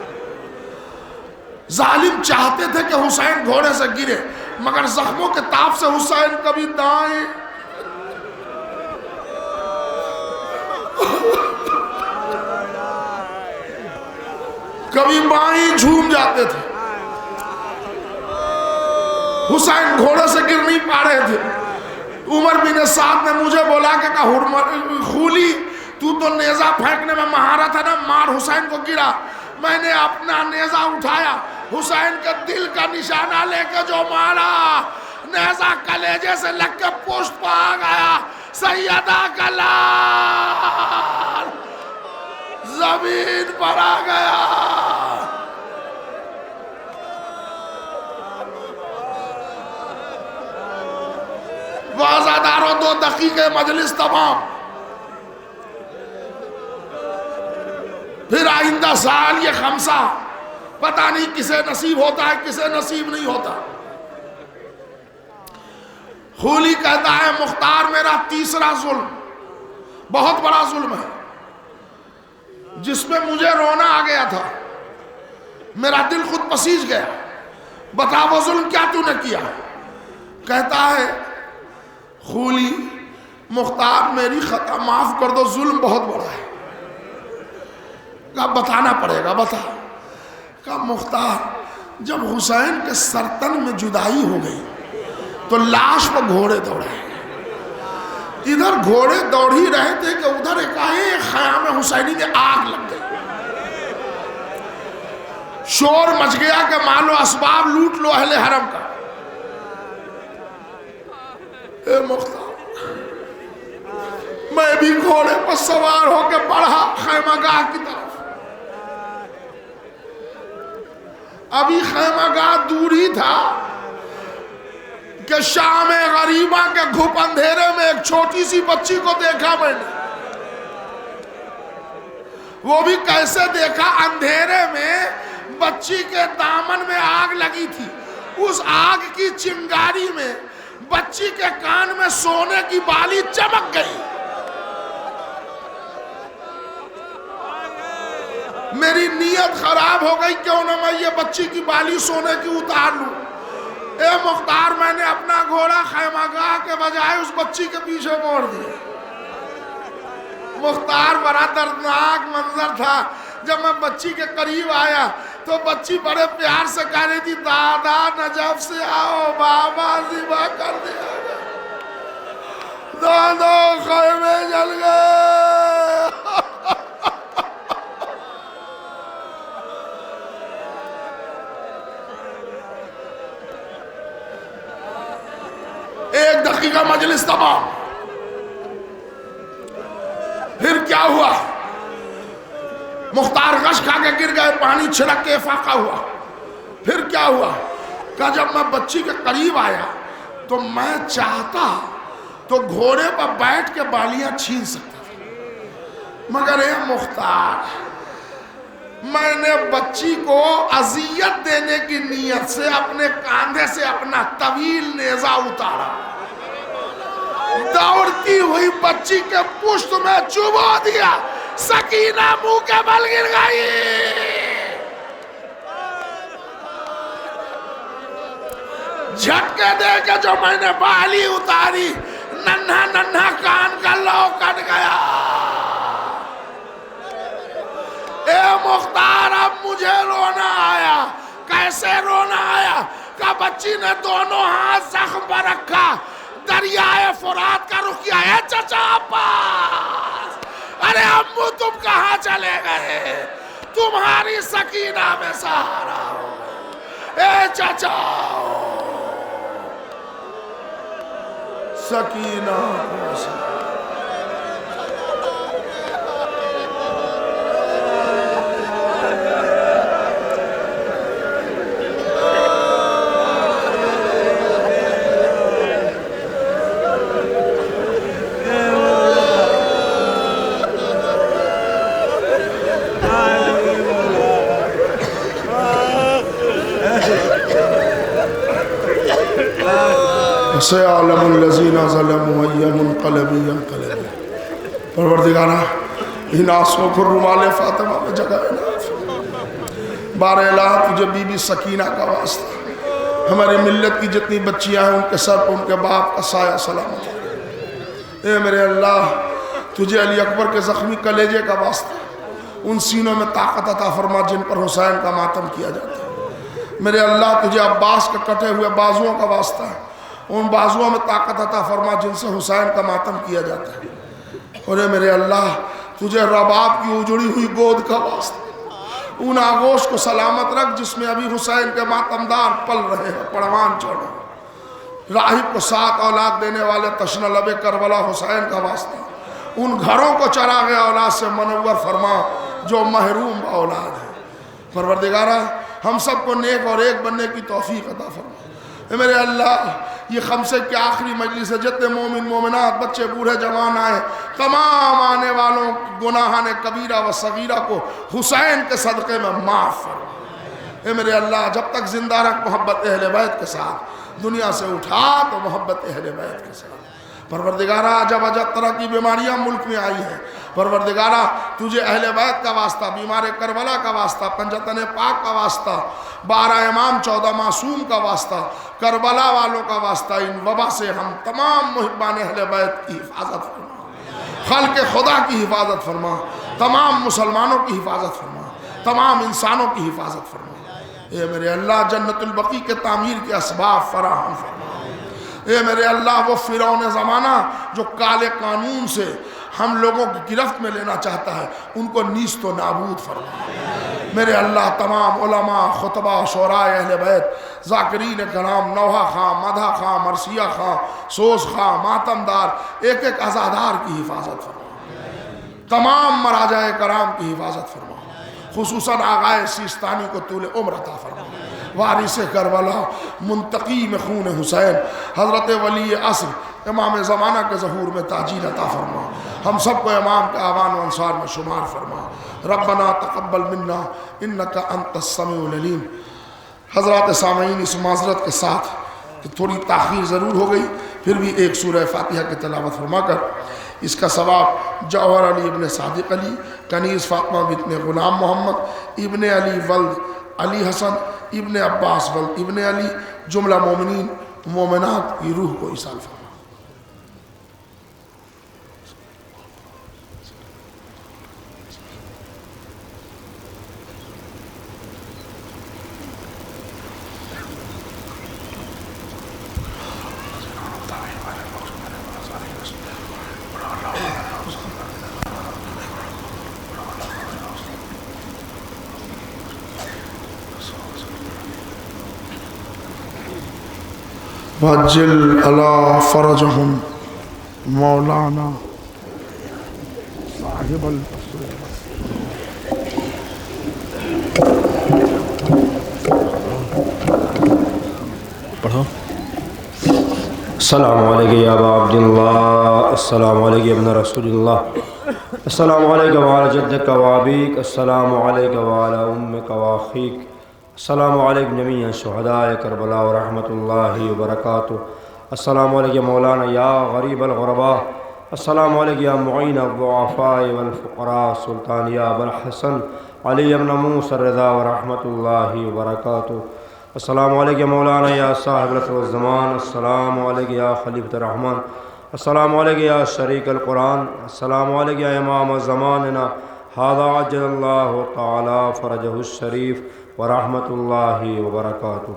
ظالم چاہتے تھے کہ حسین گھوڑے سے گرے، مگر زخموں کے تاب سے حسین کبھی دائیں کبھی بائیں جھوم جاتے تھے. حسین گھوڑے سے گر نہیں پا رہے تھے. عمر بن سعد نے مجھے بولا کہ خولی تو نیزہ پھینکنے میں مہارت ہے نا، مار. حسین کو گرا. میں نے اپنا نیزہ اٹھایا، حسین کے دل کا نشانہ لے کے جو مارا، نیزہ کلیجے سے لگ کے پشت پہ آ گیا. سیدہ کا لال زمین پر آ گیا. وازاداروں 2 دقیقے مجلس تمام. پھر آئندہ سال یہ خمسہ پتہ نہیں کسے نصیب ہوتا ہے کسے نصیب نہیں ہوتا. خولی کہتا ہے مختار میرا تیسرا ظلم بہت بڑا ظلم ہے جس میں مجھے رونا آ گیا تھا، میرا دل خود پسیج گیا. بتا وہ ظلم کیا تو نے کیا؟ کہتا ہے خولی مختار میری خطا معاف کر دو، ظلم بہت بڑا ہے. کہا بتانا پڑے گا، بتا. کہا مختار جب حسین کے سرتن میں جدائی ہو گئی تو لاش پر گھوڑے دوڑے، ادھر گھوڑے دوڑ ہی رہے تھے کہ ادھر ایک خیام حسینی میں آگ لگ گئی، شور مچ گیا کہ مال و اسباب لوٹ لو اہل حرم کا۔ اے مختار، میں بھی گھوڑے پر سوار ہو کے بڑھا خیمہ گاہ کی طرف۔ ابھی خیمہ گاہ دور ہی تھا کہ شام غریبہ کے گھپ اندھیرے میں ایک چھوٹی سی بچی کو دیکھا میں نے۔ وہ بھی کیسے دیکھا؟ اندھیرے میں بچی کے دامن میں آگ لگی تھی، اس آگ کی چنگاری میں بچی کے کان میں سونے کی بالی چمک گئی۔ میری نیت خراب ہو گئی، کیوں نہ میں یہ بچی کی بالی سونے کی اتار لوں۔ اے مختار، میں نے اپنا گھوڑا خیمہ گاہ کے بجائے اس بچی کے پیچھے موڑ دیا۔ مختار، بڑا دردناک منظر تھا۔ جب میں بچی کے قریب آیا تو بچی بڑے پیار سے کہہ رہی تھی، دادا نجف سے آؤ، بابا ذبح کر دیا گیا، دادا خیمے جل گئے۔ ایک دقیقہ مجلس تمام۔ پھر کیا ہوا؟ مختار غش کھا کے گر گئے، پانی چھڑک کے فاقہ ہوا۔ پھر کیا ہوا؟ کہ جب میں بچی کے قریب آیا تو میں چاہتا تو گھوڑے پر بیٹھ کے بالیاں چھین سکتا تھا، مگر اے مختار، میں نے بچی کو اذیت دینے کی نیت سے اپنے کاندھے سے اپنا طویل نیزہ اتارا، دوڑتی ہوئی بچی کے پشت میں چبا دیا، سکینہ منہ کے بل گر گئی۔ جھٹکے دے کے جو میں نے بالی اتاری، ننھا ننھا کان کا لو کٹ گیا۔ اے مختار، اب مجھے رونا آیا۔ کیسے رونا آیا؟ کہ بچی نے دونوں ہاتھ زخم پر رکھا، دریائے فرات کا رخ کیا ہے، چچا عباس، ارے امو تم کہاں چلے گئے؟ تمہاری سکینہ میں سہارا ہو گئے۔ اے چچا، سکینہ کو سہارا۔ سَيَعْلَمُ الَّذِينَ ظَلَمُوا أَيَّ مُنْقَلَبٍ يَنْقَلِبُونَ۔ پروردگارہ، ان آنسوؤں کو رومال فاطمہ میں جگہ عنایت فرما۔ بار الہ تجھے بی بی سکینہ کا واسطہ، ہماری ملت کی جتنی بچیاں ہیں ان کے سر پر ان کے باپ کا سایہ سلامت ہو۔ اے میرے اللہ، تجھے علی اکبر کے زخمی کلیجے کا واسطہ، ان سینوں میں طاقت عطا فرما جن پر حسین کا ماتم کیا جاتا ہے۔ میرے اللہ، تجھے عباس کے کٹے ہوئے بازوؤں کا واسطہ ہے، ان بازوؤں میں طاقت عطا فرما جن سے حسین کا ماتم کیا جاتا ہے۔ اور اے میرے اللہ، تجھے رباب کی اجڑی ہوئی گود کا واسطہ، ان آغوش کو سلامت رکھ جس میں ابھی حسین کے ماتمدار پل رہے ہیں، پڑوان چڑھے۔ راہب کو 7 اولاد دینے والے تشنہ لب کربلا حسین کا واسطہ، ان گھروں کو چراغ اولاد سے منور فرما جو محروم اولاد ہیں۔ پروردگارہ، ہم سب کو نیک اور ایک بننے کی توفیق عطا فرما۔ اے میرے اللہ، یہ خمسے کی آخری مجلس ہے، جتنے مومن مومنات بچے بوڑھے جوان آئے، تمام آنے والوں گناہان کبیرہ و صغیرہ کو حسین کے صدقے میں معاف فرما۔ اے میرے اللہ، جب تک زندہ رکھ محبت اہل بیت کے ساتھ، دنیا سے اٹھا تو محبت اہل بیت کے ساتھ۔ پروردگارہ، عجب عجب طرح کی بیماریاں ملک میں آئی ہیں، پروردگارہ تجھے اہل بیت کا واسطہ، بیمار کربلا کا واسطہ، پنجتن پاک کا واسطہ، 12 امام 14 معصوم کا واسطہ، کربلا والوں کا واسطہ، ان وبا سے ہم تمام محبان اہل بیت کی حفاظت فرما، خلق خدا کی حفاظت فرما، تمام مسلمانوں کی حفاظت فرما، تمام انسانوں کی حفاظت فرما۔ اے میرے اللہ جنت البقیع کے تعمیر کے اسباب فراہم فرما۔ اے میرے اللہ وہ فرعون زمانہ جو کالے قانون سے ہم لوگوں کی گرفت میں لینا چاہتا ہے ان کو نیست و نابود فرما۔ میرے اللہ تمام علماء، خطبہ، شعراء اہل بیت، ذاکرین کرام، نوحہ خاں، مدحہ خاں، مرثیہ خاں، سوز خاں، ماتمدار، ایک ایک عزادار کی حفاظت فرما۔ تمام مراجع کرام کی حفاظت فرما، خصوصاً آغائے سیستانی کو طول عمر عطا فرما۔ وارث کربلا، منتقیم خون حسین، حضرت ولی عصر امام زمانہ کے ظہور میں تعجیل عطا فرما۔ ہم سب کو امام کے آوان و انصار میں شمار فرما۔ ربنا تقبل منا انک انت السمیع العلیم۔ حضرات سامعین، اس معذرت کے ساتھ کہ تھوڑی تاخیر ضرور ہو گئی، پھر بھی ایک سورہ فاتحہ کی تلاوت فرما کر اس کا ثواب جوہر علی ابن صادق علی، کنیز فاطمہ بنت غلام محمد، ابن علی ولد علی حسن، ابن عباس ولد ابن علی، جملہ مومنین مومنات کی روح کو ایصال فرما۔ وَعَجِّلْ عَلَىٰ فَرَجَهُمْ مولانا صاحب پڑھو۔ السلام علیکم یا ابا عبداللہ، السلام علیکم ابن رسول اللہ، السلام علیکم وعلی جدک وابیک، السلام علیکم وعلی امک واخیک، السلام علیکم جمیع شہداء کربلا ورحمۃ اللہ وبرکاتہ، السلام علیکم مولانا یا غریب الغرباء، السلام علیکم یا معین الضعفاء والفقراء، سلطان یا ابو الحسن علی بن موسیٰ الرضا ورحمۃ اللہ وبرکاتہ، السلام علیکم مولانا یا صاحب العصر والزمان، السلام علیکم یا خلیفۃ الرحمن، السلام علیکم یا شریک القرآن، السلام علیکم یا امام زماننا ھذا عجل اللہ تعالی فرجہ الشریف ورحمۃ اللہ وبرکاتہ۔